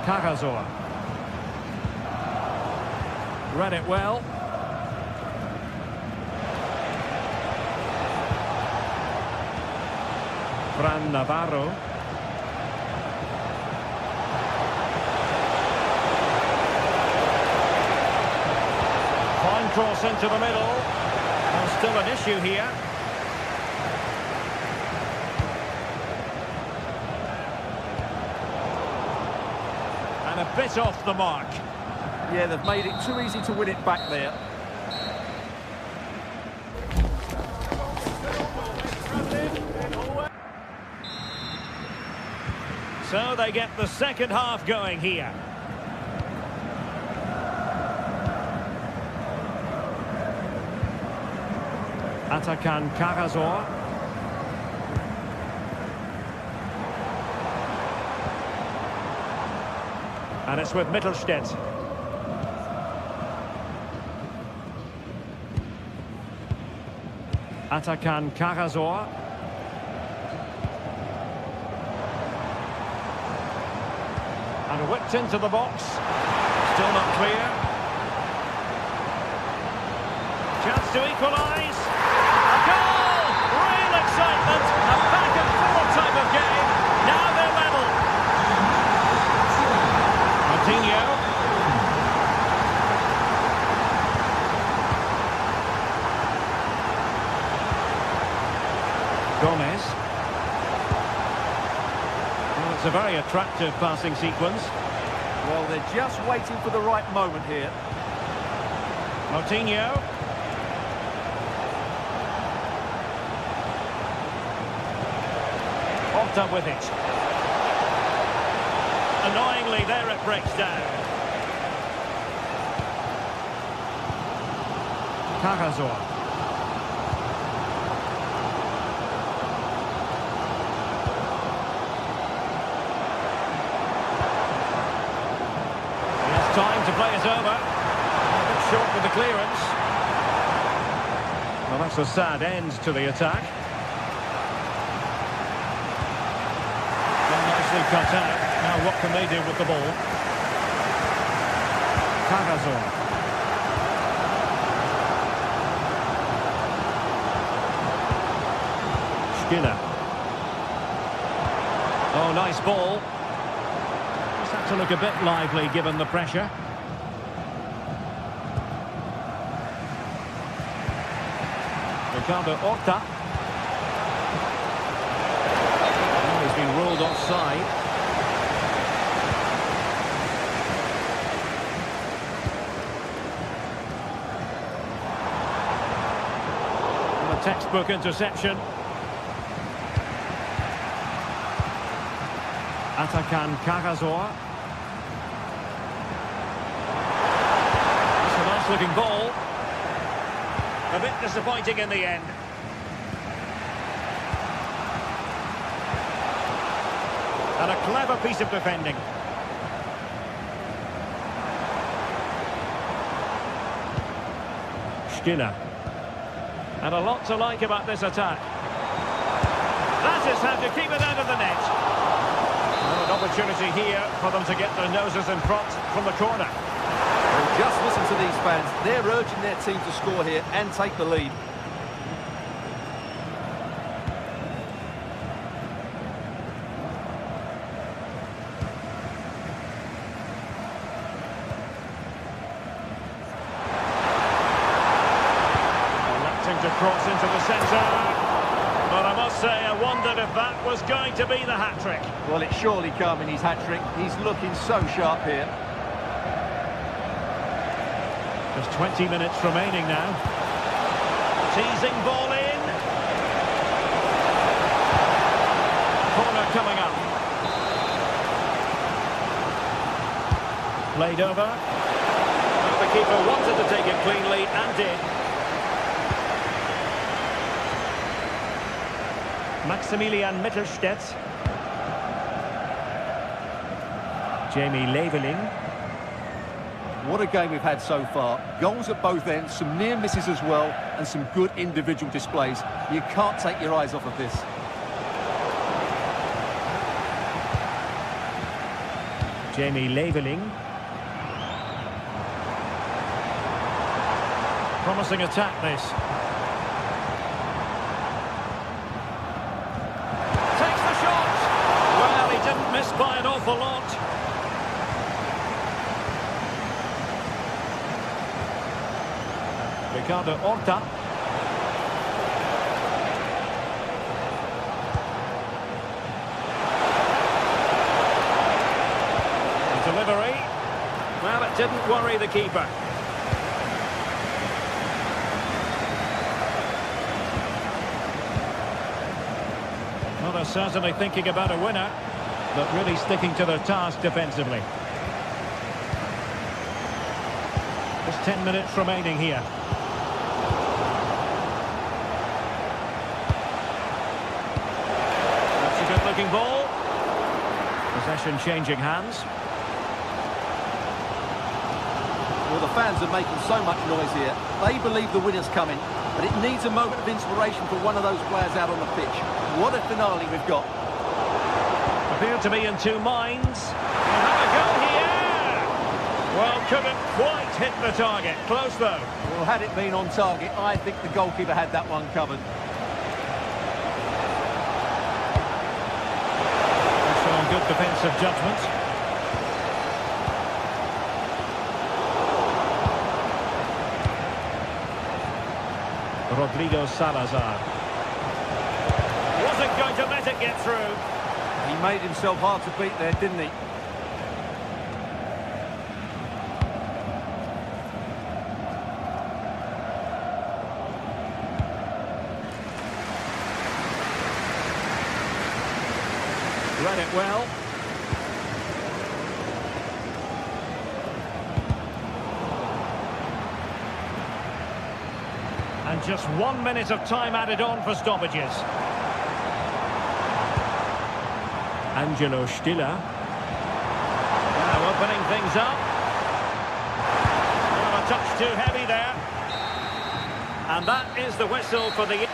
Cagazor. Read it well. Fran Navarro. Fine cross into the middle. There's still an issue here. And a bit off the mark. Yeah, they've made it too easy to win it back there. So they get the second half going here. Atakan Cagazor. And it's with Mittelstädt. Atakan Cagazor. And whipped into the box. Still not clear. Chance to equalise. A goal! Real excitement. A back and forth type of game. Now they're level. Coutinho. Gomez. Well, it's a very attractive passing sequence. Well, they're just waiting for the right moment here. Coutinho. Opta with it. Annoyingly, there it breaks down. Cagazor. Time to play it over. A bit short with the clearance. Well, that's a sad end to the attack. Well, nicely cut out. Now what can they do with the ball? Cagazor. Skinner. Oh, nice ball. To look a bit lively given the pressure. Ricardo Horta. Oh, he's been ruled offside. And a textbook interception. Atakan Cagazor. Looking ball. A bit disappointing in the end. And a clever piece of defending. Skinner. And a lot to like about this attack. That is how to keep it out of the net. And an opportunity here for them to get their noses in front from the corner. Just listen to these fans. They're urging their team to score here and take the lead. Electing to cross into the centre. But I must say, I wondered if that was going to be the hat-trick. Well, it's surely come in his hat-trick. He's looking so sharp here. Just 20 minutes remaining now. Teasing ball in. Corner coming up. Played over. Well, the keeper wanted to take it cleanly and did. Maximilian Mittelstädt. Jamie Leveling. What a game we've had so far. Goals at both ends, some near misses as well, and some good individual displays. You can't take your eyes off of this. Jamie Leveling. Promising attack, this. Takes the shot! Well, he didn't miss by an awful lot. Ricardo Horta. The delivery. Well, it didn't worry the keeper. Well, they're certainly thinking about a winner, but really sticking to their task defensively. Just 10 minutes remaining here. That's a good-looking ball. Possession changing hands. Well, the fans are making so much noise here. They believe the winner's coming, but it needs a moment of inspiration for one of those players out on the pitch. What a finale we've got. Appear to be in two minds. We'll have a go here! Well, couldn't quite hit the target. Close, though. Well, had it been on target, I think the goalkeeper had that one covered. Showing good defensive judgment. Rodrigo Salazar. Wasn't going to let it get through. He made himself hard to beat there, didn't he? Read it well. And just 1 minute of time added on for stoppages. Angelo Stiller. Now opening things up. Oh, a touch too heavy there. And that is the whistle for the...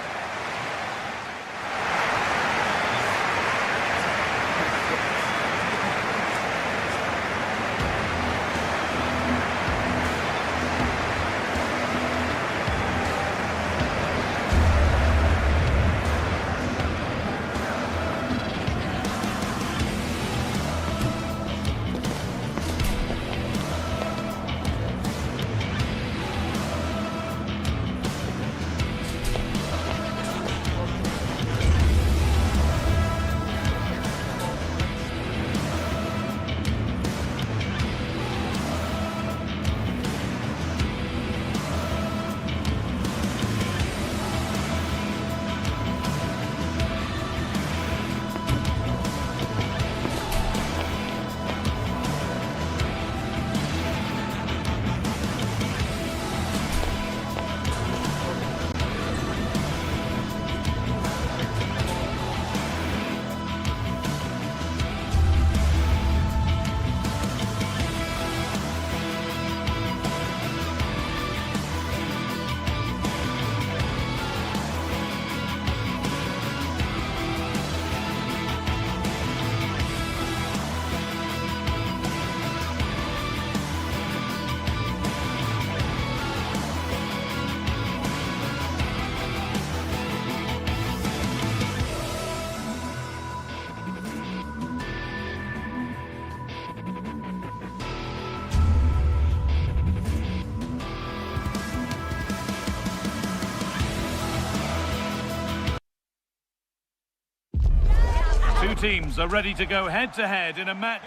Two teams are ready to go head-to-head in a match.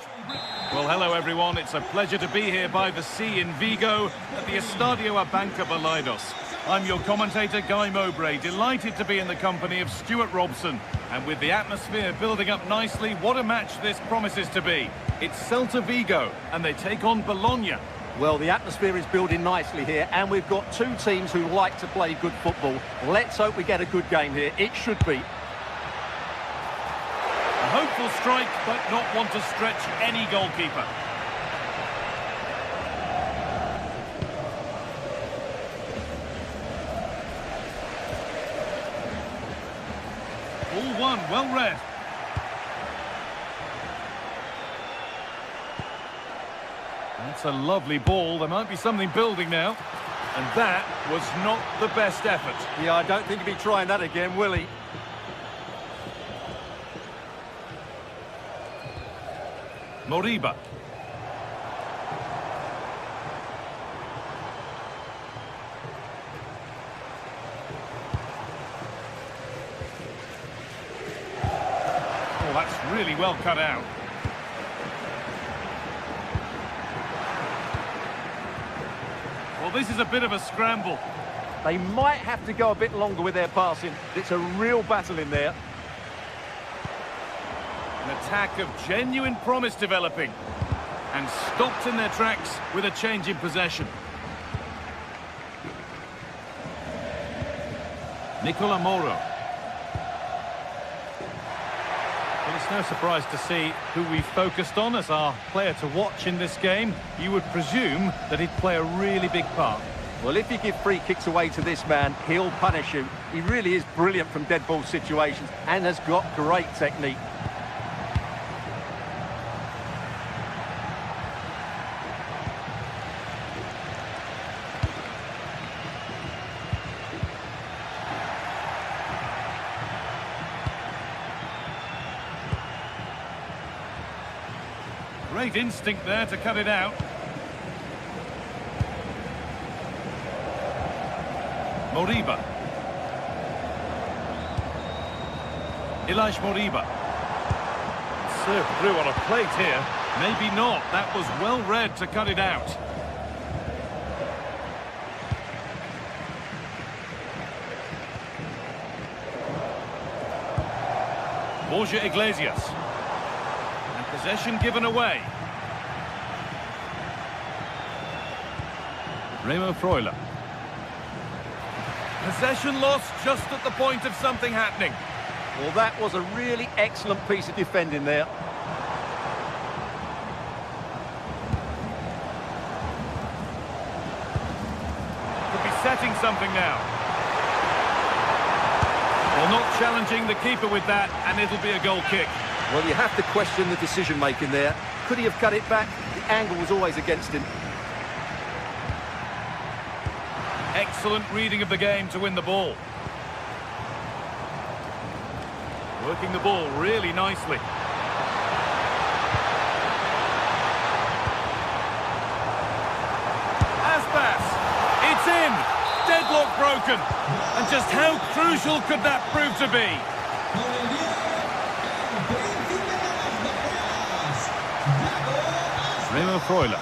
Well, hello everyone. It's a pleasure to be here by the sea in Vigo at the Estadio Abanca Balaidos. I'm your commentator, Guy Mowbray, delighted to be in the company of Stuart Robson. And with the atmosphere building up nicely, what a match this promises to be. It's Celta Vigo, and they take on Bologna. Well, the atmosphere is building nicely here, and we've got two teams who like to play good football. Let's hope we get a good game here. It should be. powerful strike, but not want to stretch any goalkeeper. All one, well read. That's a lovely ball. There might be something building now. And that was not the best effort. Yeah, I don't think he'll be trying that again, will he? Moriba. Oh, that's really well cut out. Well, this is a bit of a scramble. They might have to go a bit longer with their passing. It's a real battle in there. An attack of genuine promise developing. And stopped in their tracks with a change in possession. Nicola Moro. Well, it's no surprise to see who we focused on as our player to watch in this game. You would presume that he'd play a really big part. Well, if you give free kicks away to this man, he'll punish you. He really is brilliant from dead ball situations and has got great technique. Great instinct there to cut it out. Moriba. Ilaix Moriba. Served through on a plate here. Maybe not. That was well read to cut it out. Borja Iglesias. And possession given away. Remo Freuler. Possession lost just at the point of something happening. Well, that was a really excellent piece of defending there. Could be setting something now. Well, not challenging the keeper with that, and it'll be a goal kick. Well, you have to question the decision-making there. Could he have cut it back? The angle was always against him. Excellent reading of the game to win the ball. Working the ball really nicely. Aspas! It's in! Deadlock broken! And just how crucial could that prove to be? Remo Freuler.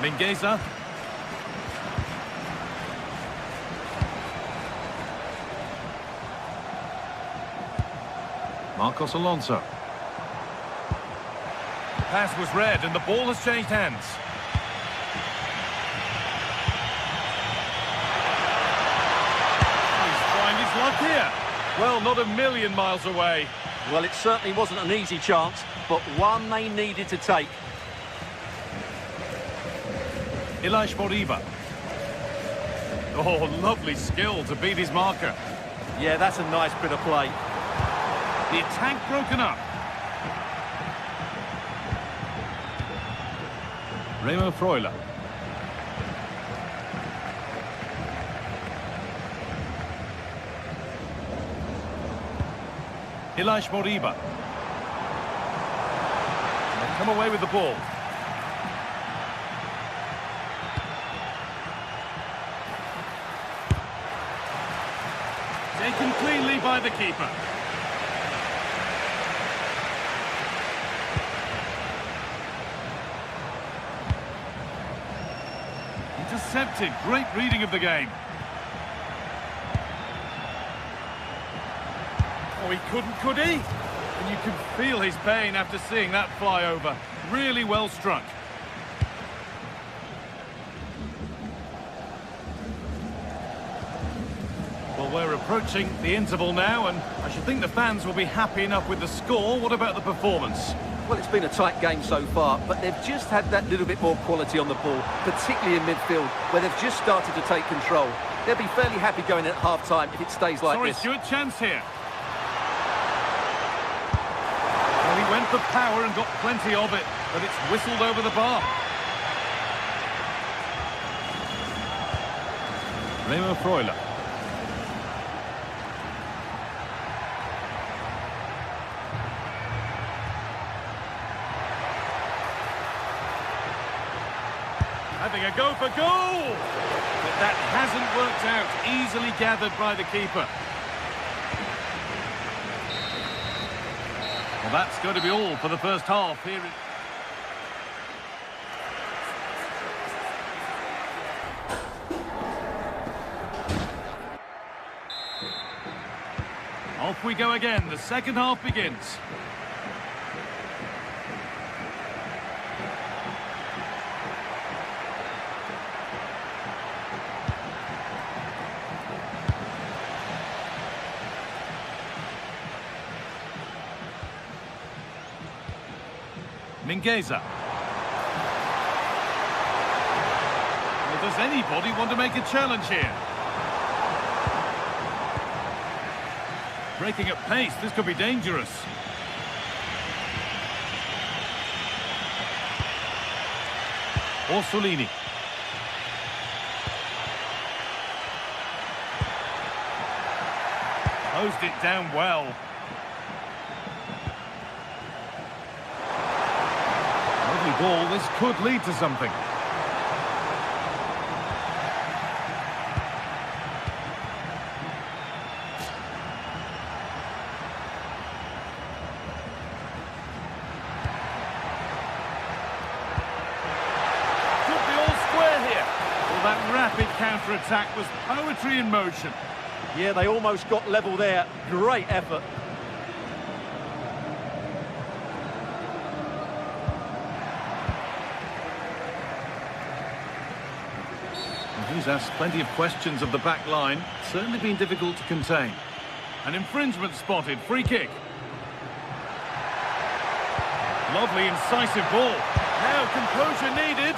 Mingueza. Marcos Alonso. The pass was read and the ball has changed hands. He's trying his luck here. Well, not a million miles away. Well, it certainly wasn't an easy chance, but one they needed to take. Ilaix Moriba. Oh, lovely skill to beat his marker. Yeah, that's a nice bit of play. The attack broken up. Remo Freuler. Ilaix Moriba. They come away with the ball. Taken cleanly by the keeper. Intercepted. Great reading of the game. Oh, he couldn't, could he? And you can feel his pain after seeing that fly over. really well struck. Well, we're approaching the interval now, and I should think the fans will be happy enough with the score. What about the performance? Well, it's been a tight game so far, but they've just had that little bit more quality on the ball, particularly in midfield, where they've just started to take control. They'll be fairly happy going at half-time if it stays like this. Sorry, Stuart, chance here. Well, he went for power and got plenty of it, but it's whistled over the bar. Remo Freuler. Having a go for goal! But that hasn't worked out. Easily gathered by the keeper. Well, that's going to be all for the first half here. Off we go again. The second half begins. Mingueza. Well, does anybody want to make a challenge here? Breaking at pace, this could be dangerous. Orsolini. Closed it down well. Ball, this could lead to something. Could be all square here. Well, that rapid counter-attack was poetry in motion. Yeah, they almost got level there. Great effort. He's asked plenty of questions of the back line. Certainly been difficult to contain. An infringement spotted. Free kick. Lovely incisive ball. Now composure needed.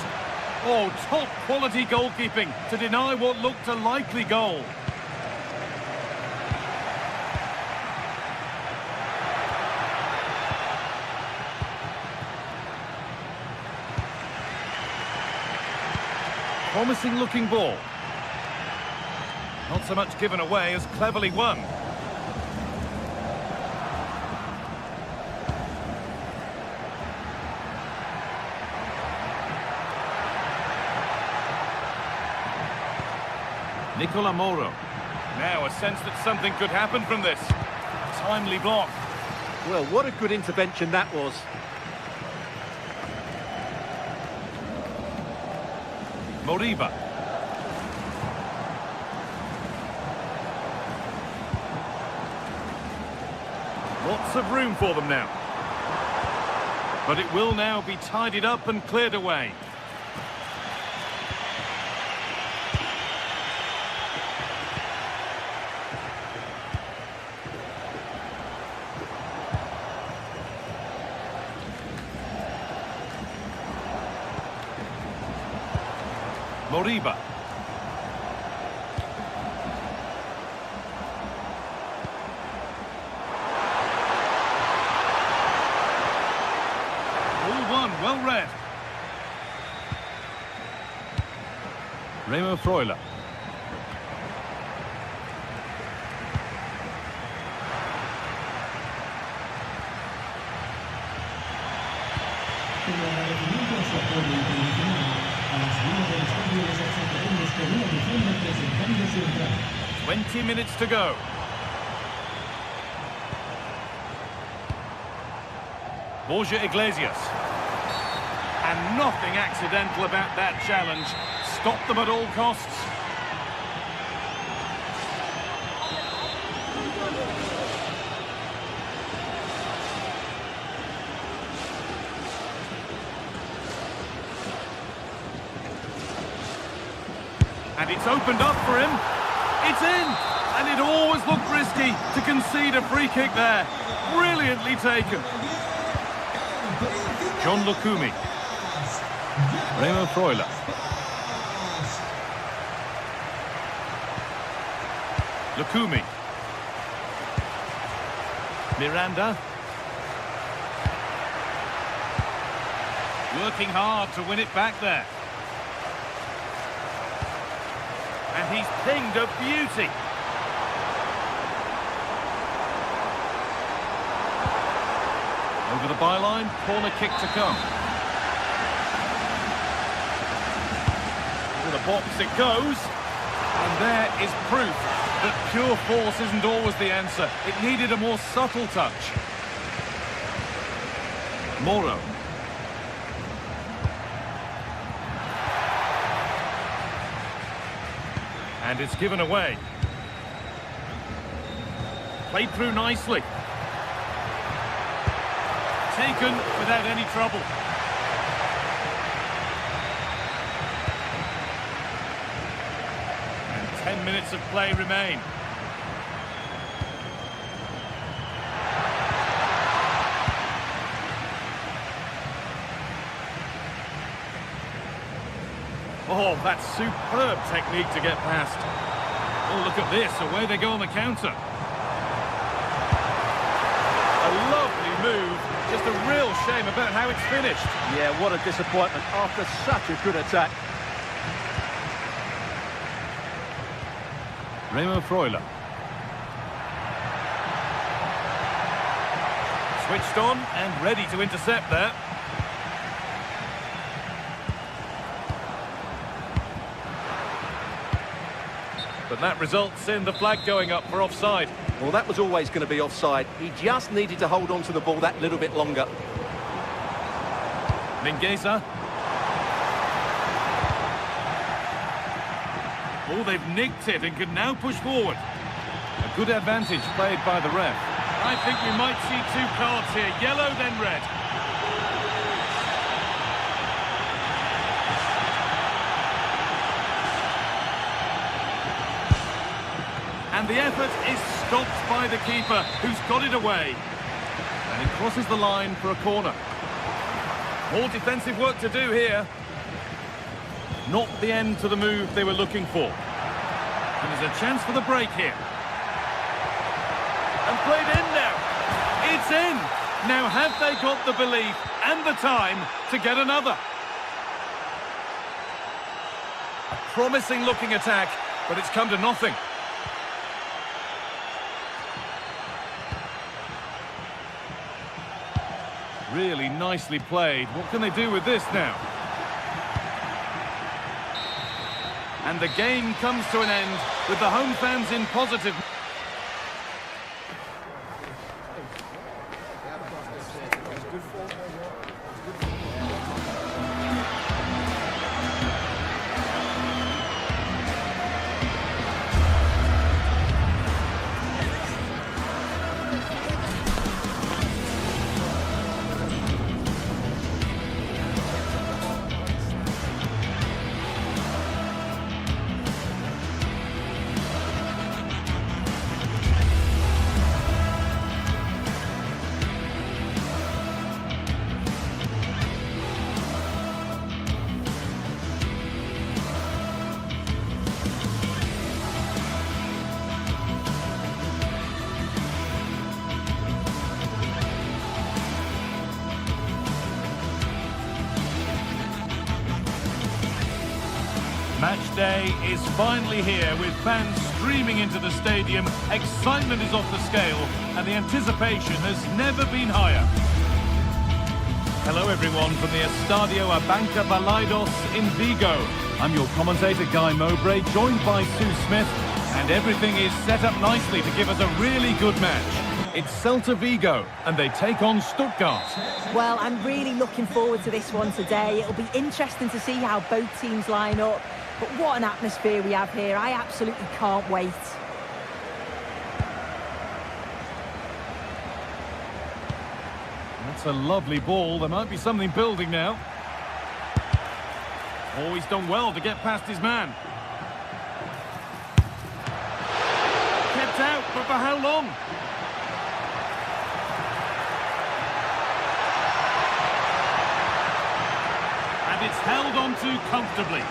Oh, top quality goalkeeping to deny what looked a likely goal. Promising looking ball. Not so much given away as cleverly won. Nicola Moro. Now a sense that something could happen from this. Timely block. Well, what a good intervention that was. Moriba. Lots of room for them now. But it will now be tidied up and cleared away. Moriba. All one, well read. Remo Freuler. Twenty minutes to go. Borja Iglesias. And nothing accidental about that challenge. Stop them at all costs. And it's opened up for him. It's in! And it always looked risky to concede a free kick there. Brilliantly taken. John Lukumi. Remo Freuler. Lukumi. Miranda. Working hard to win it back there. And he's pinged a beauty. Over the byline, corner kick to come. To the box it goes. And there is proof that pure force isn't always the answer. It needed a more subtle touch. Moro. And it's given away. Played through nicely. Taken without any trouble. And 10 minutes of play remain. Oh, that's superb technique to get past. Oh, look at this. Away they go on the counter. A lovely move. Just a real shame about how it's finished. Yeah, what a disappointment after such a good attack. Remo Freuler. Switched on and ready to intercept there. But that results in the flag going up for offside. Well, that was always going to be offside. He just needed to hold on to the ball that little bit longer. Mingueza. Oh, they've nicked it and can now push forward. A good advantage played by the ref. I think we might see 2 cards here. Yellow, then red. And the effort is stopped by the keeper, who's got it away. And he crosses the line for a corner. More defensive work to do here. Not the end to the move they were looking for. And there's a chance for the break here. And played in now. It's in. Now have they got the belief and the time to get another? A promising looking attack, but it's come to nothing. Really nicely played. What can they do with this now? And the game comes to an end with the home fans in positive. Match day is finally here with fans streaming into the stadium. Excitement is off the scale and the anticipation has never been higher. Hello everyone from the Estadio Abanca Balaidos in Vigo. I'm your commentator Guy Mowbray, joined by Sue Smith, and everything is set up nicely to give us a really good match. It's Celta Vigo and they take on Stuttgart. Well, I'm really looking forward to this one today. It'll be interesting to see how both teams line up. But what an atmosphere we have here. I absolutely can't wait. That's a lovely ball. There might be something building now. Oh, he's done well to get past his man. but for how long? And it's held on to comfortably.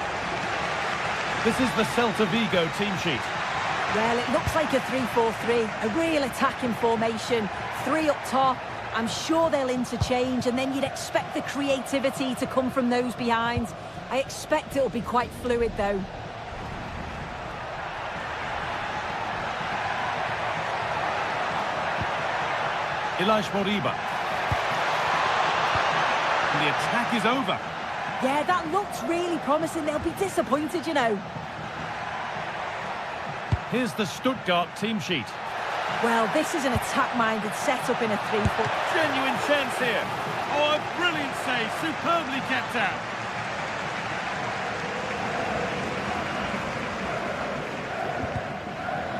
This is the Celta Vigo team sheet. Well, it looks like a 3-4-3, a real attacking formation. 3 up top. I'm sure they'll interchange, and then you'd expect the creativity to come from those behind. I expect it'll be quite fluid, though. Ilaix Moriba. And the attack is over. Yeah, that looks really promising. They'll be disappointed, you know. Here's the Stuttgart team sheet. Well, this is an attack-minded setup in a 3-4. Genuine chance here. Oh, a brilliant save. Superbly kept out.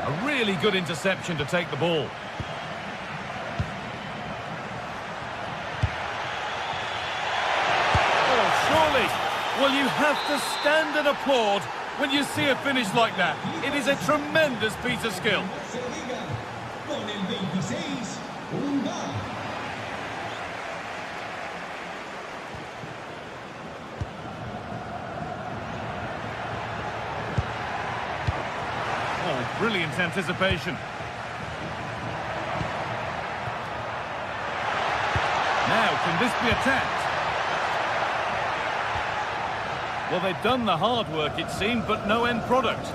A really good interception to take the ball. Oh, surely. Well, you have to stand and applaud when you see a finish like that. It is a tremendous piece of skill. Oh, brilliant anticipation. Now, can this be attacked? Well, they've done the hard work, it seemed, but no end product.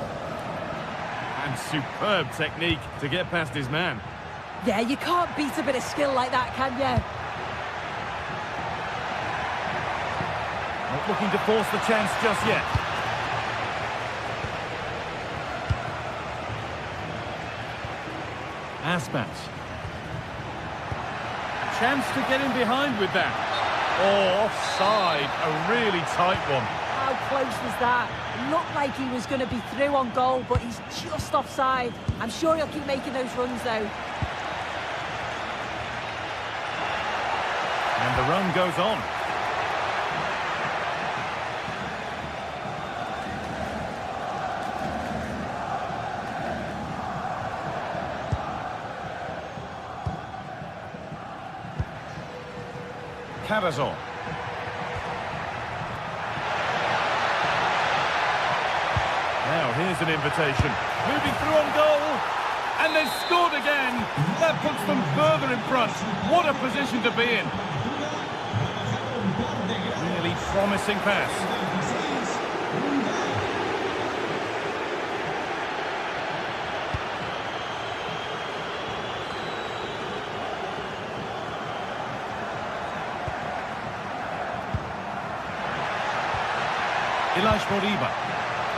And superb technique to get past his man. Yeah, you can't beat a bit of skill like that, can you? Not looking to force the chance just yet. Aspas. Chance to get in behind with that. Oh, offside. A really tight one. How close was that? It looked like he was going to be through on goal, but he's just offside. I'm sure he'll keep making those runs, though. And the run goes on. Carrazor. Now here's an invitation. Moving through on goal. And they've scored again. That puts them further in front. What a position to be in. Really promising pass. Ilaix Moriba.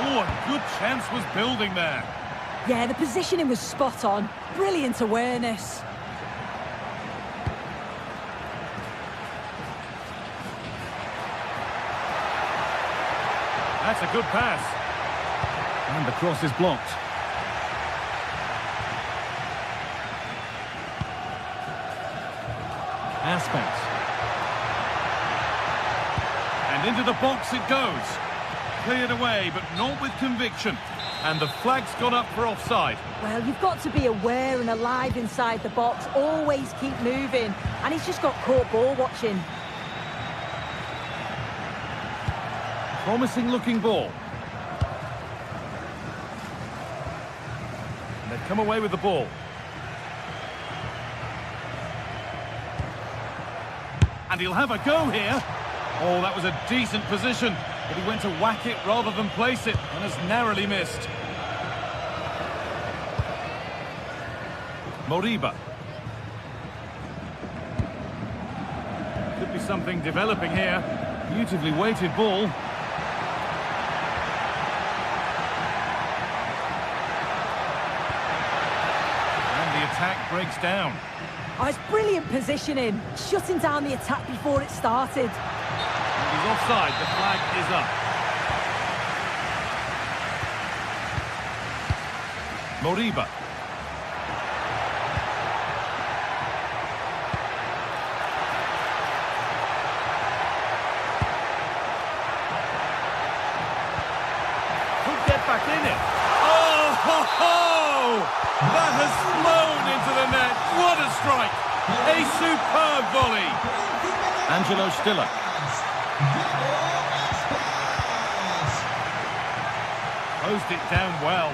Oh, a good chance was building there. Yeah, the positioning was spot on. Brilliant awareness. That's a good pass. And the cross is blocked. Aspas. And into the box it goes. Cleared away, but not with conviction. And the flag's gone up for offside. Well, you've got to be aware and alive inside the box. Always keep moving. And he's just got caught ball watching. Promising looking ball. And they've come away with the ball. And he'll have a go here. Oh, that was a decent position. But he went to whack it rather than place it and has narrowly missed. Moriba. Could be something developing here. Beautifully weighted ball. And the attack breaks down. Oh, it's brilliant positioning. Shutting down the attack before it started. He's offside, the flag is up. Moriba. Could get back in it. Oh, ho, ho! That has flown A superb volley. Angelo Stiller. Closed it down well.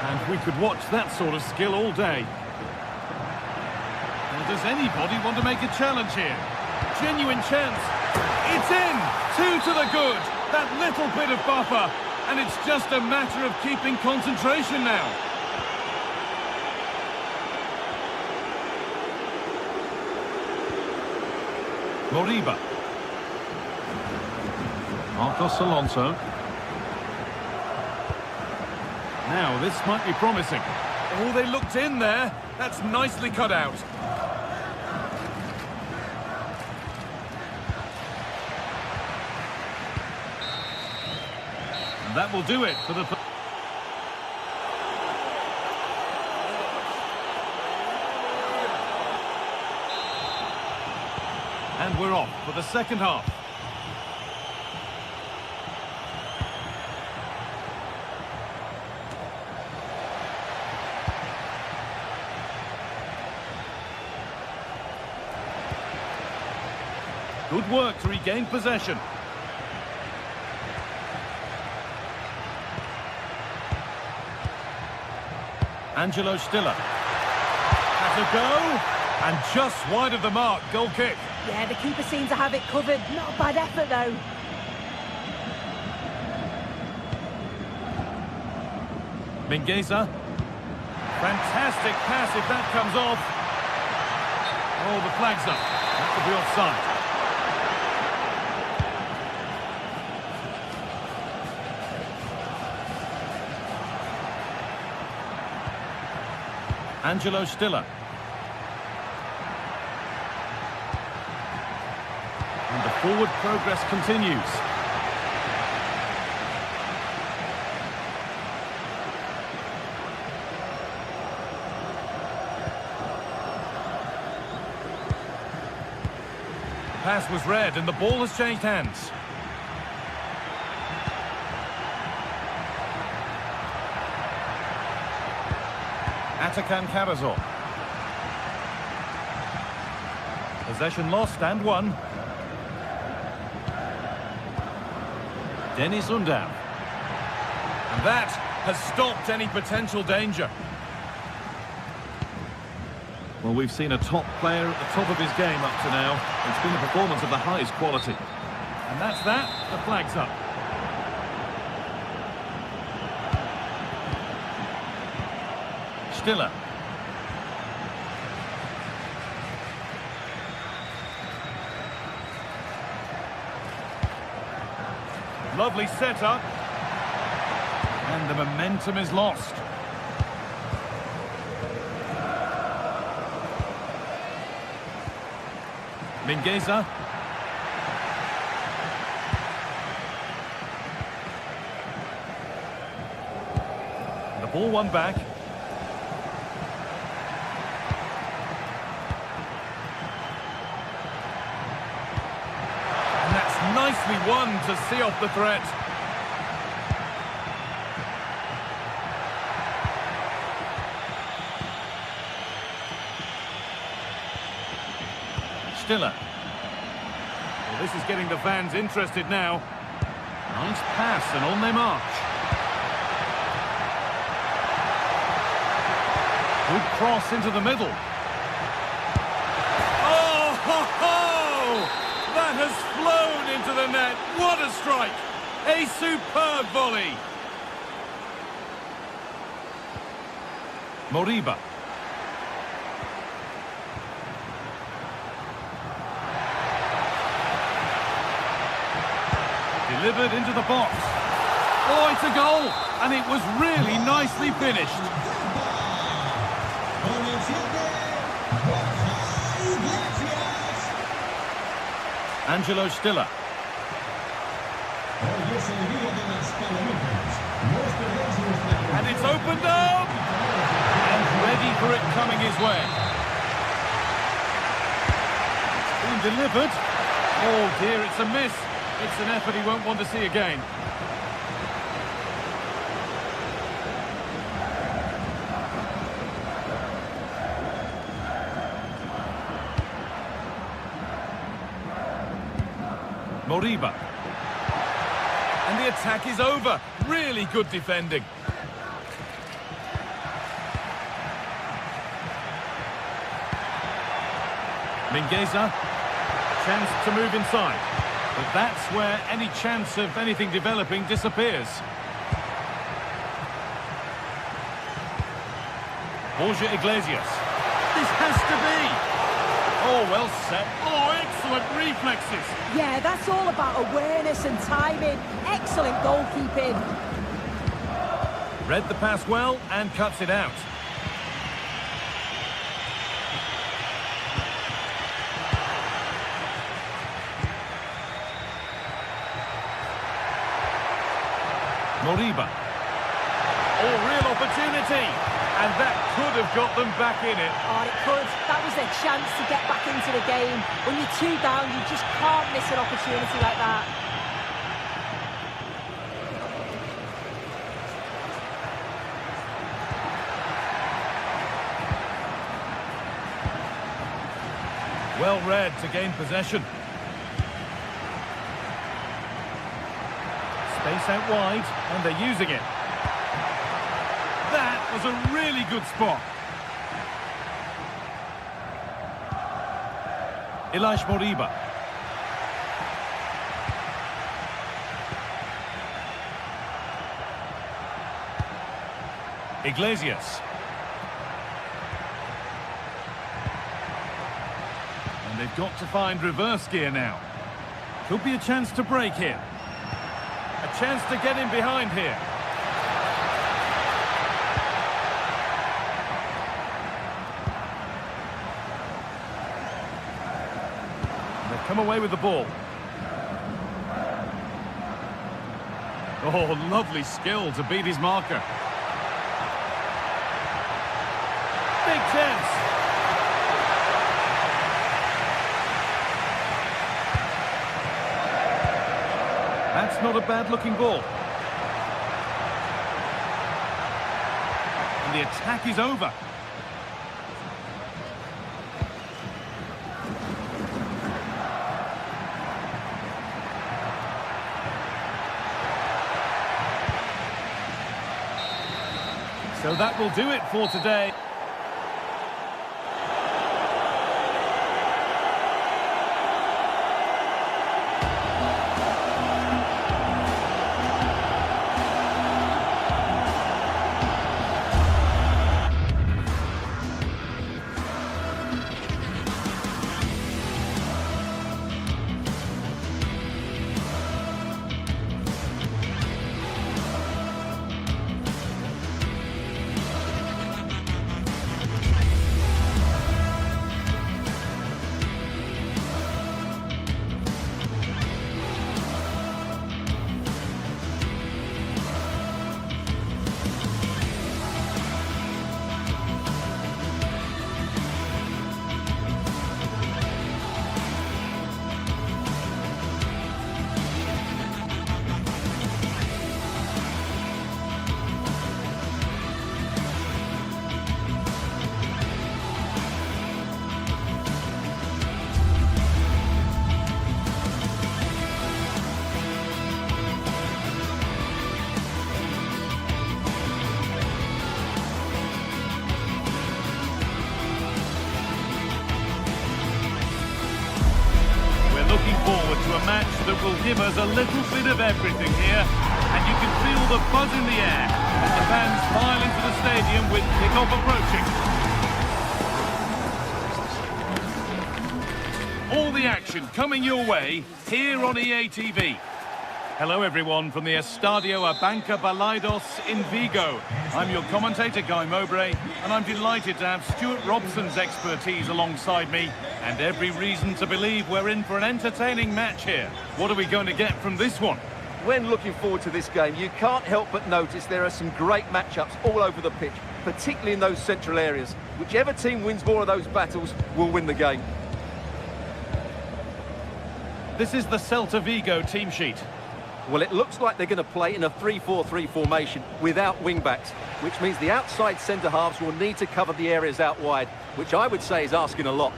And we could watch that sort of skill all day. Well, does anybody want to make a challenge here? Genuine chance. It's in! 2 to the good. That little bit of buffer. And it's just a matter of keeping concentration now. Moriba. Marcos Alonso. Now, this might be promising. Oh, they looked in there. That's nicely cut out. And that will do it for the... And we're off for the second half. Good work to regain possession. Angelo Stiller. Has a go. And just wide of the mark, goal kick. Yeah, the keeper seemed to have it covered. Not a bad effort, though. Mingueza. Fantastic pass if that comes off. Oh, the flag's up. That could be offside. Angelo Stiller. And the forward progress continues. The pass was read and the ball has changed hands. Atakan Karazor. Possession lost and won. Dennis Undav. And that has stopped any potential danger. Well, we've seen a top player at the top of his game up to now. It's been a performance of the highest quality. And that's that. The flag's up. Stiller. Lovely setup. And the momentum is lost. Mingueza. The ball won back. And that's nicely won to see off the threat. Stiller. Well, this is getting the fans interested now. Nice pass and on they march. Good cross into the middle. Oh, ho, ho! That has flown into the net. What a strike! A superb volley. Moriba. Delivered into the box. Oh, it's a goal! And it was really nicely finished. Angelo Stiller. And it's opened up! And ready for it coming his way. It's been delivered. Oh dear, it's a miss. It's an effort he won't want to see again. Moriba. And the attack is over. Really good defending. Mingueza. Chance to move inside. But that's where any chance of anything developing disappears. Borja Iglesias. This has to be. Oh, well set. Oh, excellent reflexes. Yeah, that's all about awareness and timing. Excellent goalkeeping. Read the pass well and cuts it out. Moriba. Oh, real opportunity. And that could have got them back in it. Oh, it could. That was their chance to get back into the game. When you're 2 down, you just can't miss an opportunity like that. Well read to gain possession. Space out wide, and they're using it. That was a really good spot. Elias Moriba. Iglesias. And they've got to find reverse gear now. Could be a chance to break here. A chance to get in behind here. They've come away with the ball. Oh, lovely skill to beat his marker. Big chance. That's not a bad-looking ball. And the attack is over. So that will do it for today. Looking forward to a match that will give us a little bit of everything here, and you can feel the buzz in the air as the fans file into the stadium with kickoff approaching. All the action coming your way here on EA TV. Hello everyone from the Estadio Abanca Balaidos in Vigo. I'm your commentator Guy Mowbray, and I'm delighted to have Stuart Robson's expertise alongside me, and every reason to believe we're in for an entertaining match here. What are we going to get from this one? When looking forward to this game, you can't help but notice there are some great matchups all over the pitch, particularly in those central areas. Whichever team wins more of those battles will win the game. This is the Celta Vigo team sheet. Well, it looks like they're going to play in a 3-4-3 formation without wing-backs, which means the outside centre-halves will need to cover the areas out wide, which I would say is asking a lot.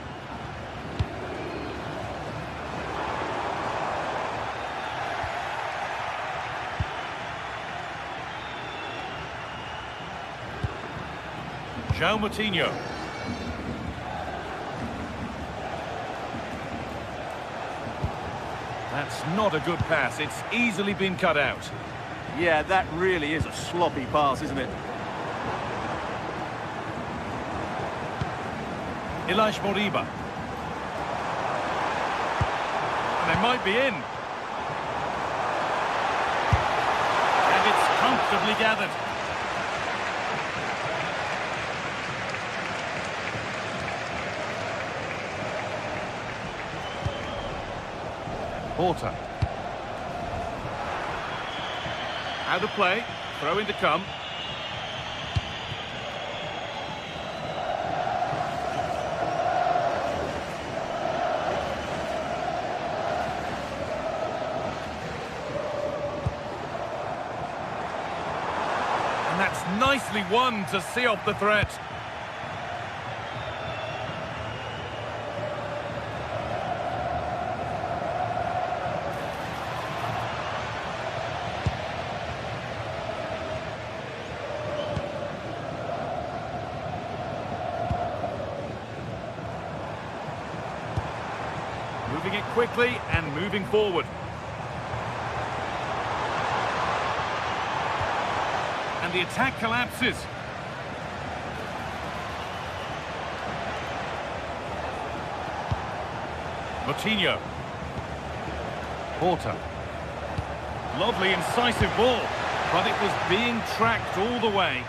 João Moutinho. That's not a good pass. It's easily been cut out. Yeah, that really is a sloppy pass, isn't it? Ilaix Moriba. And they might be in. And it's comfortably gathered. Porter. Out of play. Throw in to come. And that's nicely won to see off the threat. Moving it quickly and moving forward. And the attack collapses. Moutinho. Porter. Lovely incisive ball, but it was being tracked all the way.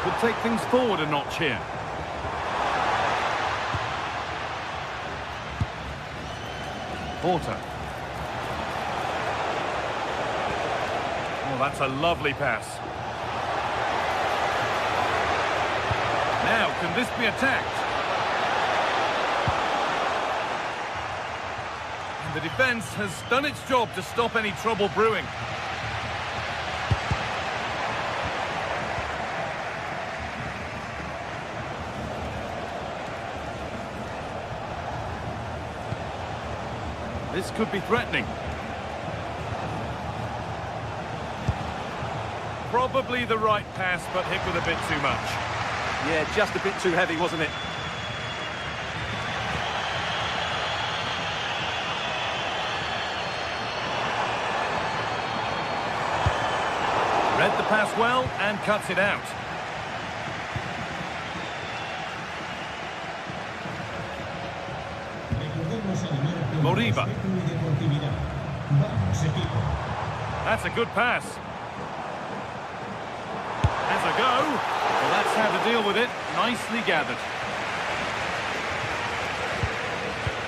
Could take things forward a notch here. Porter. Oh, that's a lovely pass. Now, can this be attacked? And the defence has done its job to stop any trouble brewing. This could be threatening. Probably the right pass, but hit with a bit too much. Yeah, just a bit too heavy, wasn't it? Read the pass well and cuts it out. Moriba. That's a good pass. Has a go. Well, that's how to deal with it. Nicely gathered.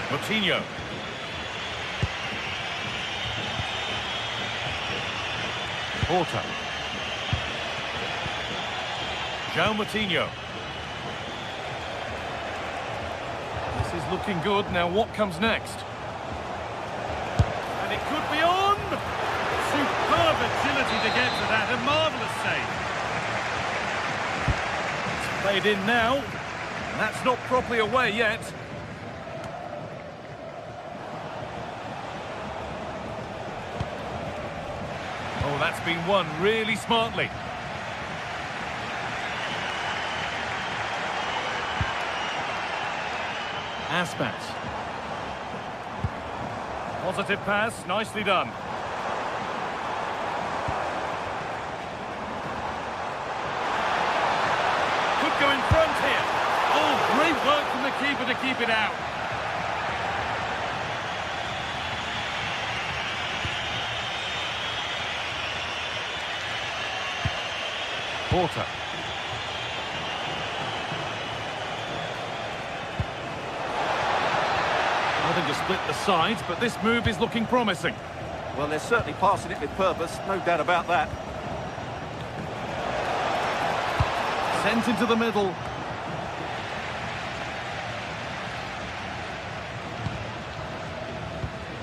Moutinho. Porter. João Moutinho. This is looking good. Now what comes next? And it could be on! Superb agility to get to that. A marvellous save. It's played in now. And that's not properly away yet. Oh, that's been won really smartly. Aspas. Positive pass, nicely done. Could go in front here. Oh, great work from the keeper to keep it out. Porter. Nothing to split the sides, but this move is looking promising. Well, they're certainly passing it with purpose, no doubt about that. Sent into the middle.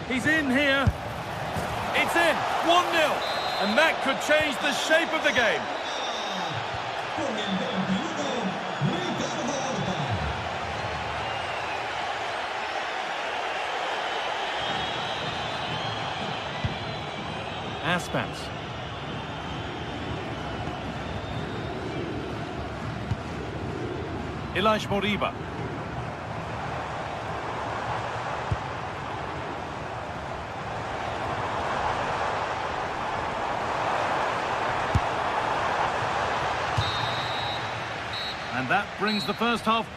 He's in here. It's in. 1-0. And that could change the shape of the game. Aspens. Ilaix Moriba. And that brings the first half.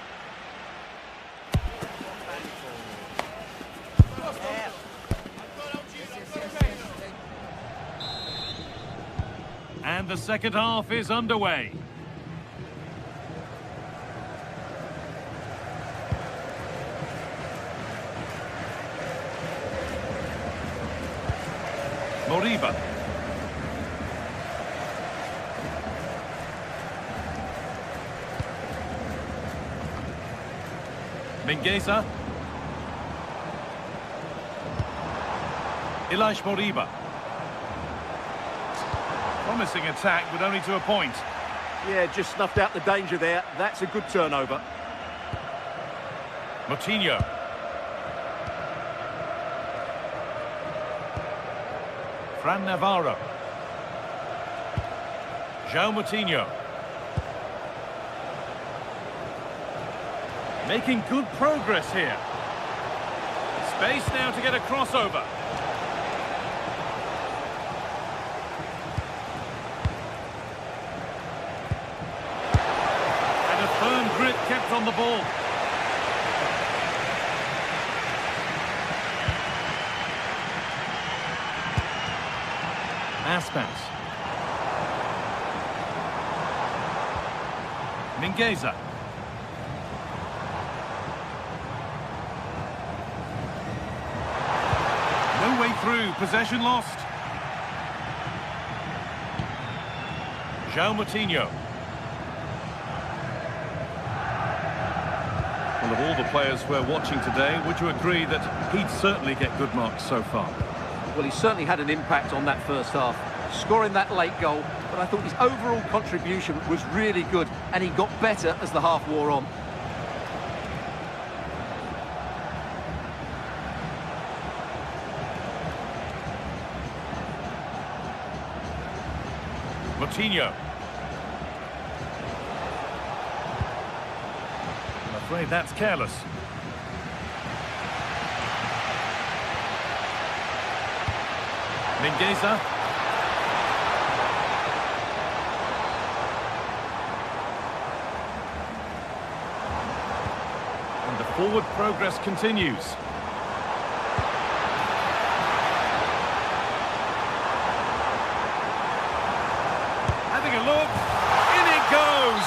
And the second half is underway. Moriba. Mingueza. Ilaix Moriba. Promising attack, but only to a point. Yeah, just snuffed out the danger there. That's a good turnover. Moutinho. Fran Navarro. João Moutinho. Making good progress here. Space now to get a crossover. And a firm grip kept on the ball. Aspens. Mingueza. No way through, possession lost. João Moutinho. Well, of all the players we're watching today, would you agree that he'd certainly get good marks so far? Well, he certainly had an impact on that first half, scoring that late goal, but I thought his overall contribution was really good, and he got better as the half wore on. Moutinho. I'm afraid that's careless. Mingueza. And the forward progress continues. Having a look. In it goes.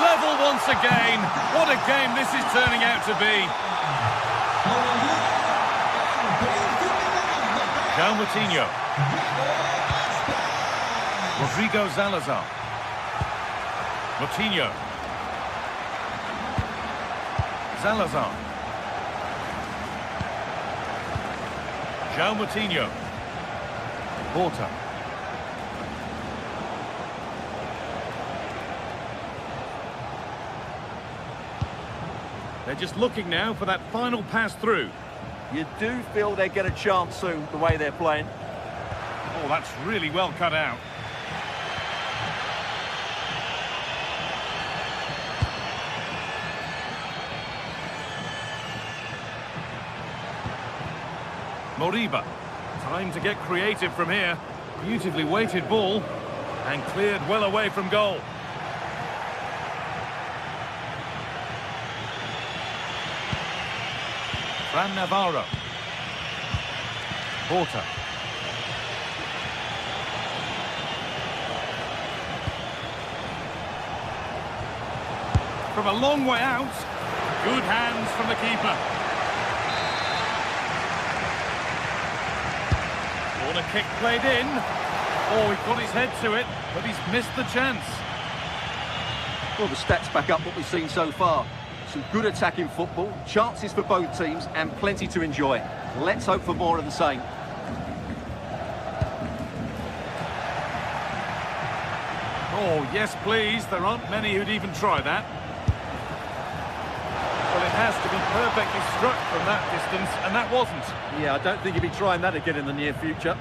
Level once again. What a game this is turning out to be. João Moutinho. Rodrigo Salazar. Moutinho. Salazar. João Moutinho. Porter. They're just looking now for that final pass through. You do feel they get a chance soon, the way they're playing. Oh, that's really well cut out. Moriba. Time to get creative from here. Beautifully weighted ball. And cleared well away from goal. Fran Navarro. Porter. From a long way out. Good hands from the keeper. Corner kick played in. Oh, he got his head to it, but he's missed the chance. Well, the stats back up what we've seen so far. Some good attacking football, chances for both teams, and plenty to enjoy. Let's hope for more of the same. Oh, yes, please. There aren't many who'd even try that. Well, it has to be perfectly struck from that distance, and that wasn't. Yeah, I don't think he'll be trying that again in the near future.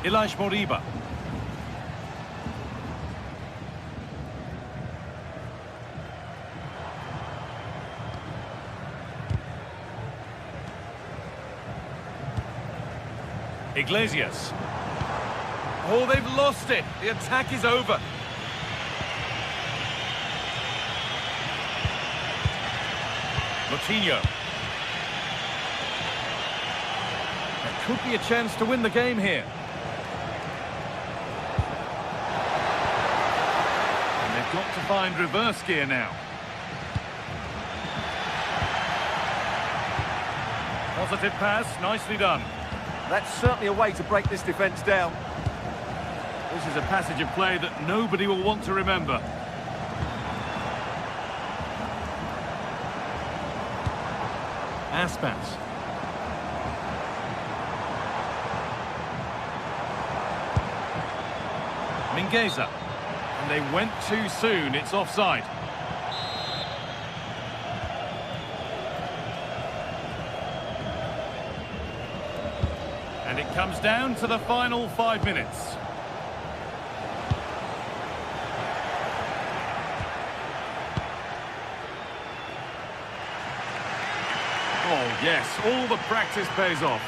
Ilaix Moriba. Iglesias. Oh, they've lost it. The attack is over. Coutinho. There could be a chance to win the game here. And they've got to find reverse gear now. Positive pass, nicely done. That's certainly a way to break this defence down. This is a passage of play that nobody will want to remember. Aspas. Mingueza. And they went too soon. It's offside. And it comes down to the final 5 minutes. Oh, yes, all the practice pays off.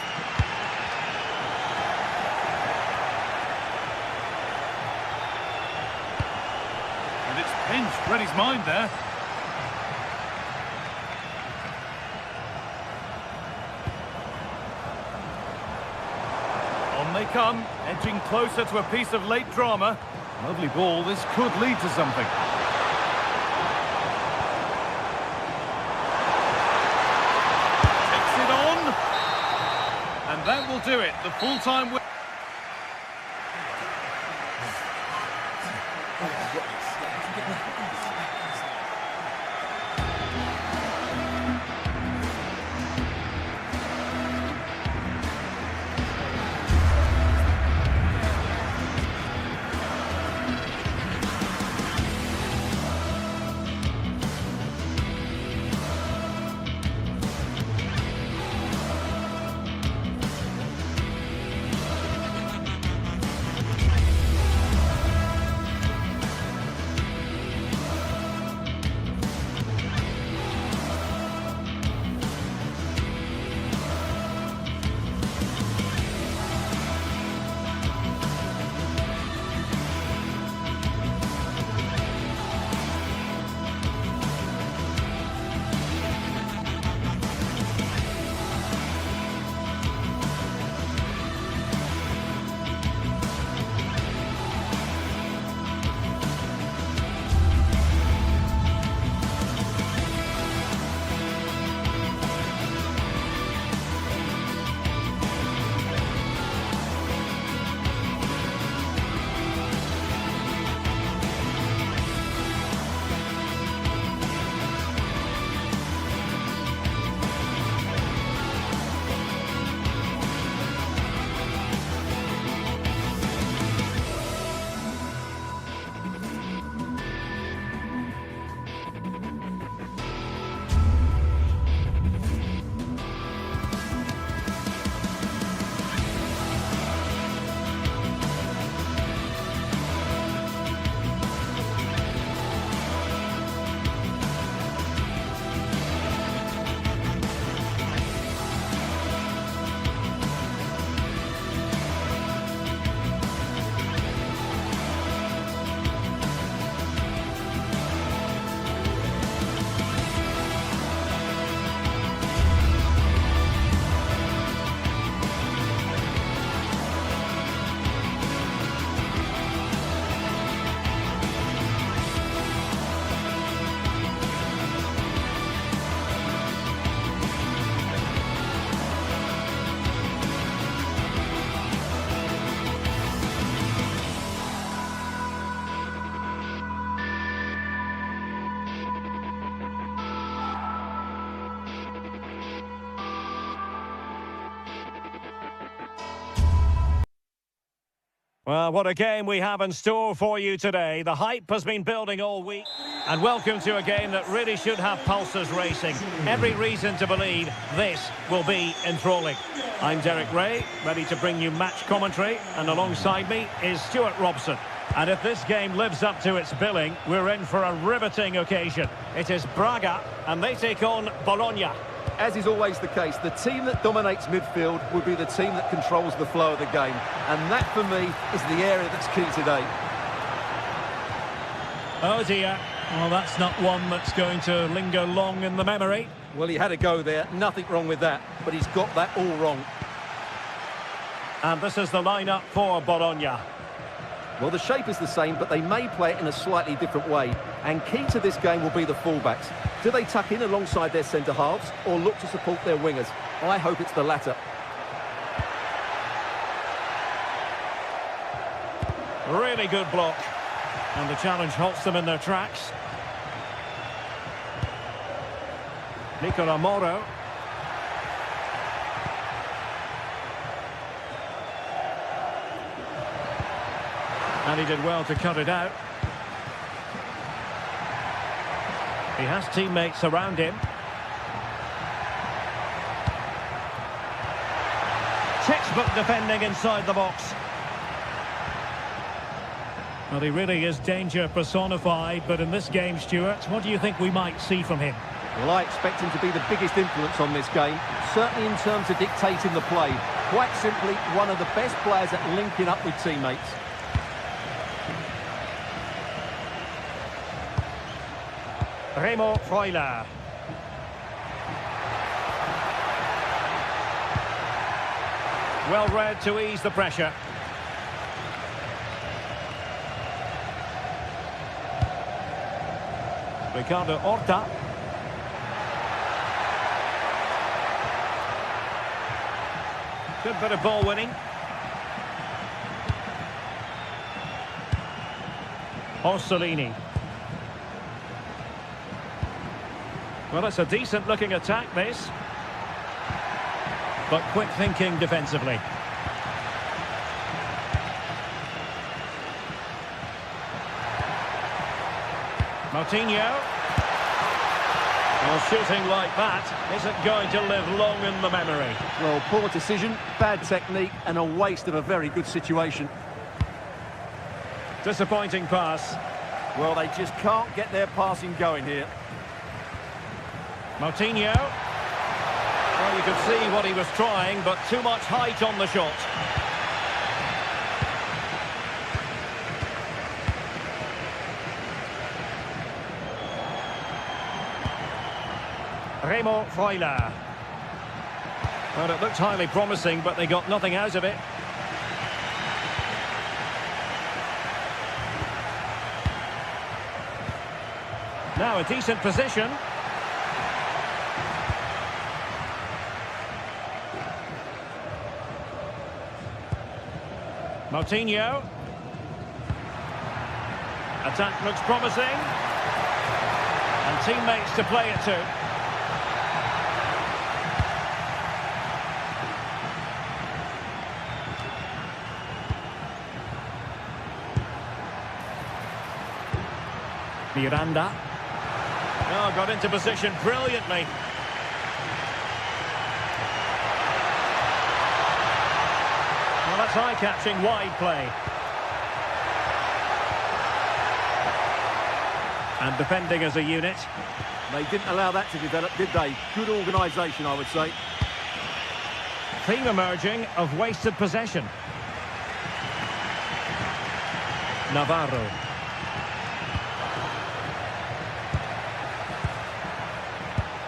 And it's pinched Reddy's mind there. On they come, edging closer to a piece of late drama. Lovely ball, this could lead to something. And that will do it. The full-time win. Well, what a game we have in store for you today. The hype has been building all week. And welcome to a game that really should have pulses racing. Every reason to believe this will be enthralling. I'm Derek Ray, ready to bring you match commentary. And alongside me is Stuart Robson. And if this game lives up to its billing, we're in for a riveting occasion. It is Braga, and they take on Bologna. As is always the case, the team that dominates midfield will be the team that controls the flow of the game. And that, for me, is the area that's key today. Oh dear. Well, that's not one that's going to linger long in the memory. Well, he had a go there. Nothing wrong with that. But he's got that all wrong. And this is the lineup for Bologna. Well, the shape is the same, but they may play it in a slightly different way. And key to this game will be the fullbacks. Do they tuck in alongside their centre-halves or look to support their wingers? I hope it's the latter. Really good block. And the challenge halts them in their tracks. Nicola Moro. And he did well to cut it out. He has teammates around him. Textbook defending inside the box. Well, he really is danger personified, but in this game, Stuart, what do you think we might see from him? Well, I expect him to be the biggest influence on this game, certainly in terms of dictating the play. Quite simply, one of the best players at linking up with teammates. Remo Freuler. Well read to ease the pressure. Ricardo Horta. Good bit of ball winning. Orsolini. Well, it's a decent-looking attack, this. But quick thinking defensively. Moutinho. Well, shooting like that isn't going to live long in the memory. Well, poor decision, bad technique, and a waste of a very good situation. Disappointing pass. Well, they just can't get their passing going here. Moutinho. Well, you could see what he was trying, but too much height on the shot. Remo Freuler. Well, it looked highly promising, but they got nothing out of it. Now a decent position. Moutinho. Attack looks promising. And teammates to play it to. Miranda. Oh, got into position brilliantly. Well, that's eye-catching wide play. And defending as a unit. They didn't allow that to develop, did they? Good organisation, I would say. Theme emerging of wasted possession. Navarro.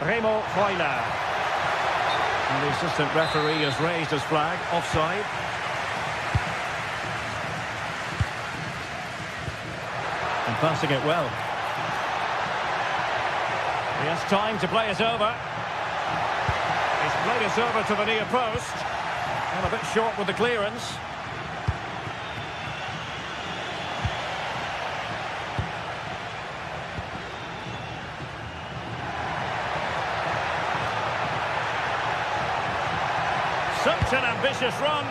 Remo Freuler. And the assistant referee has raised his flag, offside. And passing it well. He has time to play it over. He's played it over to the near post. And a bit short with the clearance. Such an ambitious run.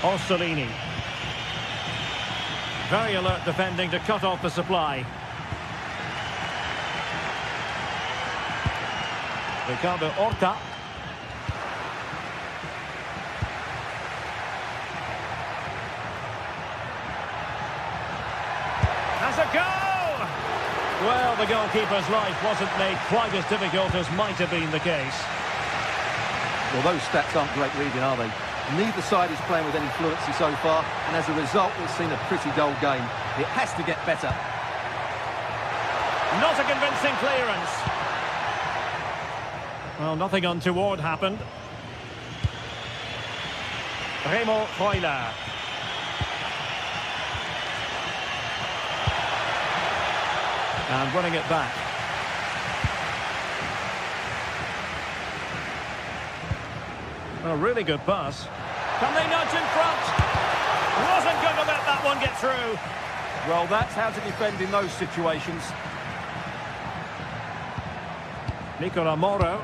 Orsolini. Very alert defending to cut off the supply. Ricardo Horta. Has a go! Well, the goalkeeper's life wasn't made quite as difficult as might have been the case. Well, those stats aren't great reading, are they? Neither side is playing with any fluency so far, and as a result, we've seen a pretty dull game. It has to get better. Not a convincing clearance. Well, nothing untoward happened. Remo Freuler. And running it back. A really good pass. Can they nudge in front? Wasn't going to let that one get through. Well, that's how to defend in those situations. Nicola Moro.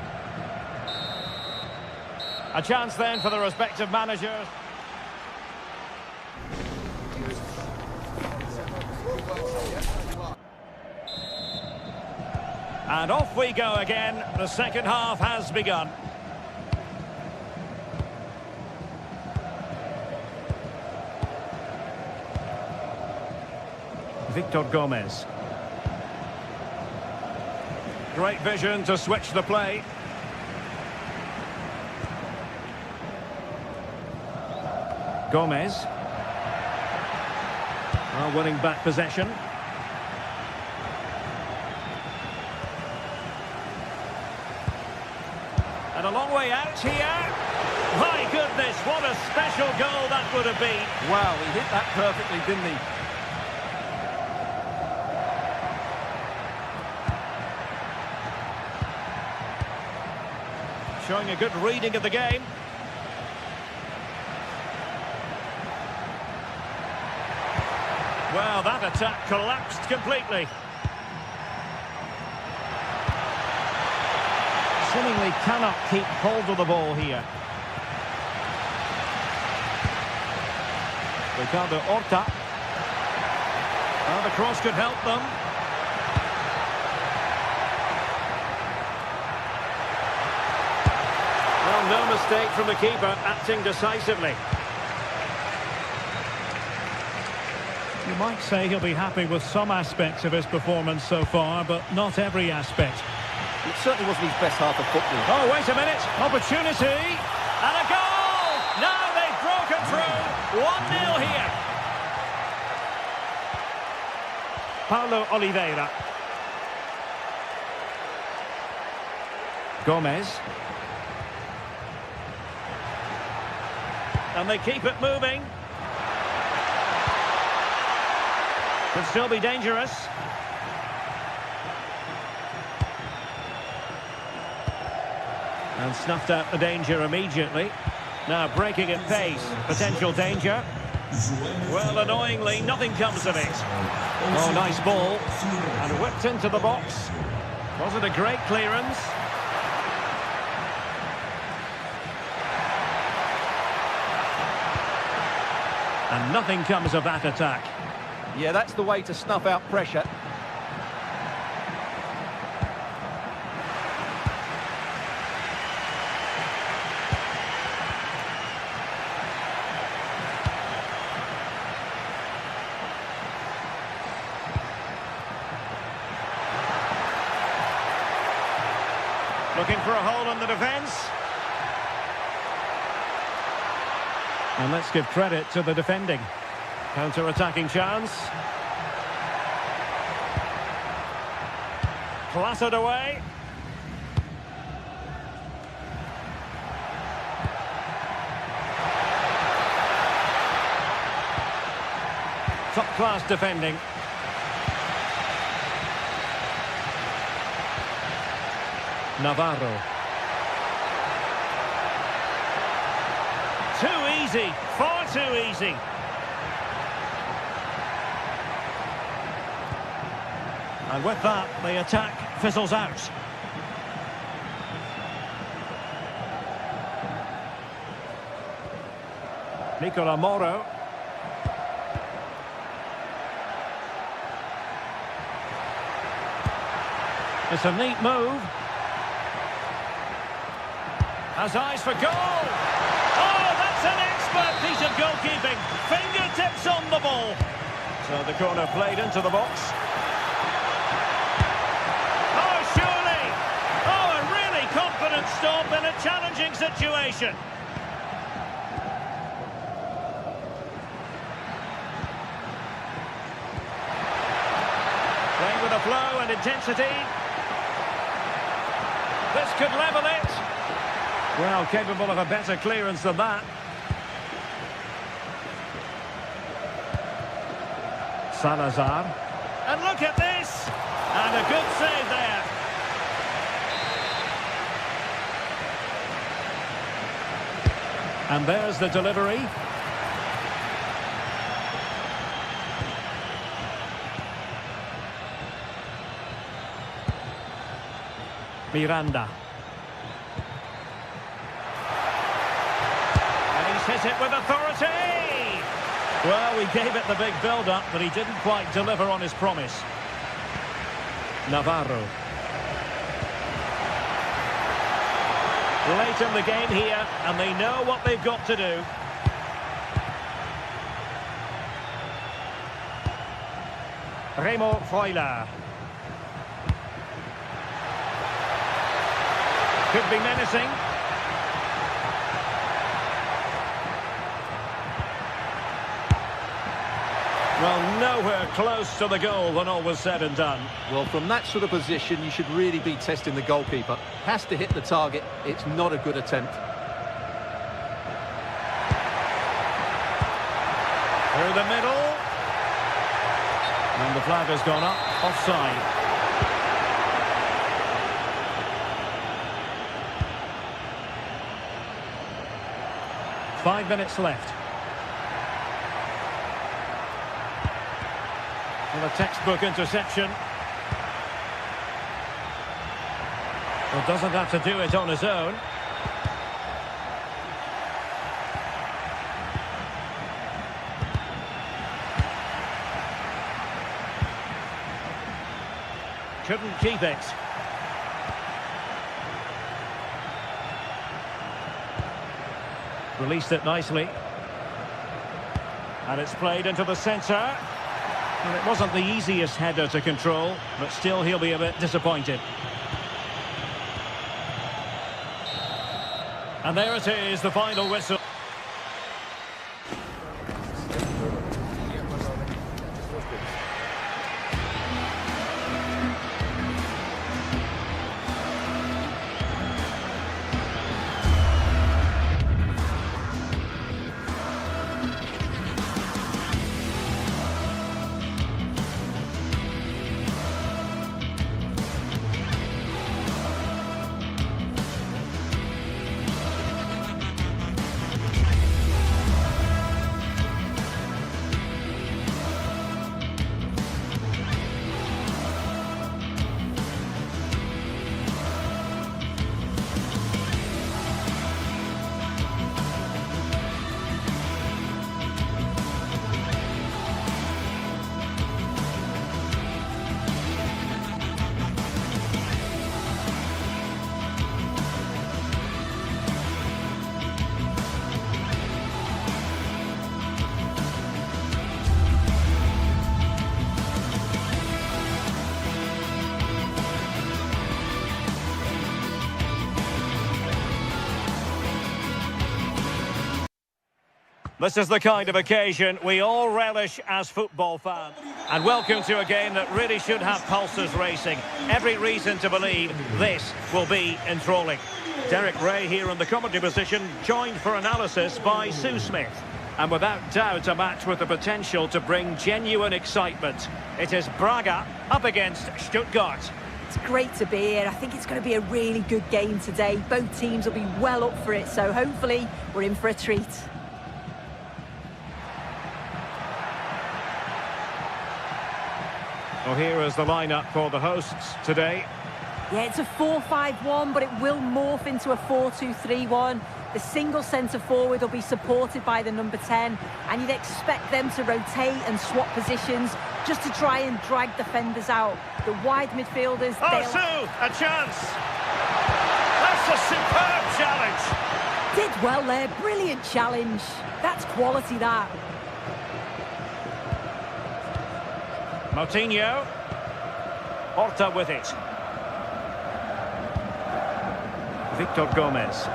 A chance then for the respective managers. And off we go again. The second half has begun. Victor Gomez. Great vision to switch the play. Gomez. Well, winning back possession. And a long way out here. My goodness, what a special goal that would have been. Wow, he hit that perfectly, didn't he? Showing a good reading of the game. Well, that attack collapsed completely. Seemingly cannot keep hold of the ball here. Ricardo Horta. Well, the cross could help them. Well, no mistake from the keeper, acting decisively. You might say he'll be happy with some aspects of his performance so far, but not every aspect. It certainly wasn't his best half of football. Oh, wait a minute. Opportunity. And a goal! Now they've broken through. 1-0 here. Paulo Oliveira. Gomez. And they keep it moving. Could still be dangerous. And snuffed out the danger immediately. Now breaking at pace. Potential danger. Well, annoyingly, nothing comes of it. Oh, nice ball. And whipped into the box. Was it a great clearance? And nothing comes of that attack. Yeah, that's the way to snuff out pressure. Looking for a hole in the defence. And let's give credit to the defending. Counter-attacking chance. Clattered away. Top-class defending. Navarro. Too easy, far too easy. And with that, the attack fizzles out. Nicola Moro. It's a neat move. Has eyes for goal. Oh, that's an expert piece of goalkeeping. Fingertips on the ball. So the corner played into the box. Oh, surely. Oh, a really confident stop in a challenging situation. Playing with a flow and intensity. This could level it. Well, capable of a better clearance than that. Salazar. And look at this! And a good save there. And there's the delivery. Miranda. And he's hit it with authority! Well, he gave it the big build-up, but he didn't quite deliver on his promise. Navarro. Late in the game here, and they know what they've got to do. Remo Freuler. Could be menacing. Well, nowhere close to the goal when all was said and done. Well, from that sort of position, you should really be testing the goalkeeper. Has to hit the target. It's not a good attempt. Through the middle. And the flag has gone up. Offside. Five minutes left. Well, a textbook interception. Well, doesn't have to do it on his own. Couldn't keep it. Released it nicely. And it's played into the centre. And it wasn't the easiest header to control, but still he'll be a bit disappointed. And there it is, the final whistle. This is the kind of occasion we all relish as football fans. And welcome to a game that really should have pulses racing. Every reason to believe this will be enthralling. Derek Ray here in the commentary position, joined for analysis by Sue Smith. And without doubt, a match with the potential to bring genuine excitement. It is Braga up against Stuttgart. It's great to be here. I think it's going to be a really good game today. Both teams will be well up for it, so hopefully we're in for a treat. Well, here is the lineup for the hosts today. Yeah, it's a 4-5-1, but it will morph into a 4-2-3-1. The single centre-forward will be supported by the number 10, and you'd expect them to rotate and swap positions just to try and drag defenders out. The wide midfielders... Oh, Sue, a chance! That's a superb challenge! Did well there, brilliant challenge. That's quality, that. Moutinho. Horta with it. Victor Gomez.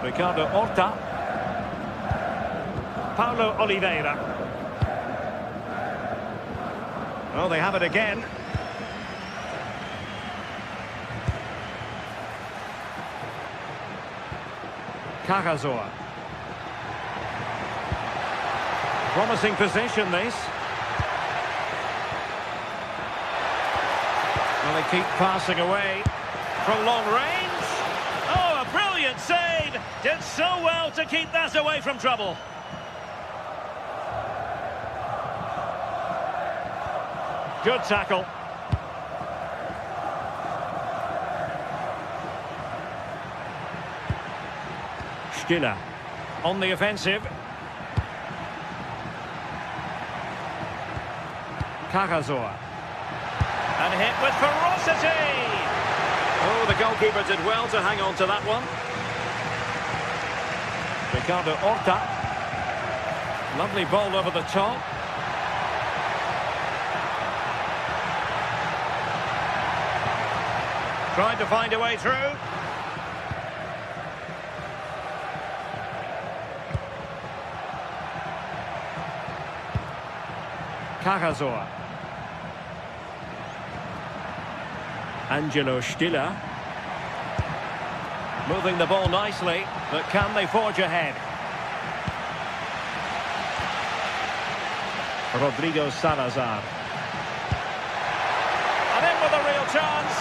Ricardo Horta. Paulo Oliveira. Oh, they have it again. Cagazoa. Promising position, this. Well, they keep passing away from long range. Oh, a brilliant save! Did so well to keep that away from trouble. Good tackle. Stiller on the offensive. Cagazoa. And hit with ferocity! Oh, the goalkeeper did well to hang on to that one. Ricardo Horta. Lovely ball over the top. Trying to find a way through. Cagazoa. Angelo Stiller. Moving the ball nicely, but can they forge ahead? Rodrigo Salazar. And in with a real chance.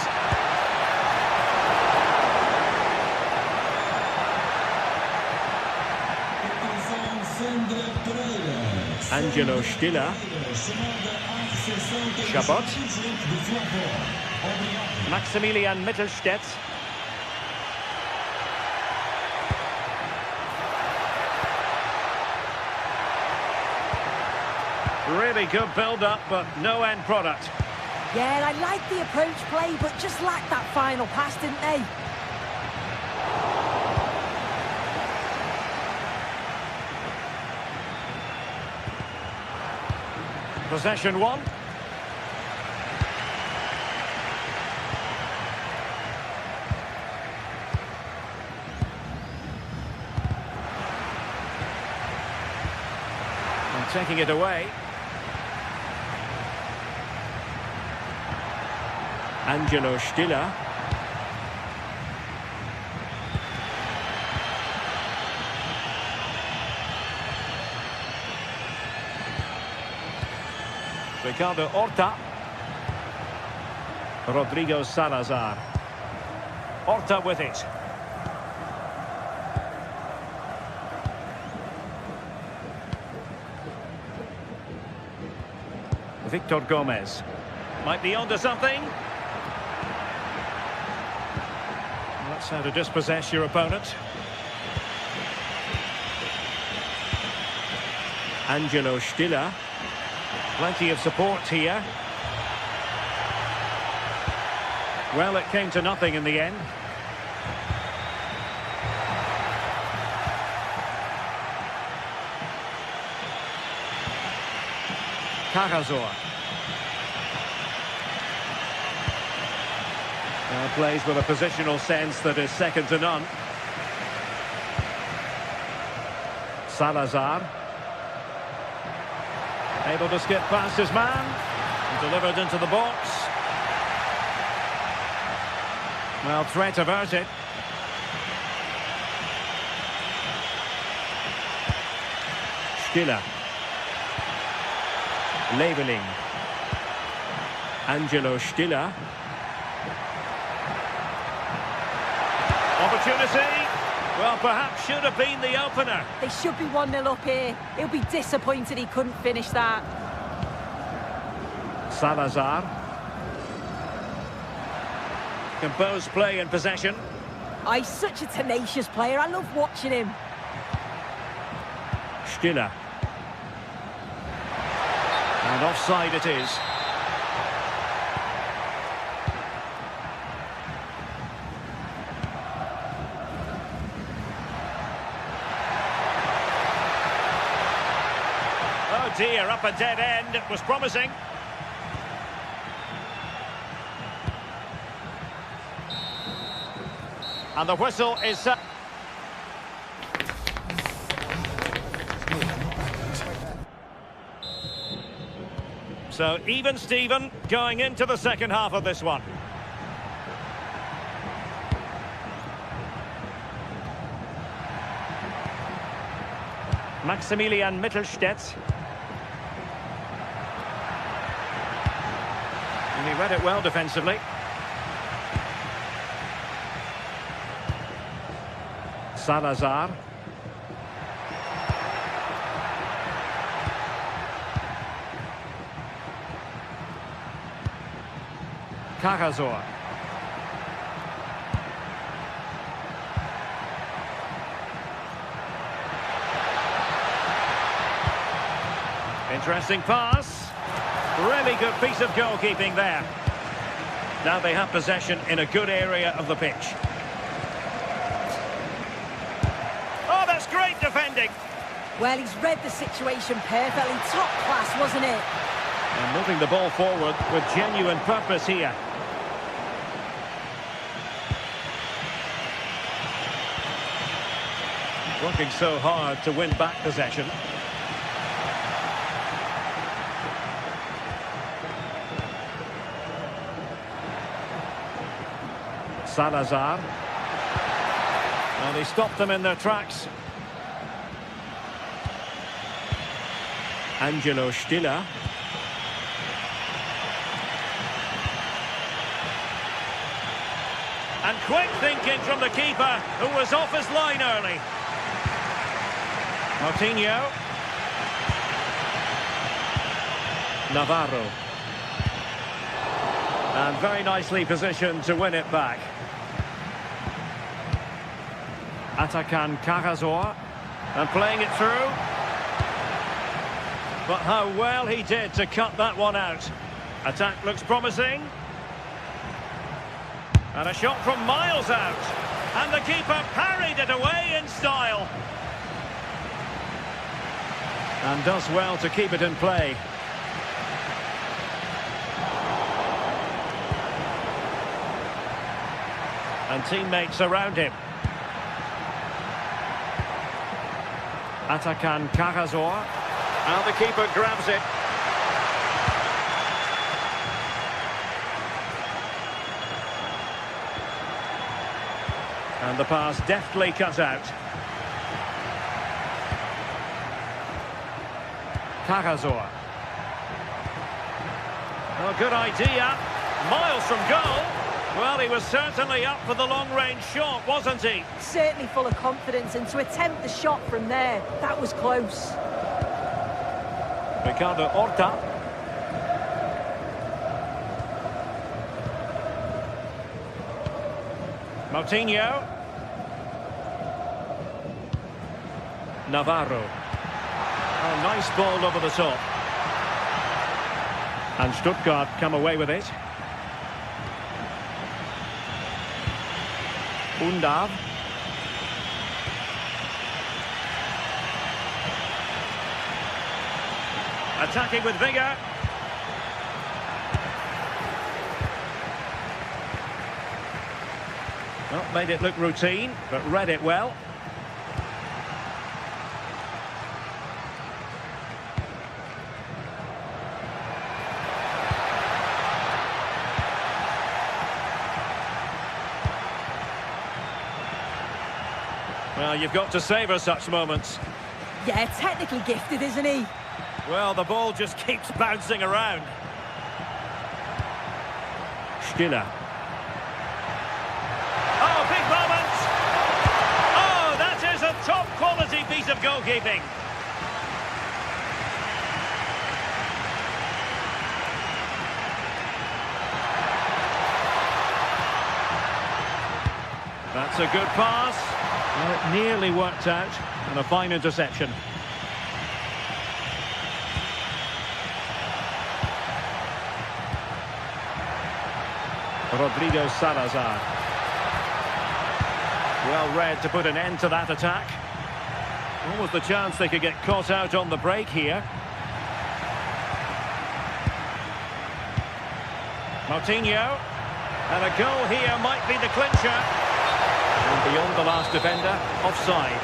Angelo Stiller. Chabot. Maximilian Mittelstädt. Really good build-up, but no end product. Yeah, I like the approach play, but just lacked that final pass, didn't they? Possession one. And taking it away. Angelo Stiller. Ricardo Horta. Rodrigo Salazar. Horta with it. Victor Gomez. Might be onto something. That's how to dispossess your opponent. Angelo Stiller. Plenty of support here. Well, it came to nothing in the end. Cagazoa. Now plays with a positional sense that is second to none. Salazar. Able to skip past his man. And delivered into the box. Well, threat averted. Stiller. Leveling. Angelo Stiller. Opportunity. Well, perhaps should have been the opener. They should be 1-0 up here. He'll be disappointed he couldn't finish that. Composed play in possession. Oh, he's such a tenacious player. I love watching him. Stiller. And offside it is. Oh dear, up a dead end. It was promising. And the whistle is set. So even Steven going into the second half of this one. Maximilian Mittelstädt. And he read it well defensively. Salazar. Cagazor. Interesting pass. Really good piece of goalkeeping there. Now they have possession in a good area of the pitch. Oh, that's great defending. Well, he's read the situation perfectly. Top class, wasn't it? And moving the ball forward with genuine purpose here. Working so hard to win back possession. Salazar. And he stopped them in their tracks. Angelo Stiller. And quick thinking from the keeper, who was off his line early. Martinho. Navarro. And very nicely positioned to win it back. Atakan Cagazor. And playing it through. But how well he did to cut that one out. Attack looks promising. And a shot from miles out. And the keeper parried it away in style. And does well to keep it in play. And teammates around him. Atakan Cagazor. And the keeper grabs it. And the pass deftly cut out. Cagazor. Oh, good idea. Miles from goal. Well, he was certainly up for the long-range shot, wasn't he? Certainly full of confidence, and to attempt the shot from there, that was close. Ricardo Horta. Moutinho. Navarro. Oh, nice ball over the top. And Stuttgart come away with it. Undav. Attacking with vigour. Well, made it look routine, but read it well. Well, you've got to savour such moments. Yeah, technically gifted, isn't he? Well, the ball just keeps bouncing around. Stiller. Oh, big moment! Oh, that is a top-quality piece of goalkeeping. That's a good pass. Well, it nearly worked out, and a fine interception. Rodrigo Salazar. Well read to put an end to that attack. What was the chance they could get caught out on the break here? Moutinho. And a goal here might be the clincher. And beyond the last defender, offside.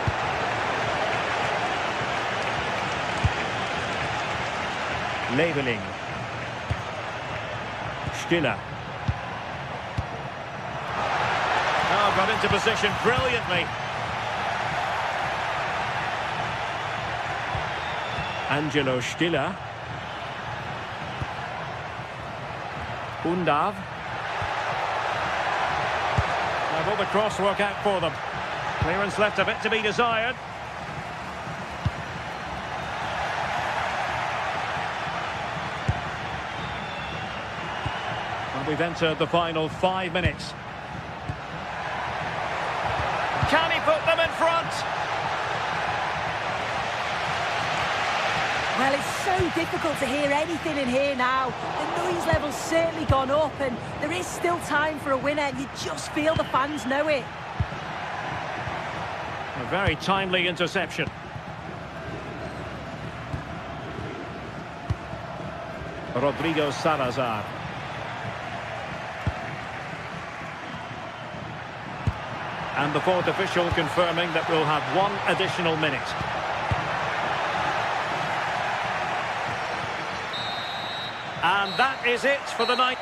Leveling. Stiller. Oh, got into position brilliantly. Angelo Stiller. Undav. Now will the cross work out for them? Clearance left a bit to be desired. And we've entered the final 5 minutes. Can he put them in front? Well, it's so difficult to hear anything in here now. The noise level's certainly gone up, and there is still time for a winner. You just feel the fans know it. A very timely interception. Rodrigo Salazar. And the fourth official confirming that we'll have 1 additional minute. And that is it for the night.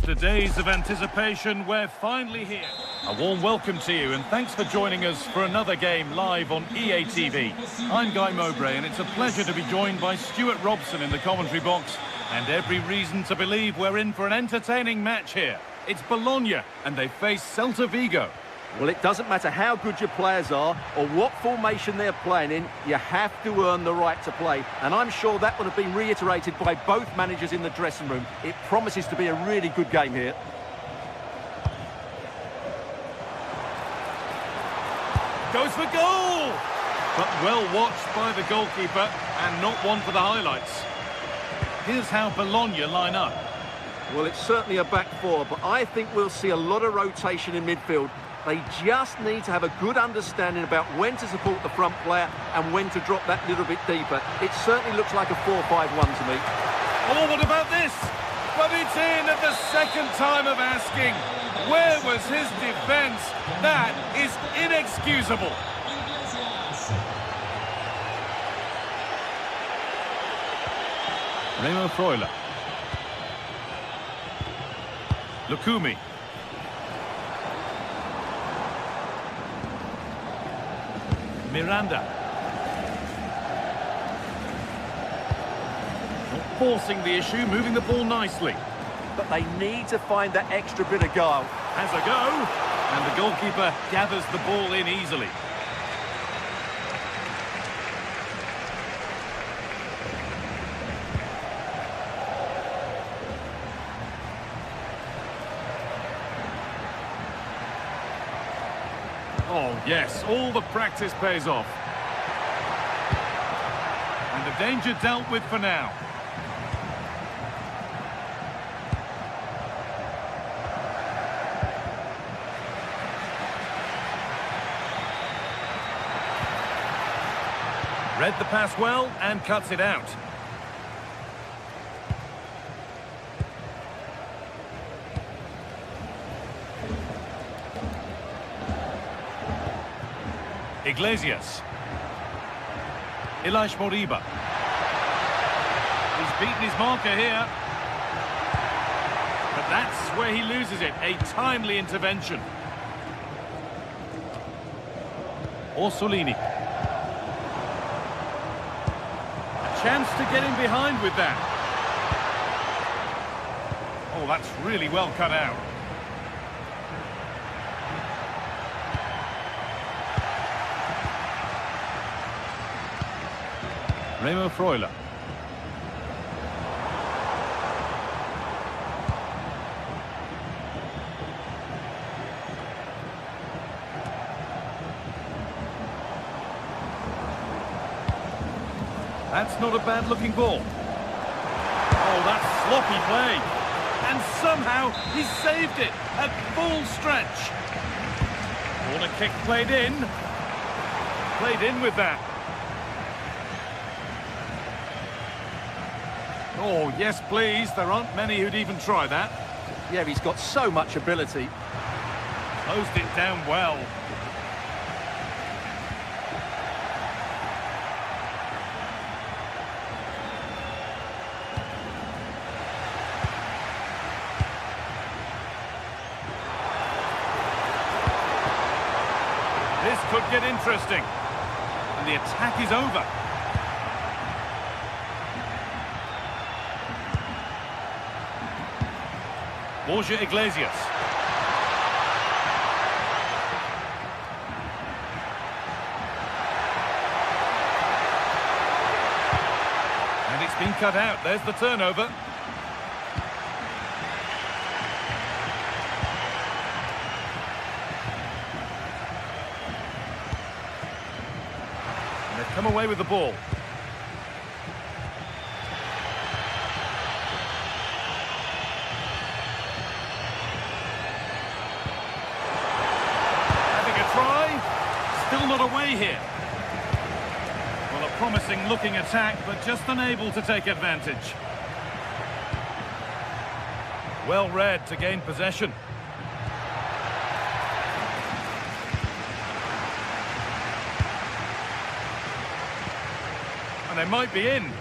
After days of anticipation, we're finally here. A warm welcome to you, and thanks for joining us for another game live on EA TV. I'm Guy Mowbray, and it's a pleasure to be joined by Stuart Robson in the commentary box, and every reason to believe we're in for an entertaining match here. It's Bologna, and they face Celta Vigo. Well, it doesn't matter how good your players are or what formation they're playing in, you have to earn the right to play. And I'm sure that would have been reiterated by both managers in the dressing room. It promises to be a really good game here. Goes for goal! But well watched by the goalkeeper, and not one for the highlights. Here's how Bologna line up. Well, it's certainly a back four, but I think we'll see a lot of rotation in midfield. They just need to have a good understanding about when to support the front player and when to drop that little bit deeper. It certainly looks like a 4-5-1 to me. Oh, what about this? But it's in at the second time of asking. Where was his defence? That is inexcusable. Remo Freuler. Lukumi. Miranda. Not forcing the issue, moving the ball nicely. But they need to find that extra bit of guile. Has a go, and the goalkeeper gathers the ball in easily. Oh, yes, all the practice pays off. And the danger dealt with for now. Read the pass well and cuts it out. Iglesias. Ilaix Moriba. He's beaten his marker here. But that's where he loses it. A timely intervention. Orsolini. A chance to get in behind with that. Oh, that's really well cut out. Remo Freuler. That's not a bad-looking ball. Oh, that's sloppy play. And somehow he saved it at full stretch. Corner kick played in. Played in with that. Oh, yes, please. There aren't many who'd even try that. Yeah, he's got so much ability. Closed it down well. This could get interesting. And the attack is over. Borja Iglesias. And it's been cut out. There's the turnover. And they've come away with the ball. Still not away here. Well, a promising looking attack, but just unable to take advantage. Well read to gain possession. And they might be in.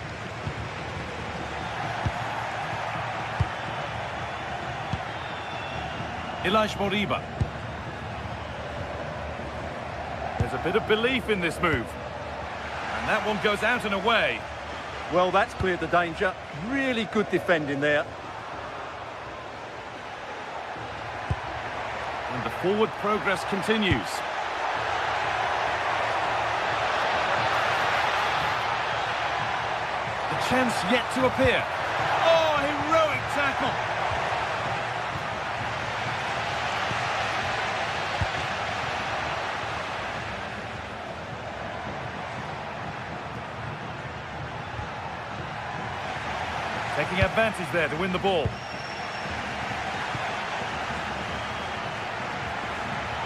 Ilaix Moriba. There's a bit of belief in this move. And that one goes out and away. Well, that's cleared the danger. Really good defending there. And the forward progress continues. The chance yet to appear. Oh, heroic tackle. taking advantage there to win the ball.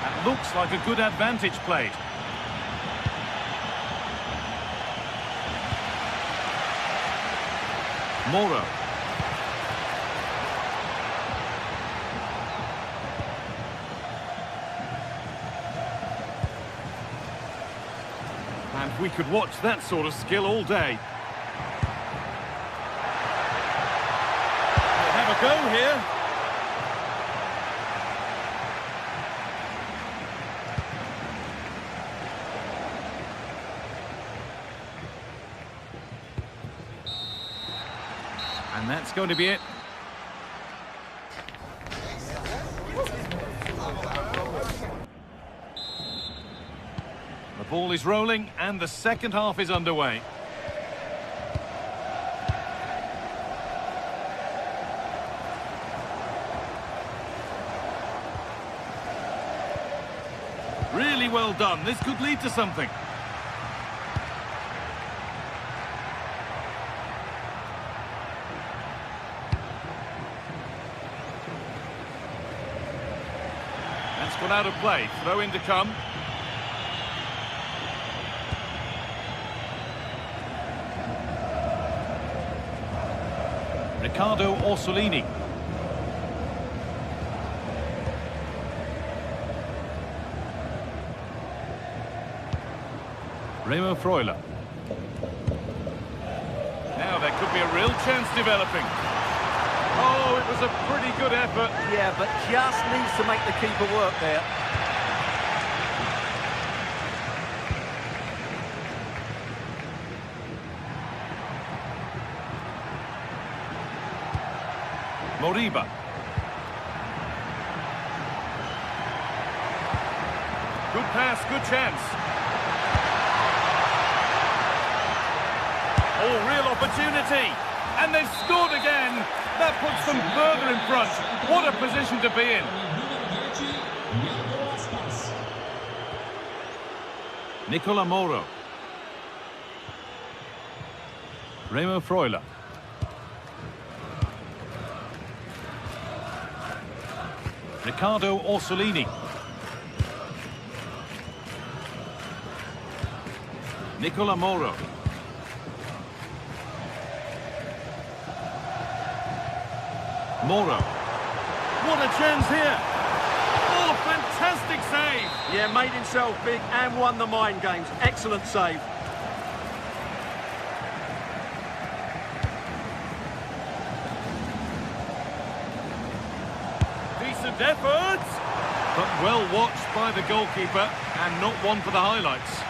That looks like a good advantage played. Moro. And we could watch that sort of skill all day. We'll have a go here. And that's going to be it. The ball is rolling and the second half is underway. Really well done. This could lead to something. That's gone out of play. Throw in to come. Riccardo Orsolini. Remo Freuler. Now there could be a real chance developing. Oh, it was a pretty good effort. Yeah, but just needs to make the keeper work there. Moriba. Good pass, good chance. Oh, real opportunity. And they've scored again. That puts them further in front. What a position to be in. Nicola Moro. Remo Freuler. Riccardo Orsolini. Nicola Moro. Moro. What a chance here. Oh, fantastic save. Yeah, made himself big and won the mind games. Excellent save. Decent effort. But well watched by the goalkeeper and not one for the highlights.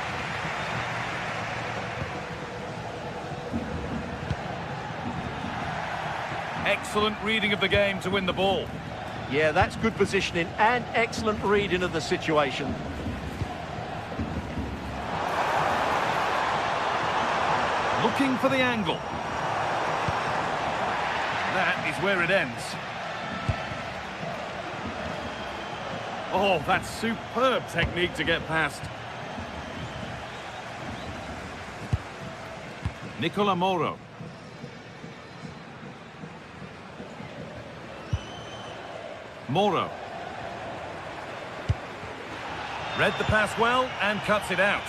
Excellent reading of the game to win the ball. Yeah, that's good positioning and excellent reading of the situation. Looking for the angle. That is where it ends. Oh, that's superb technique to get past. Nicola Moro. Moro. Read the pass well and cuts it out.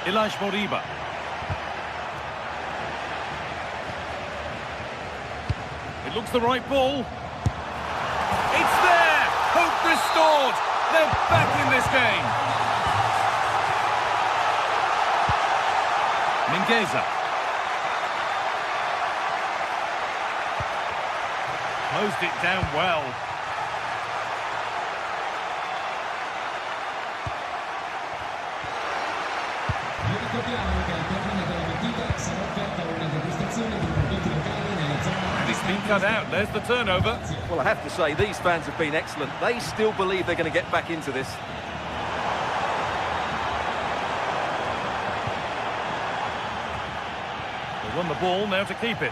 Ilaix Moriba. It looks the right ball. It's there! Hope restored! They're back in this game! Mingueza. Closed it down well. And he's been cut out. There's the turnover. Well, I have to say, these fans have been excellent. They still believe they're going to get back into this. They won the ball, now to keep it.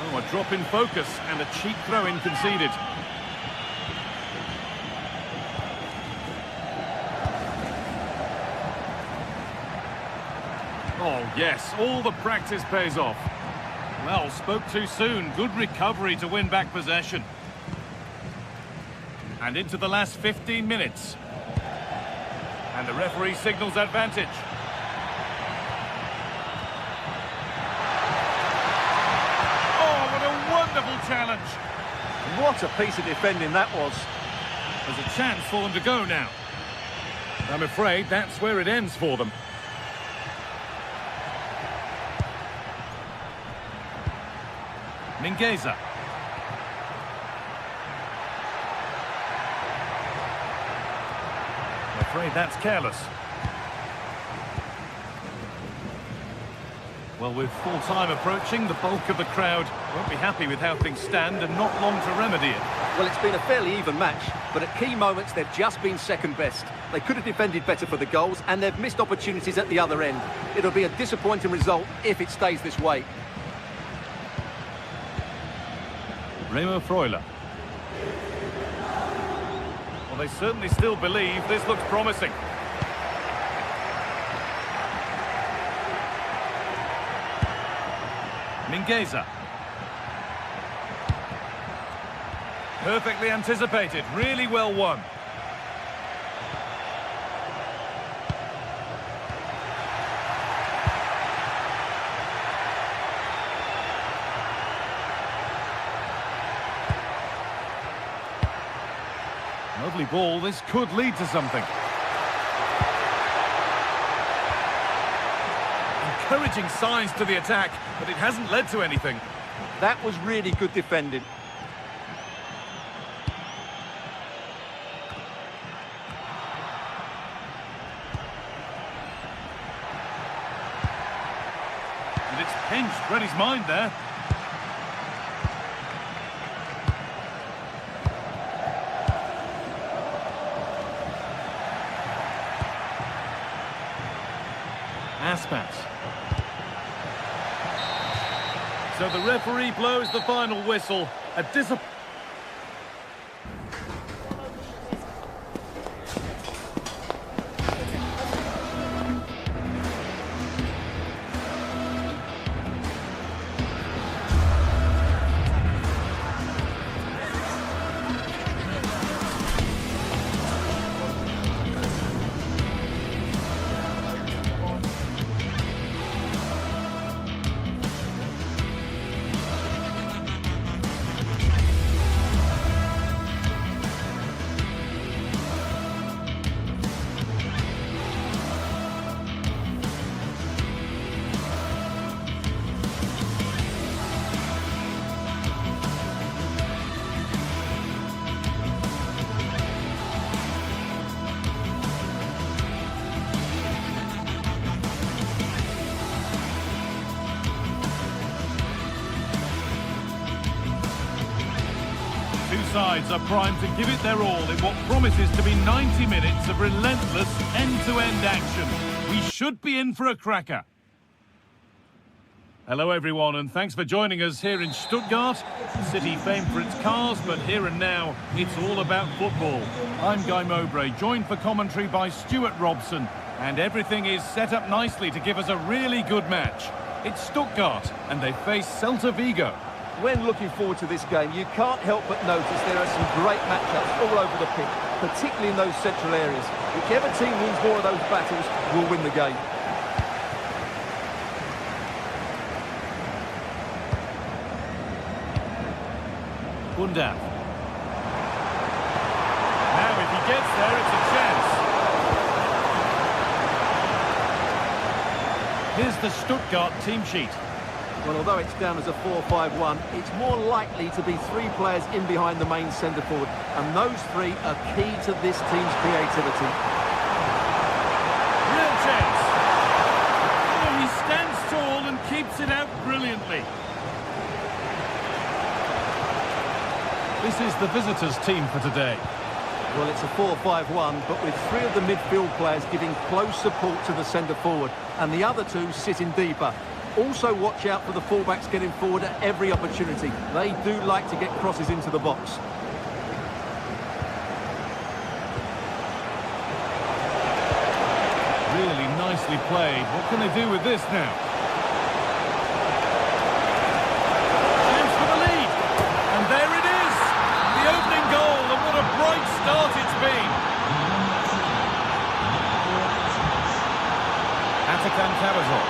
Oh, a drop in focus and a cheap throw-in conceded. Oh, yes, all the practice pays off. Well, spoke too soon. Good recovery to win back possession. And into the last 15 minutes. And the referee signals advantage. Oh, what a wonderful challenge. What a piece of defending that was. There's a chance for them to go now. I'm afraid that's where it ends for them. Mingueza. I'm afraid that's careless. Well, with full time approaching, the bulk of the crowd won't be happy with how things stand and not long to remedy it. Well, it's been a fairly even match, but at key moments they've just been second best. They could have defended better for the goals, and they've missed opportunities at the other end. It'll be a disappointing result if it stays this way. Remo Freuler. Well, they certainly still believe this looks promising. Mingueza. Perfectly anticipated, really well won. Lovely ball, this could lead to something. Encouraging signs to the attack, but it hasn't led to anything. That was really good defending. And it's pinched, read his mind there. Aspas. So the referee blows the final whistle. A disappointing. Two sides are primed to give it their all in what promises to be 90 minutes of relentless end-to-end action. We should be in for a cracker. Hello everyone, and thanks for joining us here in Stuttgart. A city famed for its cars, but here and now, it's all about football. I'm Guy Mowbray, joined for commentary by Stuart Robson, and everything is set up nicely to give us a really good match. It's Stuttgart, and they face Celta Vigo. When looking forward to this game, you can't help but notice there are some great matchups all over the pitch, particularly in those central areas. Whichever team wins more of those battles will win the game. Bundav. Now if he gets there, it's a chance. Here's the Stuttgart team sheet. Well, although it's down as a 4-5-1, it's more likely to be three players in behind the main centre-forward, and those three are key to this team's creativity. Real chance. Oh, he stands tall and keeps it out brilliantly. This is the visitors' team for today. Well, it's a 4-5-1, but with three of the midfield players giving close support to the centre-forward, and the other two sitting deeper. Also watch out for the fullbacks getting forward at every opportunity. They do like to get crosses into the box. Really nice nicely played. What can they do with this now? Chance for the lead. And there it is. The opening goal, and what a bright start it's been. Atakan Kavazov.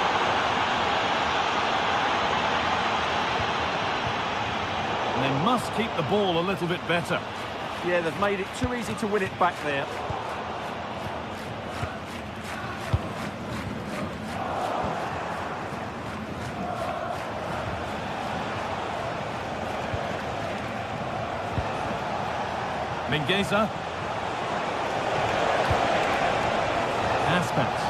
And they must keep the ball a little bit better. Yeah, they've made it too easy to win it back there. Mingueza. Aspas.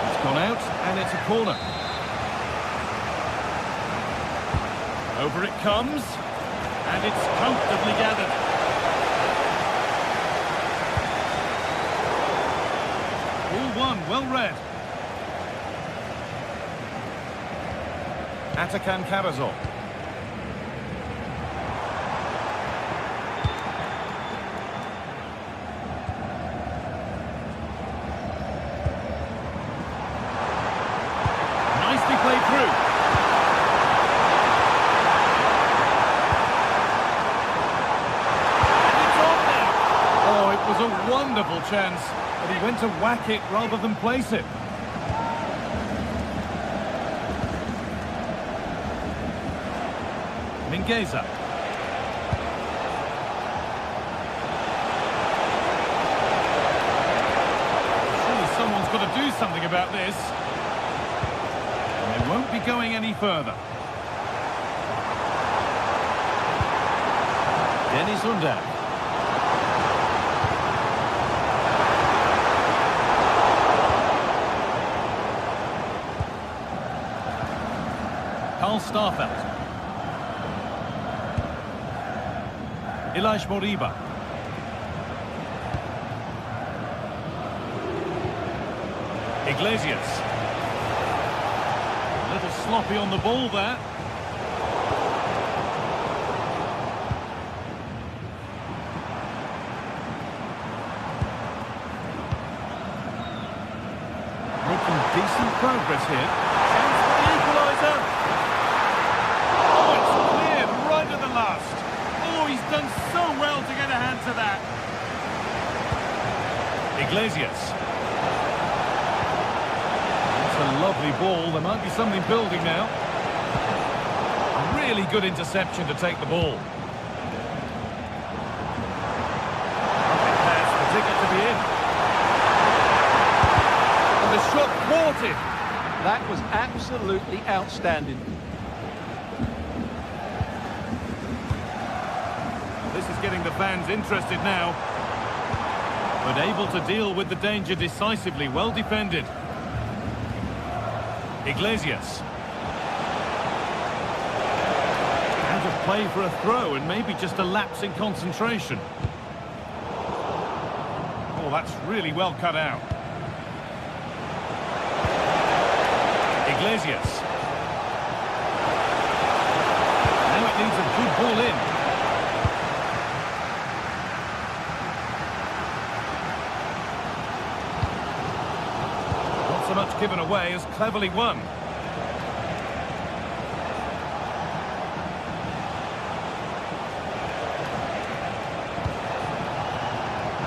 It's gone out, and it's a corner. Over it comes, and it's comfortably gathered. All one, well read. Atakan Kavazov. Nicely played through. And it's on now. Oh, it was a wonderful chance, but he went to whack it rather than place it. Mingueza. Surely someone's got to do something about this. And they won't be going any further. Denis Undav. Karl Starfelt. Ilaix Moriba. Iglesias. A little sloppy on the ball there. Making decent progress here. Chance for the equaliser. Oh, it's cleared right at the last. Oh, he's done so well to get a hand to that. Iglesias. It's a lovely ball. There might be something building now. A really good interception to take the ball. That's the ticket to be in. And the shot thwarted. That was absolutely outstanding. This is getting the fans interested now. But able to deal with the danger decisively. Well defended. Iglesias. Out of play for a throw, and maybe just a lapse in concentration. Oh, that's really well cut out. Iglesias. Now it needs a good ball in. So much given away as cleverly won.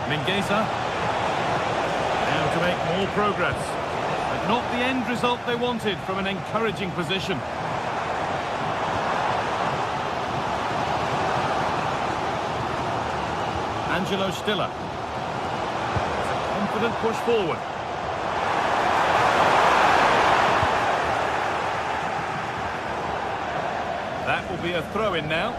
Mingueza. Now to make more progress. But not the end result they wanted from an encouraging position. Angelo Stiller. It's a confident push forward. That will be a throw-in now.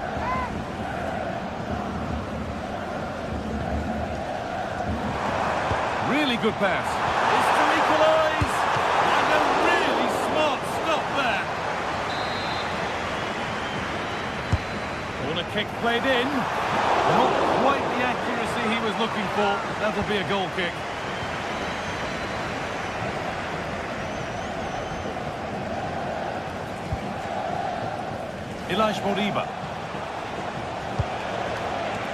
Really good pass. It's to equalise. And a really smart stop there. Corner kick played in. Not quite the accuracy he was looking for. That'll be a goal kick. Ilaix Moriba.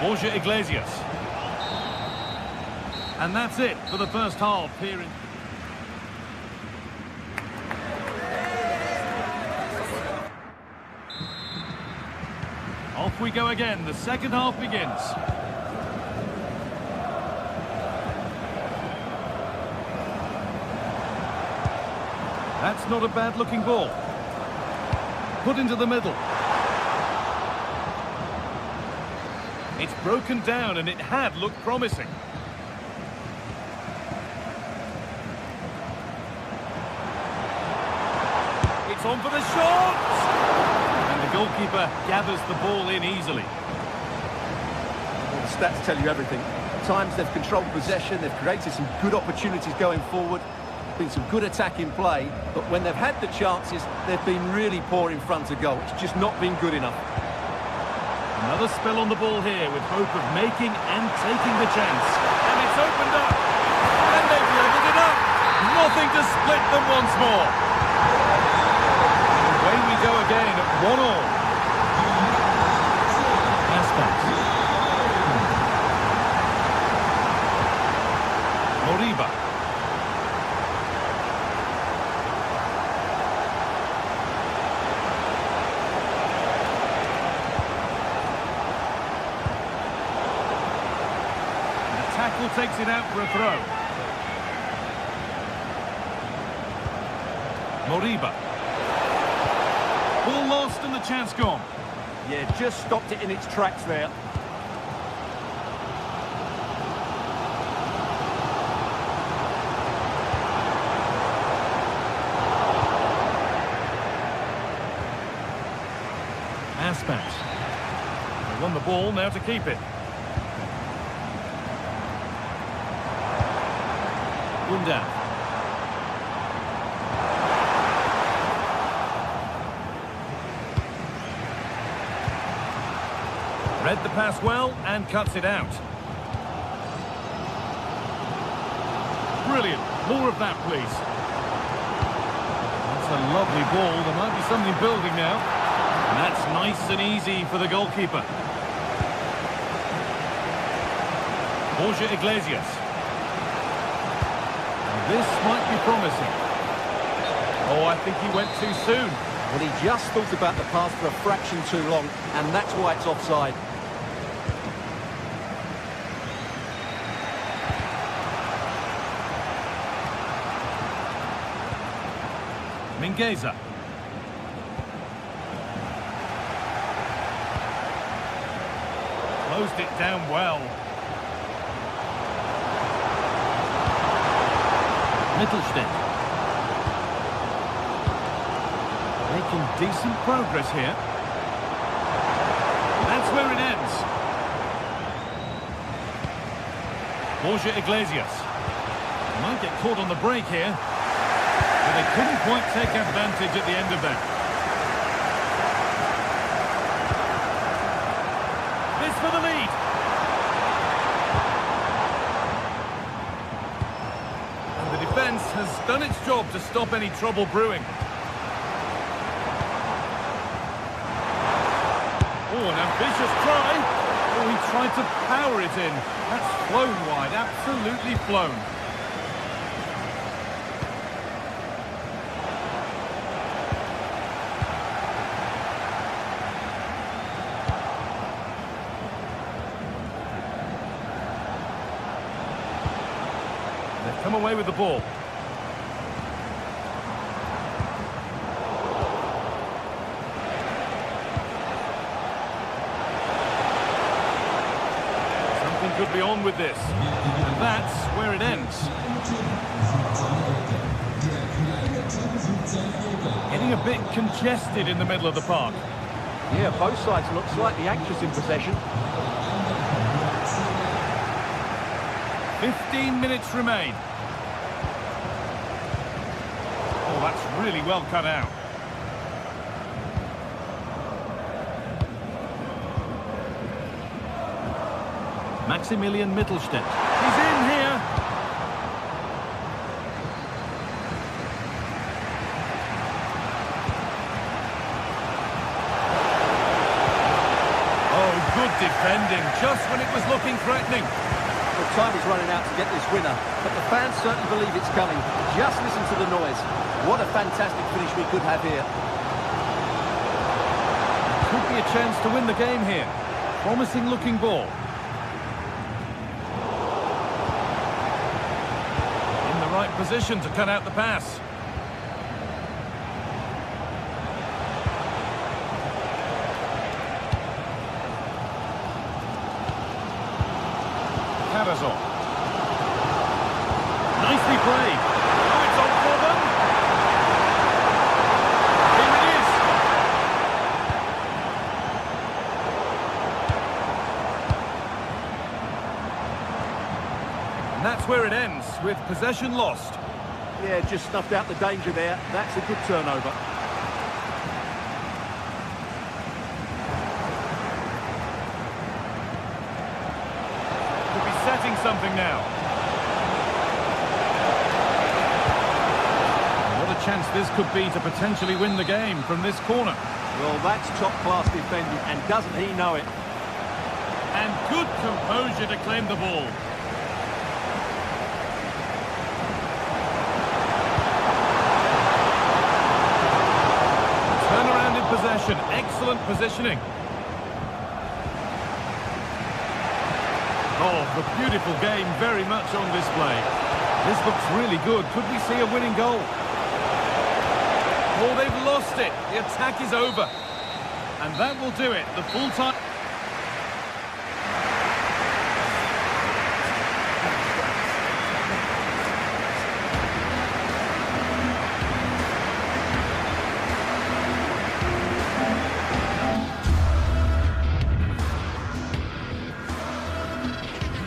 Borja Iglesias. And that's it for the first half here in... Off we go again. The second half begins. That's not a bad-looking ball. Put into the middle. It's broken down, and it had looked promising. It's on for the shot! And the goalkeeper gathers the ball in easily. Well, the stats tell you everything. At times they've controlled possession, they've created some good opportunities going forward, been some good attacking play, but when they've had the chances, they've been really poor in front of goal. It's just not been good enough. Another spell on the ball here with hope of making and taking the chance. And it's opened up. And they've leveled it up. Nothing to split them once more. And away we go again at 1-1. Aspas. Moriba. Tackle takes it out for a throw. Moriba. Ball lost and the chance gone. Yeah, just stopped it in its tracks there. Aspas. They won the ball, now to keep it. Gunda. Read the pass well and cuts it out. Brilliant. More of that, please. That's a lovely ball. There might be something building now. And that's nice and easy for the goalkeeper. Borja Iglesias. This might be promising. Oh, I think he went too soon. Well, he just thought about the pass for a fraction too long, and that's why it's offside. Mingueza. Closed it down well. Mittelstädt. Making decent progress here. That's where it ends. Borja Iglesias. Might get caught on the break here. But they couldn't quite take advantage at the end of that. This for the lead. Defence has done its job to stop any trouble brewing. Oh, an ambitious try. Oh, he tried to power it in. That's flown wide, absolutely flown. They've come away with the ball. Something could be on with this. And that's where it ends. Getting a bit congested in the middle of the park. Yeah, both sides look slightly anxious in possession. 15 minutes remain. Oh, that's really well cut out. Maximilian Mittelstädt. He's in here. Oh, good defending, just when it was looking threatening. The time is running out to get this winner, but the fans certainly believe it's coming. Just listen to the noise. What a fantastic finish we could have here. Could be a chance to win the game here. Promising looking ball. In the right position to cut out the pass. Nicely played. Oh, it's on for them. Here it is. And that's where it ends, with possession lost. Yeah, just snuffed out the danger there. That's a good turnover. Setting something now. What a chance this could be to potentially win the game from this corner. Well, that's top-class defending, and doesn't he know it? And good composure to claim the ball. Turn around in possession. Excellent positioning. Oh, the beautiful game very much on display. This looks really good. Could we see a winning goal? Oh, they've lost it. The attack is over. And that will do it. The full time...